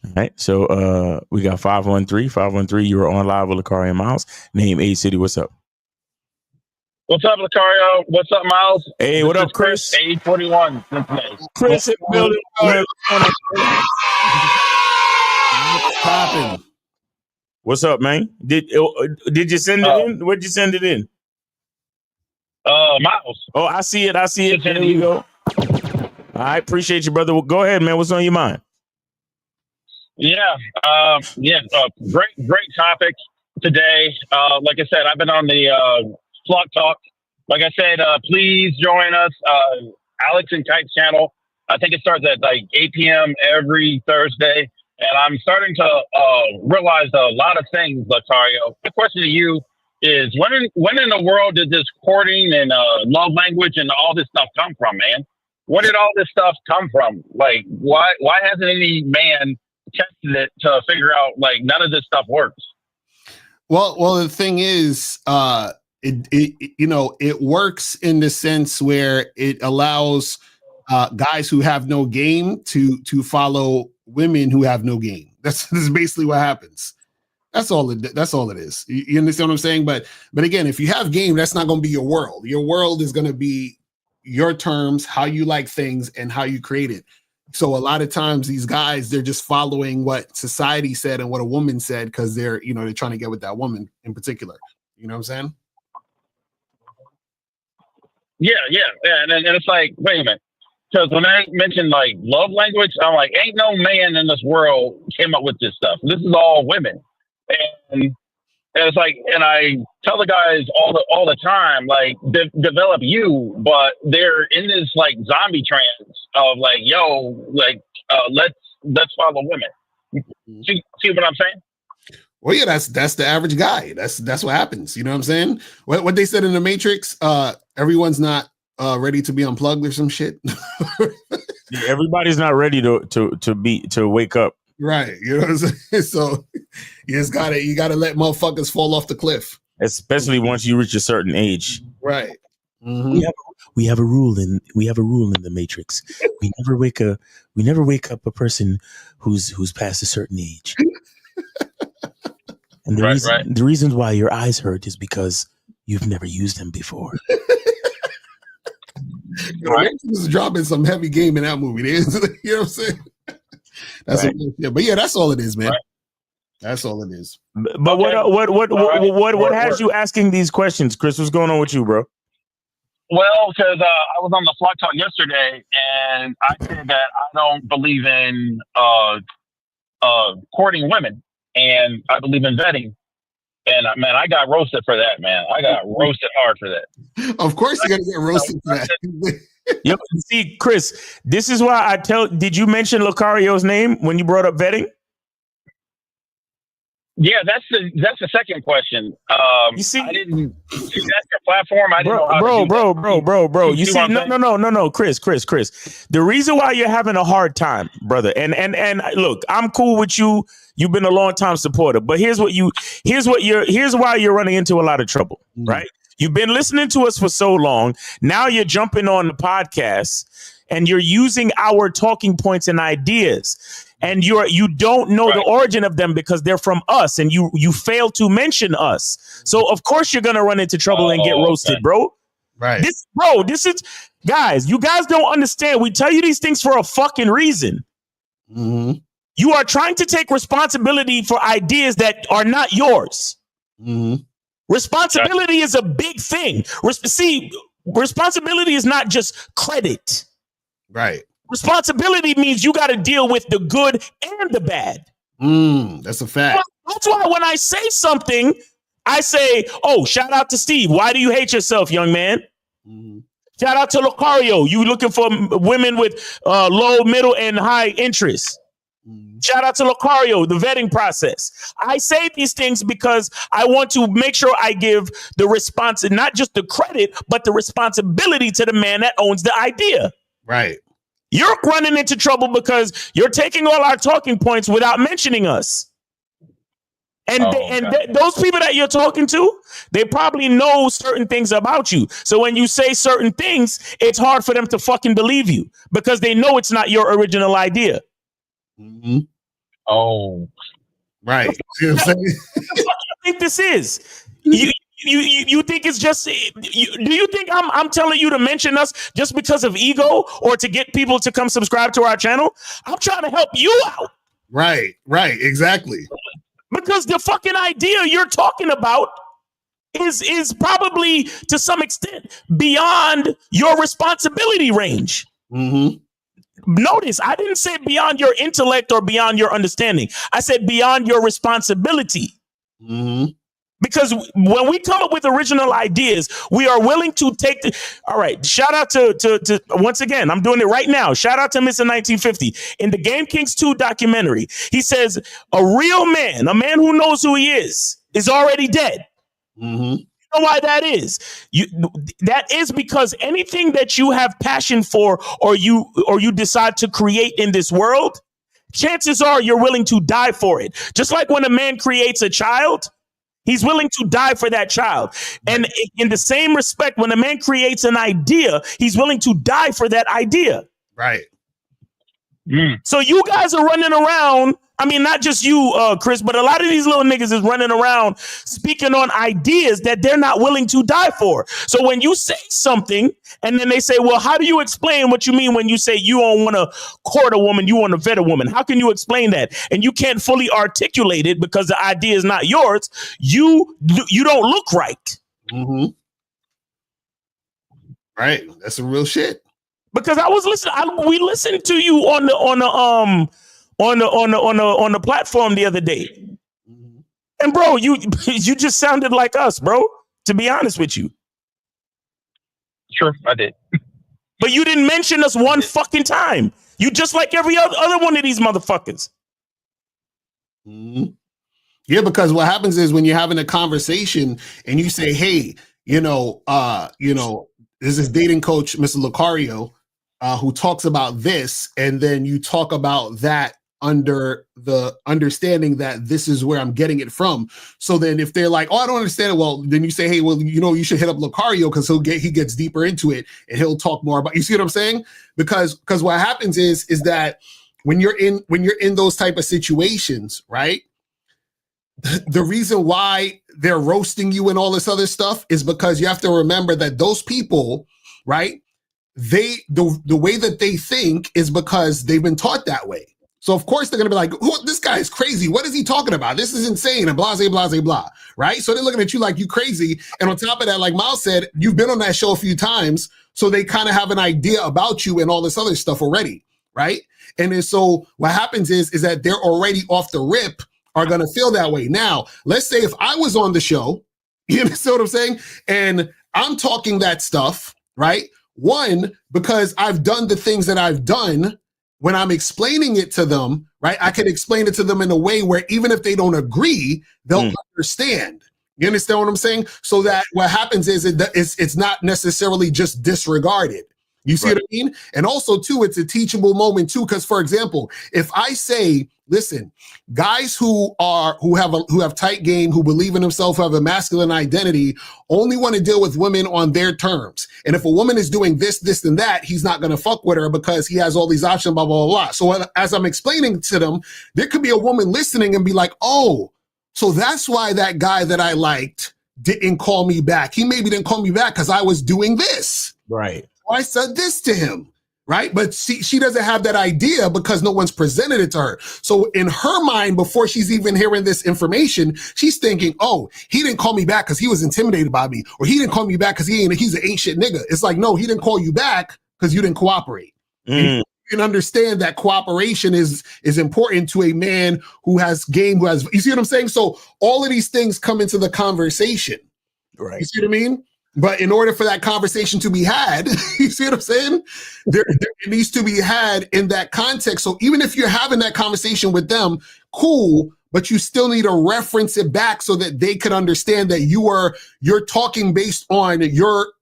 All right. So we got 513. You were on live with Lakari and Miles. Name A City. What's up? What's up, Lucario? What's up, Miles? Hey, This what up, is Chris? 841 Cincinnati. Chris in the building. What's poppin'? What's up, man? Did you send it in? Where'd you send it in? Miles. Oh, I see it. There you go. I appreciate you, brother. Well, go ahead, man. What's on your mind? Yeah. Great topic today. Like I said, I've been on the Flock Talk. Like I said, please join us. Alex and Kite's channel. I think it starts at like 8 p.m. every Thursday. And I'm starting to realize a lot of things, Latario. The question to you is, when in the world did this courting and love language and all this stuff come from, man? Where did all this stuff come from? Like, why hasn't any man tested it to figure out, like, none of this stuff works? Well, the thing is, it works in the sense where it allows guys who have no game to follow women who have no game. That's basically what happens. That's all it is. You understand what I'm saying? But again, if you have game, that's not going to be your world. Your world is going to be your terms, how you like things, and how you create it. So a lot of times these guys, they're just following what society said and what a woman said because they're trying to get with that woman in particular. You know what I'm saying? Yeah. And it's like, wait a minute. Because when I mentioned like love language, I'm like, ain't no man in this world came up with this stuff. This is all women. And it's like, and I tell the guys all the time, like, develop you, but they're in this like zombie trance of like, yo, like, let's follow women. See what I'm saying? Well, yeah, that's the average guy. That's what happens. You know what I'm saying? What they said in the Matrix, everyone's not ready to be unplugged or some shit. Yeah, everybody's not ready to wake up. Right. You know what I'm saying? So you gotta let motherfuckers fall off the cliff. Especially once you reach a certain age. Right. Mm-hmm. We have a rule in the Matrix. We never wake up a person who's past a certain age. And the reasons why your eyes hurt is because you've never used them before. This is dropping some heavy game in that movie. You know what I'm saying? But yeah, that's all it is, man. Right. That's all it is. But what has you asking these questions, Chris? What's going on with you, bro? Well, because I was on the Flock Talk yesterday, and I said that I don't believe in courting women, and I believe in vetting. And man, I got roasted for that, man. I got roasted hard for that. Of course, you're gonna get roasted for that. Yep. See, Chris, this is why did you mention Lucario's name when you brought up vetting? Yeah, that's the second question. You see, I didn't see that's your platform. I didn't know how bro. You see, no, Chris. The reason why you're having a hard time, brother, and look, I'm cool with you. You've been a long time supporter, but here's why you're running into a lot of trouble, right? You've been listening to us for so long. Now you're jumping on the podcast and you're using our talking points and ideas. And you don't know the origin of them because they're from us, and you fail to mention us. So of course you're gonna run into trouble and get roasted, bro. Right. This is guys. You guys don't understand. We tell you these things for a fucking reason. Mm-hmm. You are trying to take responsibility for ideas that are not yours. Mm-hmm. Responsibility is a big thing. Responsibility is not just credit. Right. Responsibility means you got to deal with the good and the bad. That's a fact. That's why when I say something, I say, oh, shout out to Steve. Why do you hate yourself, young man? Mm-hmm. Shout out to Lucario. You looking for women with low, middle, and high interest. Mm-hmm. Shout out to Lucario, the vetting process. I say these things because I want to make sure I give the response, not just the credit, but the responsibility to the man that owns the idea. Right. You're running into trouble because you're taking all our talking points without mentioning us. And those people that you're talking to, they probably know certain things about you. So when you say certain things, it's hard for them to fucking believe you because they know it's not your original idea. Mm-hmm. Oh, right. See what I'm saying? What the fuck you think this is? You think it's just? Do you think I'm telling you to mention us just because of ego or to get people to come subscribe to our channel? I'm trying to help you out. Right, exactly. Because the fucking idea you're talking about is probably to some extent beyond your responsibility range. Mm-hmm. Notice I didn't say beyond your intellect or beyond your understanding. I said beyond your responsibility. Mm-hmm. Because when we come up with original ideas, we are willing to take the. All right. Shout out to once again, I'm doing it right now. Shout out to Mr. 1950. In the Game Kings 2 documentary, he says a real man, a man who knows who he is already dead. Mm-hmm. You know why that is? That is because anything that you have passion for or you decide to create in this world, chances are you're willing to die for it. Just like when a man creates a child, he's willing to die for that child. And in the same respect, when a man creates an idea, he's willing to die for that idea. Right. So you guys are running around. I mean, not just you, Chris, but a lot of these little niggas is running around speaking on ideas that they're not willing to die for. So when you say something and then they say, well, how do you explain what you mean when you say you don't want to court a woman, you want to vet a woman? How can you explain that? And you can't fully articulate it because the idea is not yours. You don't look right. Mm-hmm. Right. That's some real shit. Because I was listening. We listened to you on the platform the other day, and bro, you just sounded like us, bro. To be honest with you, sure, I did. But you didn't mention us one fucking time. You just like every other one of these motherfuckers. Mm-hmm. Yeah, because what happens is when you're having a conversation and you say, "Hey, there's this dating coach, Mr. Lucario, who talks about this," and then you talk about that under the understanding that this is where I'm getting it from. So then if they're like, "Oh, I don't understand it," well, then you say, "Hey, well, you should hit up Lucario because he gets deeper into it and he'll talk more about." You see what I'm saying? Because what happens is that when you're in those type of situations, right? The reason why they're roasting you and all this other stuff is because you have to remember that those people, right? The way that they think is because they've been taught that way. So of course they're gonna be like, this guy is crazy. What is he talking about? This is insane and blah, blah, blah, blah, right? So they're looking at you like you crazy. And on top of that, like Miles said, you've been on that show a few times. So they kind of have an idea about you and all this other stuff already, right? And then so what happens is that they're already off the rip are gonna feel that way. Now, let's say if I was on the show, you understand what I'm saying? And I'm talking that stuff, right? One, because I've done the things that I've done, when I'm explaining it to them, right, I can explain it to them in a way where even if they don't agree, they'll understand. You understand what I'm saying? So that what happens is it's not necessarily just disregarded. You see what I mean? And also, too, it's a teachable moment, too, because, for example, if I say, listen, guys who have tight game, who believe in themselves, who have a masculine identity, only want to deal with women on their terms. And if a woman is doing this, and that, he's not going to fuck with her because he has all these options, blah, blah, blah, blah. So as I'm explaining to them, there could be a woman listening and be like, oh, so that's why that guy that I liked didn't call me back. He maybe didn't call me back because I was doing this. Right. I said this to him, right? But she doesn't have that idea because no one's presented it to her. So in her mind, before she's even hearing this information, she's thinking, oh, he didn't call me back because he was intimidated by me, or he didn't call me back because he's an ain't shit nigga. It's like, no, he didn't call you back because you didn't cooperate. You can understand that cooperation is important to a man who has game, you see what I'm saying? So all of these things come into the conversation. Right. You see what I mean? But in order for that conversation to be had, you see what I'm saying? It needs to be had in that context. So even if you're having that conversation with them, cool, but you still need to reference it back so that they could understand that you're talking based on your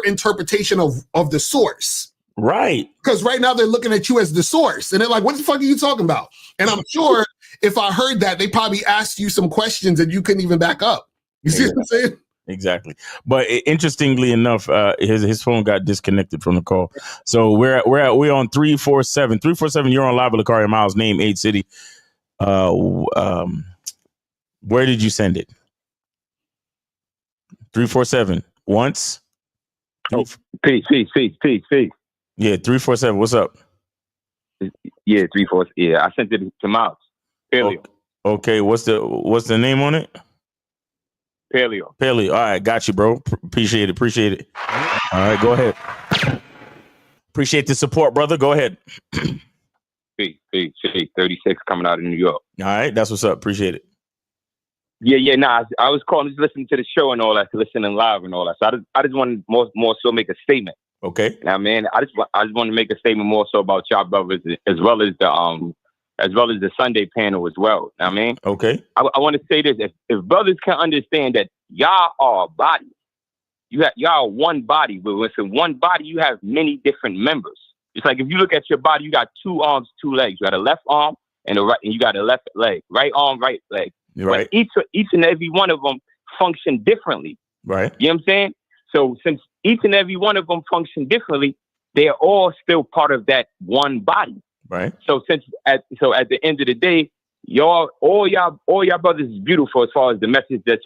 interpretation of the source. Right. Because right now they're looking at you as the source. And they're like, what the fuck are you talking about? And I'm sure if I heard that, they probably asked you some questions that you couldn't even back up. You see what I'm saying? Exactly. But interestingly enough, his phone got disconnected from the call. So we're on 347. 347, you're on live with Lucario Miles, name 8 City. Where did you send it? 347 once. Oh, peace. Yeah, 347. What's up? Yeah, 3-4. Yeah, I sent it to Miles. Paleo. Okay, what's the name on it? Paleo. All right, got you, bro. Appreciate it. All right, go ahead. Appreciate the support, brother. Go ahead. Peace. 36 coming out of New York. All right, that's what's up. Appreciate it. Yeah. Nah, I was calling, just listening to the show and all that, listening live and all that. So I just wanted more so make a statement. Okay. Now, man, I just want to make a statement more so about y'all brothers, as well as the Sunday panel as well. Now, I mean, okay. I want to say this: if brothers can understand that y'all are bodies, y'all are one body, but within one body you have many different members. It's like if you look at your body, you got 2 arms, 2 legs. You got a left arm and a right, and you got a left leg. Right arm, right leg. Right. But each and every one of them function differently. Right. You know what I'm saying? So since each and every one of them function differently, they are all still part of that one body. Right. So at the end of the day, all y'all brothers is beautiful as far as the message that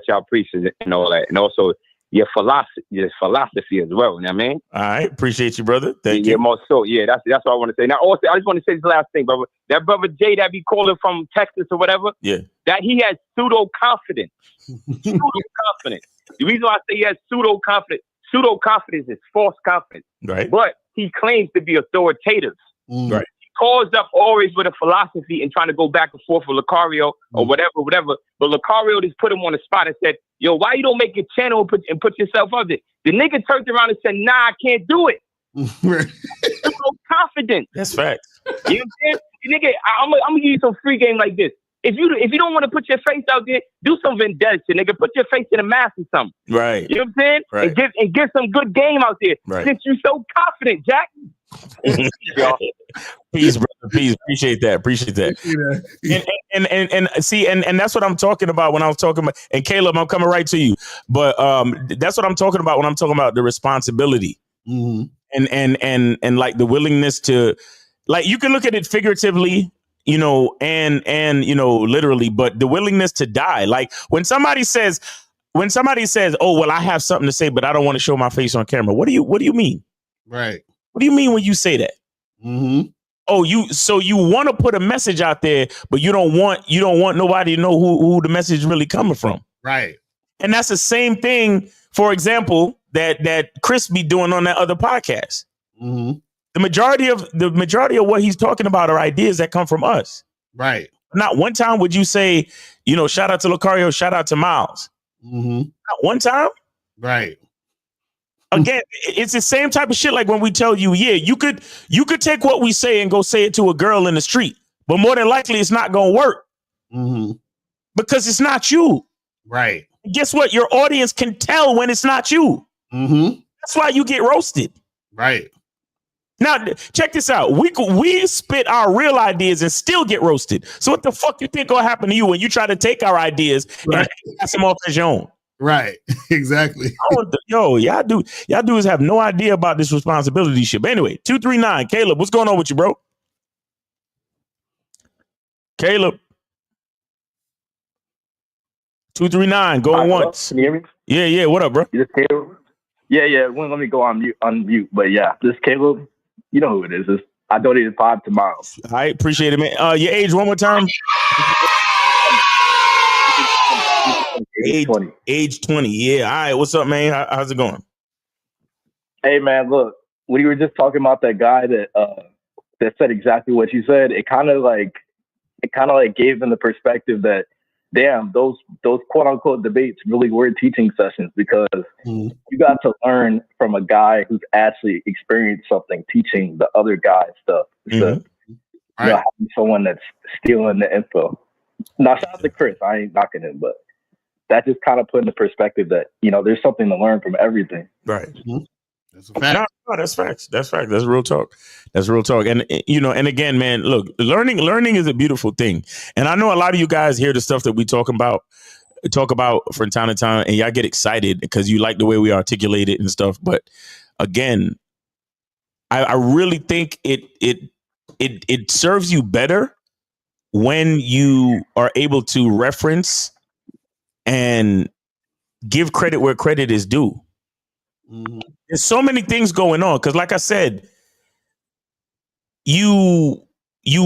y'all preach and all that, and also your philosophy as well. You know what I mean? All right, appreciate you, brother. Thank you. Yeah, more so. Yeah, that's what I want to say. Now, also, I just want to say this last thing, brother. That brother Jay that be calling from Texas or whatever. Yeah. That he has pseudo confidence. The reason why I say he has pseudo confidence is false confidence. Right. But he claims to be authoritative. Right. He calls up always with a philosophy and trying to go back and forth with Lucario or whatever. But Lucario just put him on the spot and said, "Yo, why you don't make a channel and put yourself up there?" The nigga turned around and said, "Nah, I can't do it." Pseudo confidence. That's facts. You know what I'm saying? Nigga, I'm gonna give you some free game like this. If you don't want to put your face out there, do some vendetta shit, nigga. Put your face in a mask or something. Right. You know what I'm saying? Right. And get some good game out there. Right. Since you're so confident, Jack. Peace, brother. Peace. Appreciate that. And see, and that's what I'm talking about when I was talking about. And Caleb, I'm coming right to you. But that's what I'm talking about when I'm talking about the responsibility. Mm-hmm. And like the willingness to, like, you can look at it figuratively, you know, and you know, literally, but the willingness to die. Like when somebody says, "Oh, well, I have something to say, but I don't want to show my face on camera." What do you mean? Right. What do you mean when you say that? Mm-hmm. Oh, you want to put a message out there, but you don't want nobody to know who the message is really coming from. Right. And that's the same thing, for example, that Chris be doing on that other podcast. Mm-hmm. The majority of what he's talking about are ideas that come from us. Right. Not one time would you say, you know, shout out to Lucario, shout out to Miles. Mm-hmm. Not one time. Right. Again, it's the same type of shit like when we tell you, yeah, you could take what we say and go say it to a girl in the street, but more than likely it's not going to work. Mm-hmm. Because it's not you. Right. And guess what? Your audience can tell when it's not you. Mm-hmm. That's why you get roasted. Right. Now, check this out. We spit our real ideas and still get roasted. So what the fuck you think gonna happen to you when you try to take our ideas and pass them off as your own? Right. Exactly. Y'all dudes have no idea about this responsibility shit. But anyway, 239, Caleb, what's going on with you, bro? Caleb. 239, going once. Can you hear me? Yeah. What up, bro? This Caleb? Yeah. Well, let me go on mute. But yeah, this Caleb, you know who it is. I donated 5 to Miles. I appreciate it, man. Your age one more time. Age 20. Yeah. All right. What's up, man? How's it going? Hey, man. Look, when you were just talking about that guy that said exactly what you said, it kind of like gave them the perspective that, damn, those quote unquote debates really were teaching sessions, because you got to learn from a guy who's actually experienced something teaching the other guy stuff. So, having someone that's stealing the info. Now, shout out to Chris. I ain't knocking him, but that just kind of put in the perspective that, you know, there's something to learn from everything. Right. Mm-hmm. That's a fact. No, that's facts. That's fact. That's real talk. And, you know, and again, man, look, learning is a beautiful thing. And I know a lot of you guys hear the stuff that we talk about from time to time, and y'all get excited because you like the way we articulate it and stuff. But again, I really think it serves you better when you are able to reference and give credit where credit is due. There's so many things going on because, like I said, you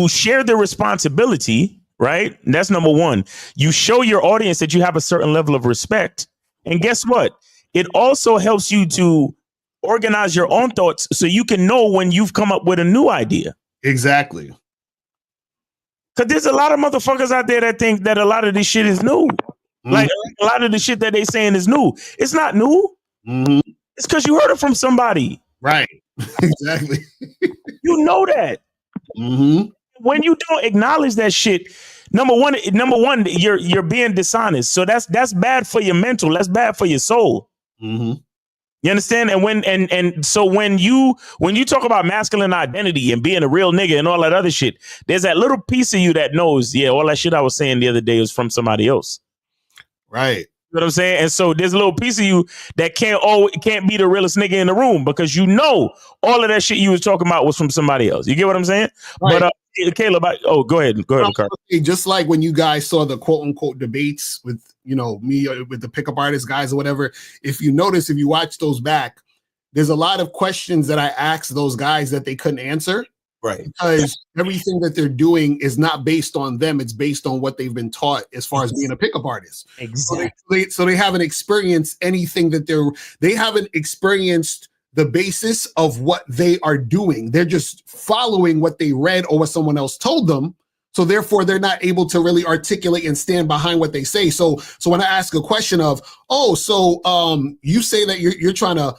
share the responsibility, right? And that's number one. You show your audience that you have a certain level of respect, and guess what? It also helps you to organize your own thoughts so you can know when you've come up with a new idea. Exactly. Because there's a lot of motherfuckers out there that think that a lot of this shit is new. Like a lot of the shit that they saying is new. It's not new. It's because you heard it from somebody. Right. Exactly. You know that. When you don't acknowledge that shit, number one, you're being dishonest. So that's bad for your mental. That's bad for your soul. You understand? And so when you talk about masculine identity and being a real nigga and all that other shit, there's that little piece of you that knows, yeah, all that shit I was saying the other day was from somebody else. Right. You know what I'm saying? And so there's a little piece of you that can't be the realest nigga in the room because you know all of that shit you was talking about was from somebody else. You get what I'm saying? Right. But Caleb, go ahead, Ricardo. Just like when you guys saw the quote unquote debates with, you know, me with the pickup artist guys or whatever, if you notice, if you watch those back, there's a lot of questions that I asked those guys that they couldn't answer. Right. Because everything that they're doing is not based on them. It's based on what they've been taught as far as being a pickup artist. Exactly. So they haven't experienced anything that they haven't experienced the basis of what they are doing. They're just following what they read or what someone else told them. So therefore, they're not able to really articulate and stand behind what they say. So when I ask a question of, you say that you're trying to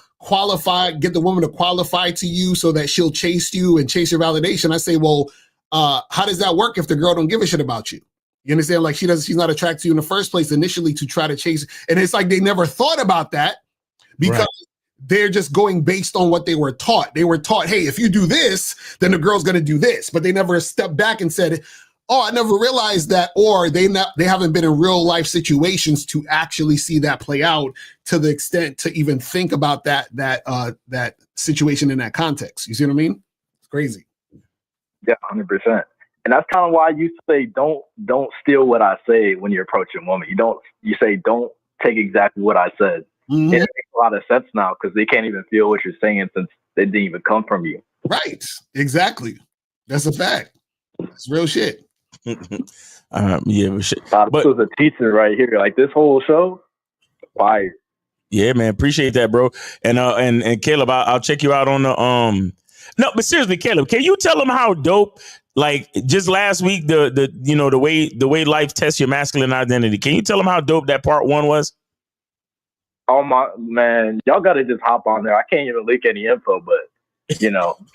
get the woman to qualify to you so that she'll chase you and chase your validation. I say, well, how does that work if the girl don't give a shit about you? You understand? Like she's not attracted to you in the first place initially to try to chase. And it's like they never thought about that because they're just going based on what they were taught. They were taught, hey, if you do this, then the girl's going to do this. But they never stepped back and said, oh, I never realized that, or they haven't been in real life situations to actually see that play out to the extent to even think about that situation in that context. You see what I mean? It's crazy. Yeah, 100%. And that's kind of why you say don't steal what I say when you're approaching a woman. You say don't take exactly what I said. It makes a lot of sense now because they can't even feel what you're saying since they didn't even come from you. Right. Exactly. That's a fact. It's real shit. Yeah, this was a teacher right here. Like this whole show, fire. Yeah, man, appreciate that, bro. And Caleb, I'll check you out on the No, but seriously, Caleb, can you tell them how dope? Like just last week, the way life tests your masculine identity. Can you tell them how dope that part 1 was? Oh my man, y'all gotta just hop on there. I can't even leak any info, but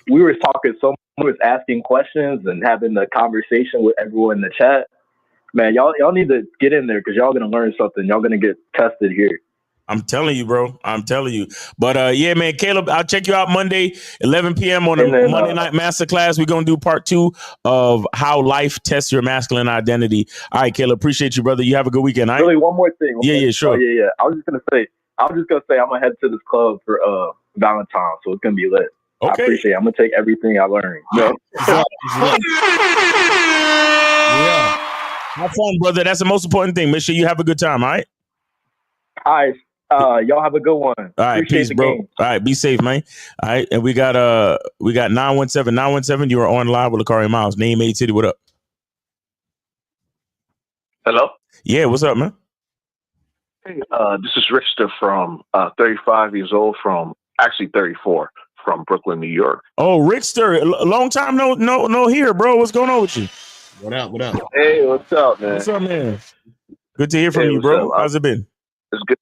we were talking so much, was asking questions and having the conversation with everyone in the chat. Man, y'all need to get in there because y'all gonna learn something. Y'all gonna get tested here. I'm telling you, bro. I'm telling you. But yeah, man, Caleb, I'll check you out Monday, 11 p.m. on the Monday Night Masterclass. We're going to do part 2 of how life tests your masculine identity. All right, Caleb, appreciate you, brother. You have a good weekend. All right? Really, one more thing. Yeah, sure. Oh, yeah. I was just gonna say I'm gonna head to this club for Valentine's, so it's gonna be lit. Okay. I appreciate it. I'm gonna take everything I learned. Yeah. Have fun, brother. That's the most important thing. Make sure you have a good time. All right. All right. Y'all have a good one. All right, Appreciate peace, the bro. game. All right, be safe, man. All right, and we got 917. You are on live with Lakari Miles. Name 8 City. What up? Hello. Yeah, what's up, man? Hey, this is Richter from 35 years old, from actually 34, from Brooklyn, New York. Oh, Richter, long time no here, bro. What's going on with you? What up? Hey, what's up, man? What's up, man? Good to hear from you, what's bro. up? How's it been? It's good.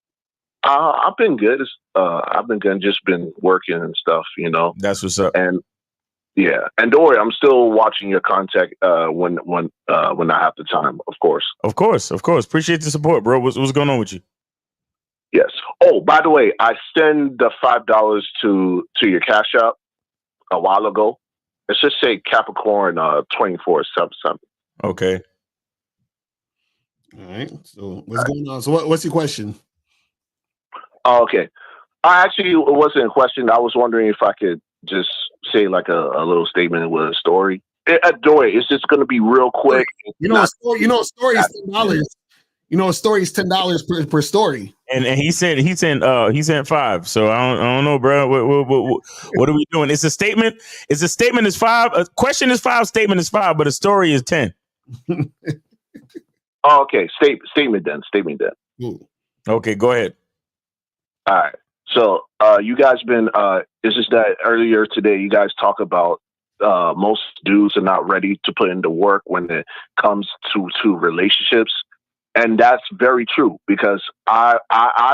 I've been good. I've been good. Just been working and stuff, That's what's up. And yeah, and don't worry, I'm still watching your content when I have the time, of course. Of course. Appreciate the support, bro. What's going on with you? Yes. Oh, by the way, I sent the $5 to your Cash App a while ago. Let's just say Capricorn 2477. Okay. All right. So what's going on? So what's your question? Oh, okay. It wasn't a question. I was wondering if I could just say like a little statement with a story. Adoy, it's just going to be real quick. You know, a story is $10. You know, a story is $10 per story. And he sent 5. So I don't know, bro. What are we doing? It's a statement. It's a statement is 5. A question is 5. Statement is 5. But a story is 10. Oh, okay. Statement then. Ooh. Okay, go ahead. All right. So you guys been it's just that earlier today you guys talk about most dudes are not ready to put into work when it comes to relationships. And that's very true because I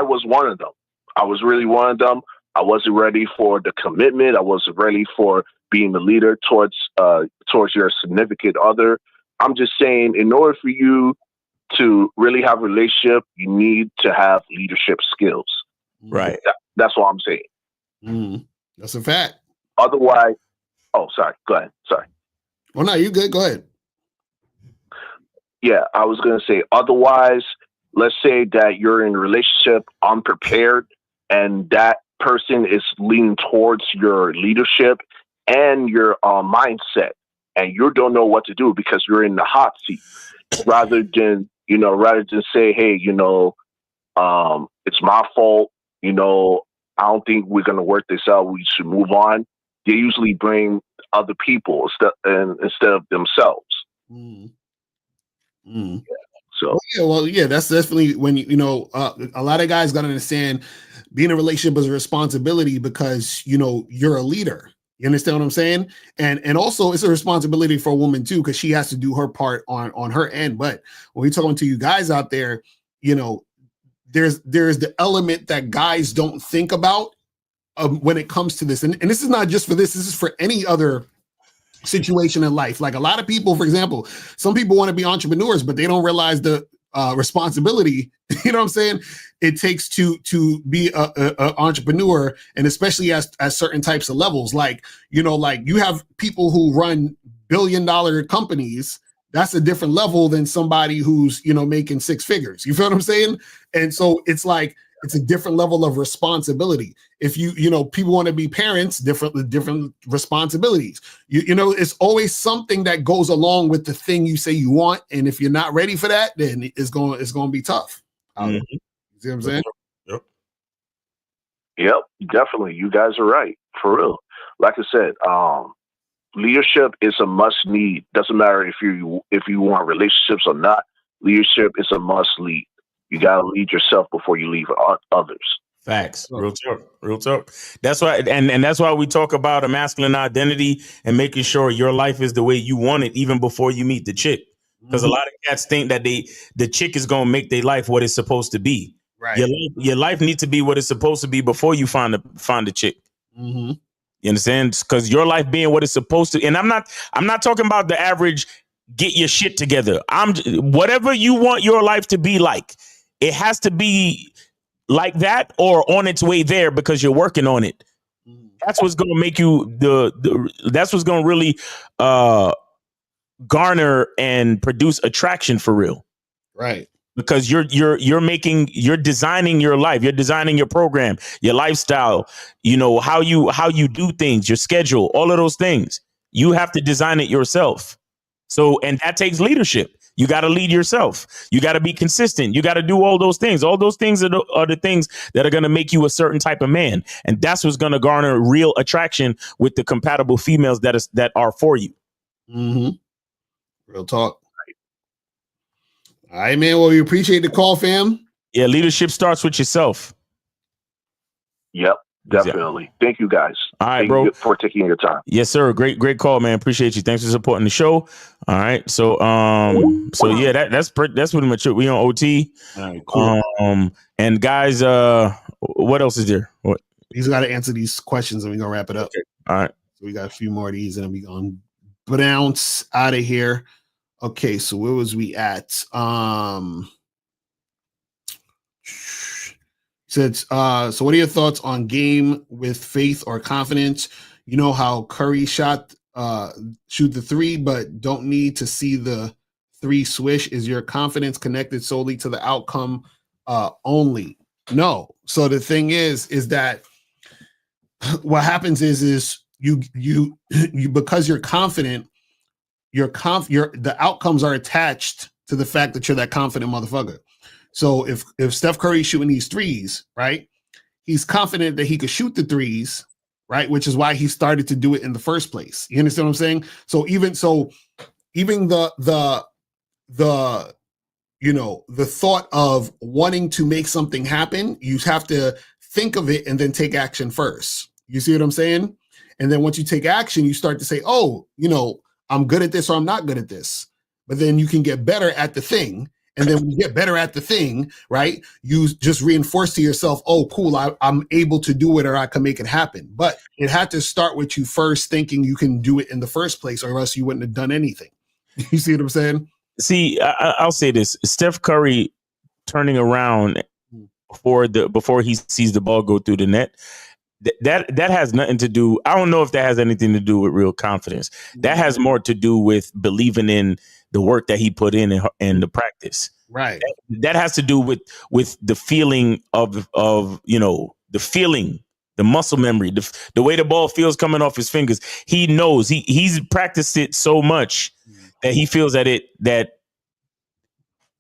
was one of them. I was really one of them. I wasn't ready for the commitment. I wasn't ready for being the leader towards your significant other. I'm just saying, in order for you to really have a relationship, you need to have leadership skills. Right. That's what I'm saying. Mm, that's a fact. Otherwise, sorry. Go ahead. Sorry. Oh, no, you good. Go ahead. Yeah, I was going to say, otherwise, let's say that you're in a relationship unprepared and that person is leaning towards your leadership and your mindset, and you don't know what to do because you're in the hot seat. Rather than say, hey, it's my fault. I don't think we're going to work this out. We should move on. They usually bring other people instead of themselves. Mm. Mm. So that's definitely when a lot of guys got to understand being in a relationship is a responsibility because you're a leader. You understand what I'm saying? And also it's a responsibility for a woman too because she has to do her part on her end. But when we're talking to you guys out there, there's the element that guys don't think about when it comes to this, and this is not just for this is for any other situation in life. Like a lot of people, for example, some people want to be entrepreneurs, but they don't realize the responsibility, you know what I'm saying, it takes to be a entrepreneur, and especially at certain types of levels. Like, like you have people who run billion-dollar companies. That's a different level than somebody who's, making 6 figures. You feel what I'm saying? And so it's like, it's a different level of responsibility. If people want to be parents, different responsibilities. It's always something that goes along with the thing you say you want. And if you're not ready for that, then it's going to be tough. Mm-hmm. You see what I'm saying? Yep, definitely. You guys are right. For real. Like I said, leadership is a must need. Doesn't matter if you want relationships or not. Leadership is a must lead. You got to lead yourself before you lead others. Facts. Real talk. That's why, and that's why we talk about a masculine identity and making sure your life is the way you want it, even before you meet the chick. Because a lot of cats think that the chick is going to make their life what it's supposed to be. Right. Your life needs to be what it's supposed to be before you find a chick. Mm-hmm. You understand? Because your life being what it's supposed to, and I'm not talking about the average get your shit together. Whatever you want your life to be like. It has to be like that or on its way there because you're working on it. That's what's going to make you that's what's going to really garner and produce attraction for real. Right. Because you're designing your life, you're designing your program, your lifestyle, how you do things, your schedule, all of those things. You have to design it yourself. So, and that takes leadership. You got to lead yourself. You got to be consistent. You got to do all those things. All those things are the things that are going to make you a certain type of man. And that's what's going to garner real attraction with the compatible females that are for you. Mm-hmm. Real talk. All right, man. Well, we appreciate the call, fam. Yeah, leadership starts with yourself. Yep. Definitely. Thank you guys. All right, Thank bro. you for taking your time. Yes, sir. Great call, man. Appreciate you. Thanks for supporting the show. All right. So yeah, that's pretty much it. We on OT. All right, cool. And guys, what else is there? What? He's got to answer these questions and we're gonna wrap it up. Okay. All right. So we got a few more of these and we're gonna bounce out of here. Okay, so where was we at? Said, so what are your thoughts on game with faith or confidence? You know how Curry shoot the 3, but don't need to see the 3 swish. Is your confidence connected solely to the outcome only? No. So the thing is that what happens is you because you're confident, the outcomes are attached to the fact that you're that confident motherfucker. So if Steph Curry's shooting these threes, right, he's confident that he could shoot the threes, right, which is why he started to do it in the first place. You understand what I'm saying? So even the thought of wanting to make something happen, you have to think of it and then take action first. You see what I'm saying? And then once you take action, you start to say, oh, I'm good at this or I'm not good at this. But then you can get better at the thing. And then when you get better at the thing, right, you just reinforce to yourself, oh, cool, I'm able to do it or I can make it happen. But it had to start with you first thinking you can do it in the first place or else you wouldn't have done anything. You see what I'm saying? See, I'll say this. Steph Curry turning around before he sees the ball go through the net, that has nothing to do. I don't know if that has anything to do with real confidence. That has more to do with believing in the work that he put in and the practice. Right. That has to do with the feeling of the feeling, the muscle memory, the way the ball feels coming off his fingers. He knows he's practiced it so much that he feels that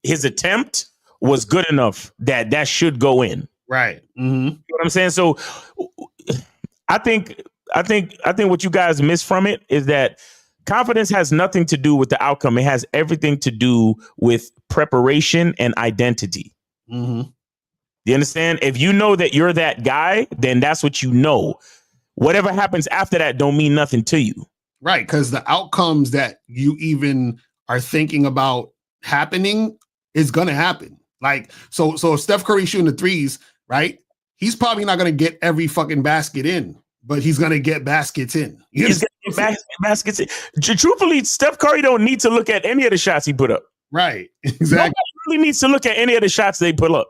his attempt was good enough that should go in. Right. Mm-hmm. You know what I'm saying? So I think what you guys miss from it is that confidence has nothing to do with the outcome. It has everything to do with preparation and identity. Mm-hmm. You understand? If you know that you're that guy, then that's what you know. Whatever happens after that don't mean nothing to you. Right, because the outcomes that you even are thinking about happening is going to happen. Like, so if Steph Curry shooting the threes, right, he's probably not going to get every fucking basket in, but he's going to get baskets in. He's going to get baskets in. Truthfully, Steph Curry don't need to look at any of the shots he put up. Right, exactly. Nobody really needs to look at any of the shots they put up.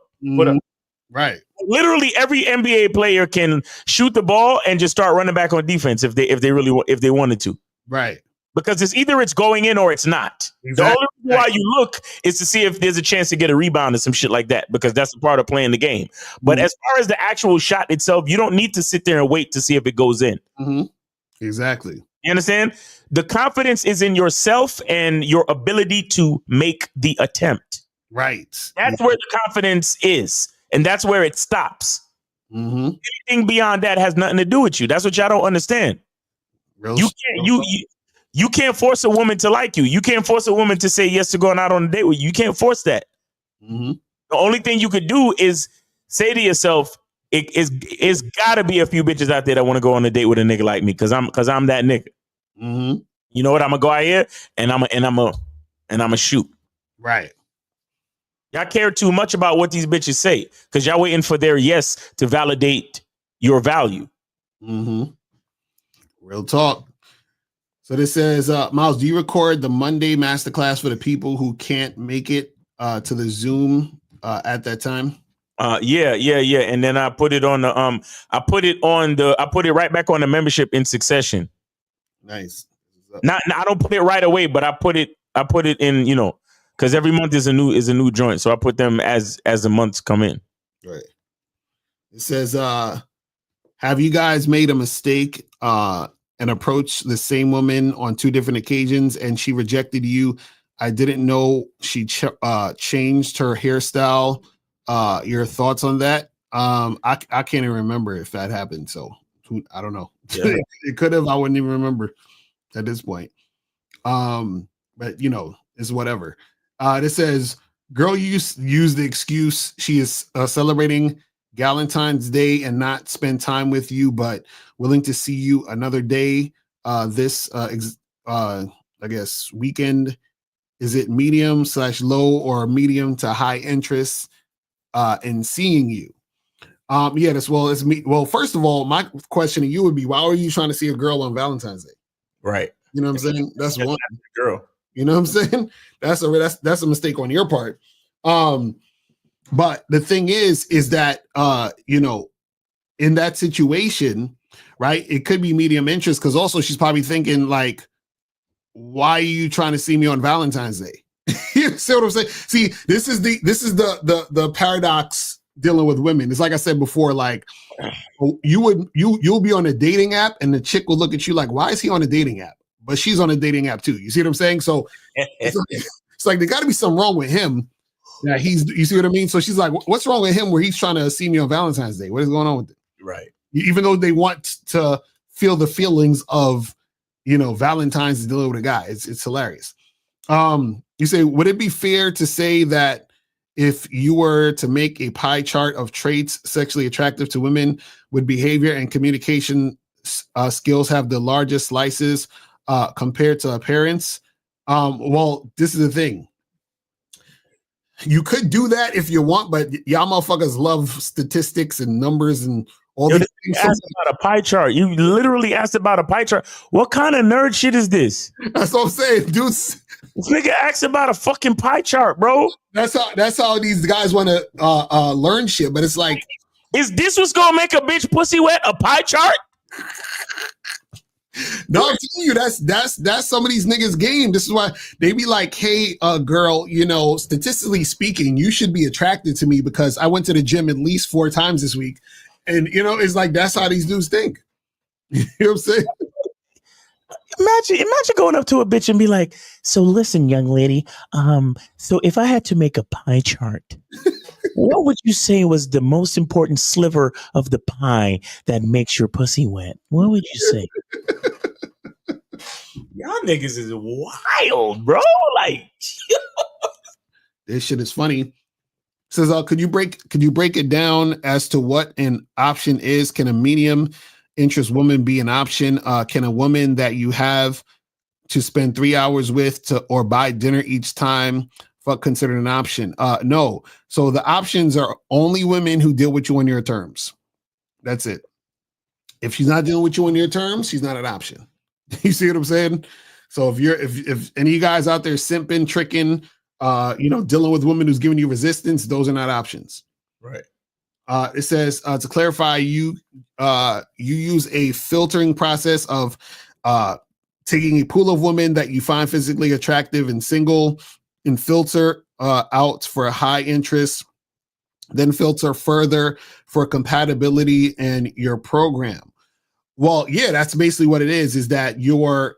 Right. Literally every NBA player can shoot the ball and just start running back on defense if they wanted to. Right. Because it's going in or it's not. Exactly. The only reason why you look is to see if there's a chance to get a rebound or some shit like that, because that's a part of playing the game. But as far as the actual shot itself, you don't need to sit there and wait to see if it goes in. Mm-hmm. Exactly. You understand? The confidence is in yourself and your ability to make the attempt. Right. That's where the confidence is. And that's where it stops. Mm-hmm. Anything beyond that has nothing to do with you. That's what y'all don't understand. You can't force a woman to like you. You can't force a woman to say yes to going out on a date with you. You can't force that. Mm-hmm. The only thing you could do is say to yourself, it's gotta be a few bitches out there that want to go on a date with a nigga like me, because I'm that nigga. Mm-hmm. You know what? I'm gonna go out here and I'm gonna shoot. Right. Y'all care too much about what these bitches say because y'all waiting for their yes to validate your value. Mm-hmm. Real talk. So this says, Miles, do you record the Monday masterclass for the people who can't make it to the Zoom at that time? Yeah. And then I put it on I put it right back on the membership in succession. Nice. I don't put it right away, but I put it in, because every month is a new joint. So I put them as the months come in. Right. It says, have you guys made a mistake and approached the same woman on 2 different occasions and she rejected you? I didn't know she changed her hairstyle. Your thoughts on that? I can't even remember if that happened. So I don't know. Yeah. It could have. I wouldn't even remember at this point. But it's whatever. This says, girl, use the excuse she is celebrating Valentine's Day and not spend time with you, but willing to see you another day. I guess weekend. Is it medium/low or medium to high interest in seeing you? It's me. Well, first of all, my question to you would be, why are you trying to see a girl on Valentine's Day? Right. You know what I'm saying? That's one girl. You know what I'm saying? That's a mistake on your part. But the thing is that in that situation, right? It could be medium interest because also she's probably thinking like, why are you trying to see me on Valentine's Day? You see what I'm saying? See, this is the paradox dealing with women. It's like I said before, like you'll be on a dating app and the chick will look at you like, why is he on a dating app? but she's on a dating app too. You see what I'm saying? So it's like there got to be something wrong with him. Yeah, you see what I mean? So she's like, what's wrong with him where he's trying to see me on Valentine's Day? What is going on with it? Right. Even though they want to feel the feelings of, Valentine's dealing with a guy. It's hilarious. You say, would it be fair to say that if you were to make a pie chart of traits sexually attractive to women, would behavior and communication skills have the largest slices compared to appearance? Well, this is the thing. You could do that if you want, but y'all motherfuckers love statistics and numbers and all these things. You asked about a pie chart. You literally asked about a pie chart. What kind of nerd shit is this? That's what I'm saying, dude. This nigga asked about a fucking pie chart, bro. That's how these guys want to learn shit. But it's like, is this what's gonna make a bitch pussy wet? A pie chart? No, I'm telling you, that's some of these niggas' game. This is why they be like, hey, girl, statistically speaking, you should be attracted to me because I went to the gym at least 4 times this week. And, it's like, that's how these dudes think. You know what I'm saying? Imagine going up to a bitch and be like, so listen, young lady, so if I had to make a pie chart, what would you say was the most important sliver of the pie that makes your pussy wet? What would you say? Y'all niggas is wild, bro. Like, this shit is funny. Says, could you break it down as to what an option is? Can a medium interest woman be an option? Can a woman that you have to spend 3 hours with or buy dinner each time considered an option? No. So the options are only women who deal with you on your terms. That's it. If she's not dealing with you on your terms, she's not an option. You see what I'm saying? So if any of you guys out there simping, tricking, dealing with women who's giving you resistance, those are not options. Right. It says, to clarify, you use a filtering process of taking a pool of women that you find physically attractive and single and filter out for high interest, then filter further for compatibility in your program. Well, yeah, that's basically what it is that you're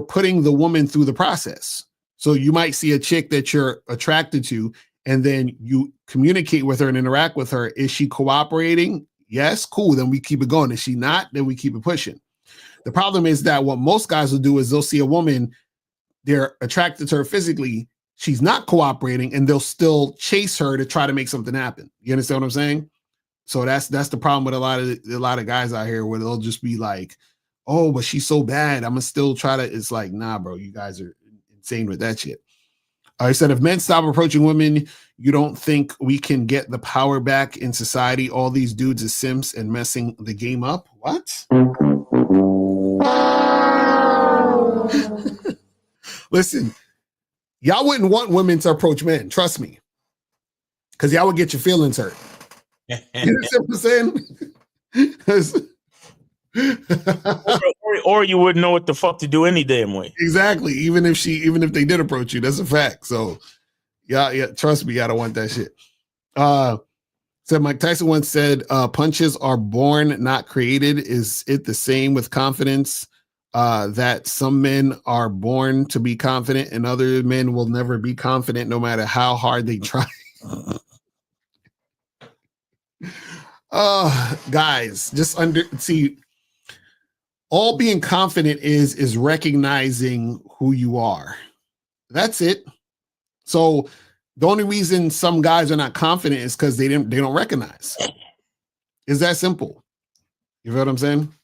putting the woman through the process. So you might see a chick that you're attracted to, and then you communicate with her and interact with her. Is she cooperating? Yes, cool. Then we keep it going. Is she not? Then we keep it pushing. The problem is that what most guys will do is they'll see a woman, they're attracted to her physically, she's not cooperating, and they'll still chase her to try to make something happen. You understand what I'm saying? So that's the problem with a lot of guys out here, where they'll just be like, oh, but she's so bad, I'm gonna still try to. It's like, nah, bro, you guys are insane with that shit. I said, if men stop approaching women, you don't think we can get the power back in society? All these dudes is simps and messing the game up. What? Listen, y'all wouldn't want women to approach men. Trust me, because y'all would get your feelings hurt. You understand what I'm saying? or you wouldn't know what the fuck to do any damn way. Exactly. Even if they did approach you, that's a fact. So yeah, trust me, I don't want that shit. So Mike Tyson once said, punches are born, not created. Is it the same with confidence? That some men are born to be confident and other men will never be confident no matter how hard they try. Guys, just see, all being confident is recognizing who you are. That's it. So the only reason some guys are not confident is because they don't recognize. It's that simple. You know what I'm saying?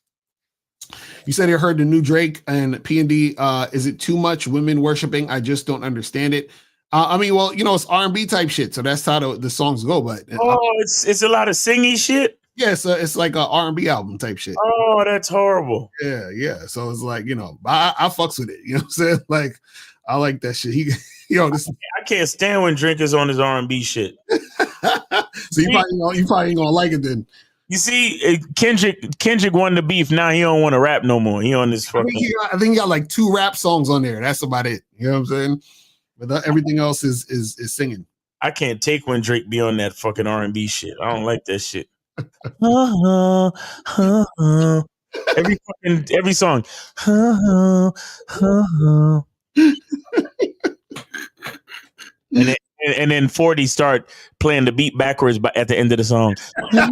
You said you heard the new Drake and P&D. Is it too much women worshiping? I just don't understand it. It's R&B type shit, so that's how the songs go. But it's a lot of singy shit. Yeah, so it's like a R&B album type shit. Oh, that's horrible. Yeah. So it's like, I fucks with it. You know what I'm saying? Like, I like that shit. I can't stand when Drake is on his R&B shit. So you probably ain't gonna like it then. You see, Kendrick won the beef. Now he don't want to rap no more. He on this fucking. I think he got like 2 rap songs on there. That's about it. You know what I'm saying? But everything else is singing. I can't take when Drake be on that fucking R&B shit. I don't like that shit. Every song. And then 40 start playing the beat backwards at the end of the song. That's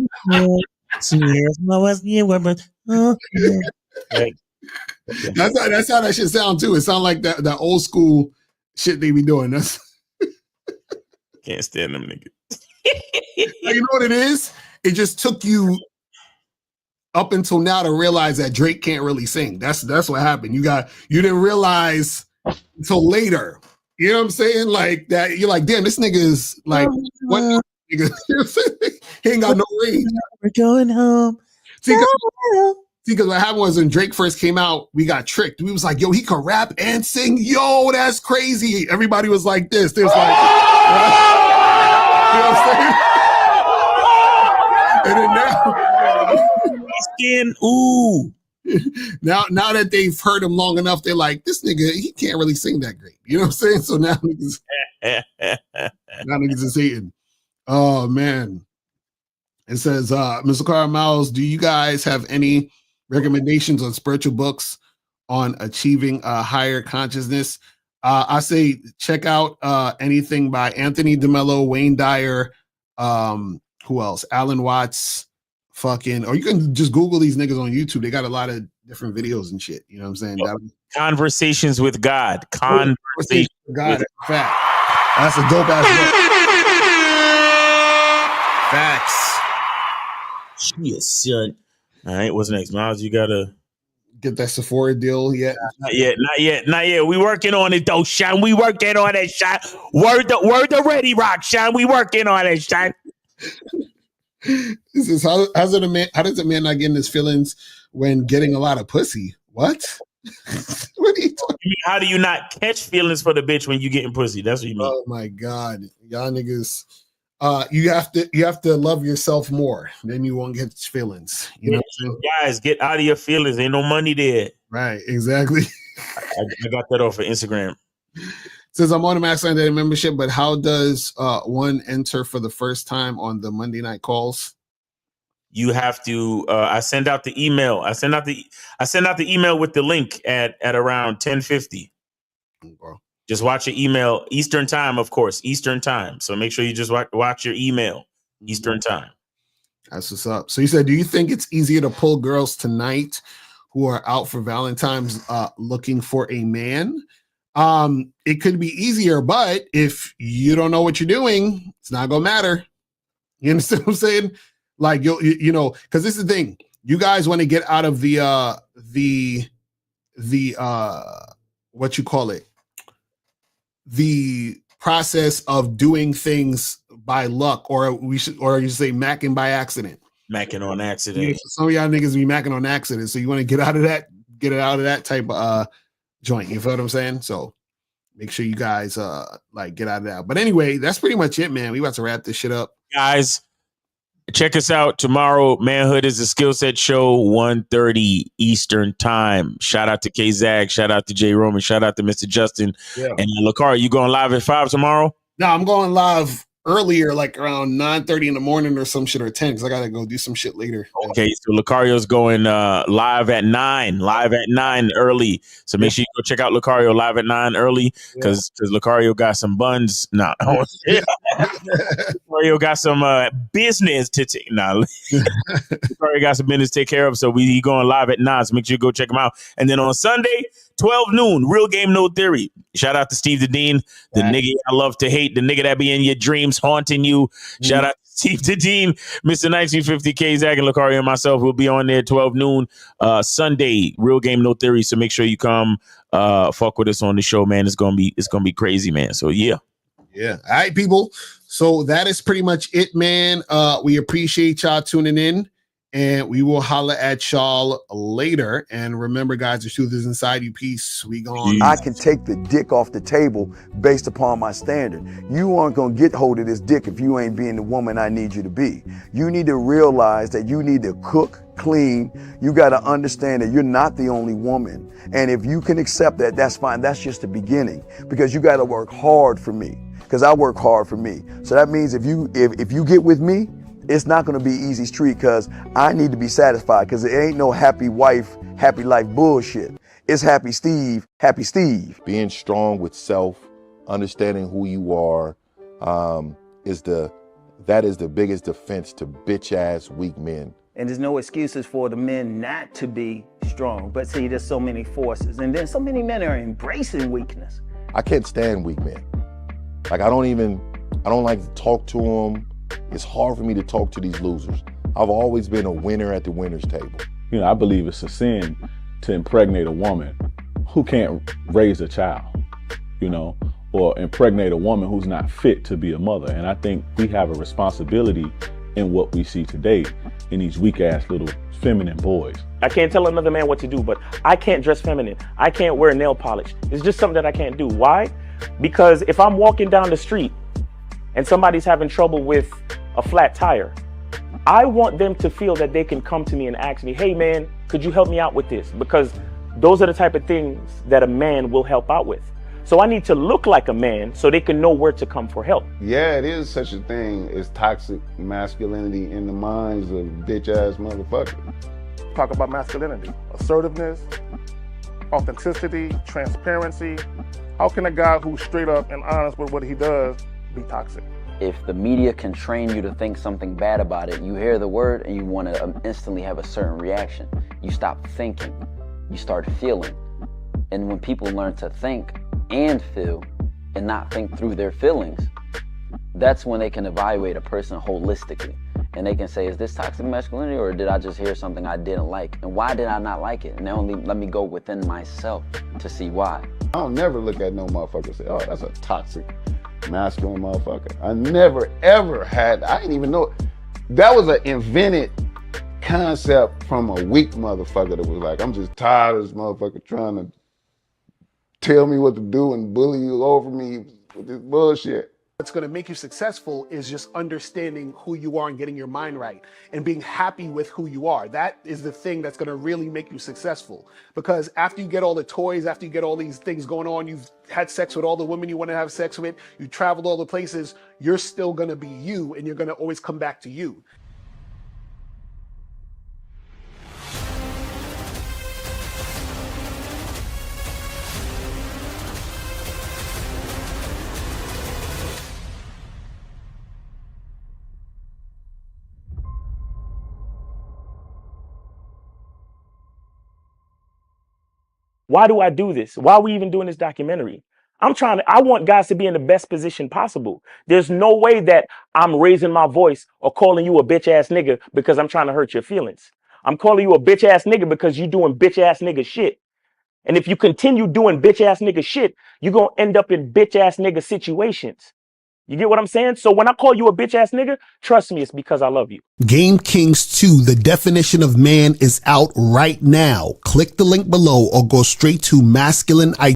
how that shit sound too. It sound like that old school shit they be doing. That's can't stand them niggas. You know what it is? It just took you up until now to realize that Drake can't really sing. That's what happened. You didn't realize until later. You know what I'm saying? Like that. You're like, damn, this nigga is like, what? Nigga? He ain't got no range. We're going home. See, because what happened was when Drake first came out, we got tricked. We was like, yo, he can rap and sing. Yo, that's crazy. Everybody was like this. They was like, you know what I'm saying? And then now that they've heard him long enough, they're like, this nigga, he can't really sing that great. You know what I'm saying? So now niggas is hating. Oh man. It says, Mr. Carl Miles, do you guys have any recommendations on spiritual books on achieving a higher consciousness? I say check out anything by Anthony DeMello, Wayne Dyer, who else? Alan Watts, or you can just Google these niggas on YouTube. They got a lot of different videos and shit. You know what I'm saying? Conversations with God. Conversations with God. Fact. That's a dope ass book. Facts. Yes, son. All right, what's next, Miles? You gotta get that Sephora deal yet? Not yet. We working on it though, Sean. We working on it, Sean. Word the Ready Rock, Sean. We working on it, Sean. This is how does a man not get in his feelings when getting a lot of pussy? What? What are you talking? How do you not catch feelings for the bitch when you getting pussy? That's what you mean. Oh my God, y'all niggas. You have to love yourself more, then you won't get feelings. You know what I'm saying? Guys, get out of your feelings. Ain't no money there. Right, exactly. I got that off of Instagram. Says I'm on a Max Sunday membership, but how does one enter for the first time on the Monday night calls? You have to. I send out the email. I send out the email with the link at around 10:50. Just watch your email Eastern time, of course, Eastern time. So make sure you just watch your email Eastern time. That's what's up. So you said, do you think it's easier to pull girls tonight who are out for Valentine's looking for a man? It could be easier, but if you don't know what you're doing, it's not gonna matter. You understand what I'm saying? Like you know, because this is the thing. You guys want to get out of the what you call it, the process of doing things by luck, or you say macking by accident. Macking on accident. Yeah, some of y'all niggas be macking on accident, so you want to get out of that type of joint. You feel what I'm saying? So make sure you guys get out of that. But anyway, that's pretty much it, man. We about to wrap this shit up, guys. Check us out tomorrow. Manhood is a Skill Set Show, 1:30 Eastern time. Shout out to K-Zag. Shout out to J Roman. Shout out to Mr. Justin. Yeah. And Lakari, you going live at 5 tomorrow? No, I'm going live earlier, like around 9:30 in the morning or some shit, or 10, because I gotta go do some shit later. Okay, so Lucario's going live at 9 early. So make sure you go check out Lucario live at 9 early, because Lucario got some buns. Lucario got some business to take. Lucario got some business to take care of. So he going live at 9. So make sure you go check him out. And then on Sunday, 12 noon, Real Game No Theory. Shout out to Steve the Dean, the nigga I love to hate, the nigga that be in your dreams haunting you. Shout out to Steve the Dean, Mr. 1950, K-Zag, and Lucario and myself will be on there 12 noon Sunday, Real Game No Theory. So make sure you come fuck with us on the show, man. It's gonna be crazy, man. So yeah. Yeah. All right, people. So that is pretty much it, man. We appreciate y'all tuning in. And we will holler at y'all later. And remember, guys, the truth is inside you. Peace. We gone. I can take the dick off the table based upon my standard. You aren't going to get hold of this dick if you ain't being the woman I need you to be. You need to realize that you need to cook, clean. You got to understand that you're not the only woman. And if you can accept that, that's fine. That's just the beginning, because you got to work hard for me, because I work hard for me. So that means if you get with me, it's not going to be easy street because I need to be satisfied because it ain't no happy wife, happy life bullshit. It's happy Steve, happy Steve. Being strong with self, understanding who you are, that is the biggest defense to bitch ass weak men. And there's no excuses for the men not to be strong. But see, there's so many forces. And then so many men are embracing weakness. I can't stand weak men. Like I don't like to talk to them. It's hard for me to talk to these losers. I've always been a winner at the winner's table. You know, I believe it's a sin to impregnate a woman who can't raise a child, you know, or impregnate a woman who's not fit to be a mother. And I think we have a responsibility in what we see today in these weak ass little feminine boys. I can't tell another man what to do, but I can't dress feminine. I can't wear nail polish. It's just something that I can't do. Why? Because if I'm walking down the street and somebody's having trouble with a flat tire, I want them to feel that they can come to me and ask me, hey man, could you help me out with this? Because those are the type of things that a man will help out with. So I need to look like a man so they can know where to come for help. Yeah, it is such a thing as toxic masculinity in the minds of bitch ass motherfuckers. Talk about masculinity, assertiveness, authenticity, transparency. How can a guy who's straight up and honest with what he does be toxic? If the media can train you to think something bad about it, you hear the word and you want to instantly have a certain reaction. You stop thinking, you start feeling. And when people learn to think and feel and not think through their feelings, that's when they can evaluate a person holistically. And they can say, is this toxic masculinity or did I just hear something I didn't like? And why did I not like it? And only let me go within myself to see why. I don't never look at no motherfucker and say, oh, that's a toxic masculine motherfucker. I never ever had, I didn't even know, that was an invented concept from a weak motherfucker that was like, I'm just tired of this motherfucker trying to tell me what to do and bully you over me with this bullshit. What's going to make you successful is just understanding who you are and getting your mind right and being happy with who you are. That is the thing that's going to really make you successful. Because after you get all the toys, after you get all these things going on, you've had sex with all the women you want to have sex with, you traveled all the places, you're still going to be you and you're going to always come back to you. Why do I do this? Why are we even doing this documentary? I want guys to be in the best position possible. There's no way that I'm raising my voice or calling you a bitch ass nigga because I'm trying to hurt your feelings. I'm calling you a bitch ass nigga because you're doing bitch ass nigga shit. And if you continue doing bitch ass nigga shit, you're going to end up in bitch ass nigga situations. You get what I'm saying? So when I call you a bitch ass nigga, trust me, it's because I love you. Game Kings 2, the definition of man, is out right now. Click the link below or go straight to masculine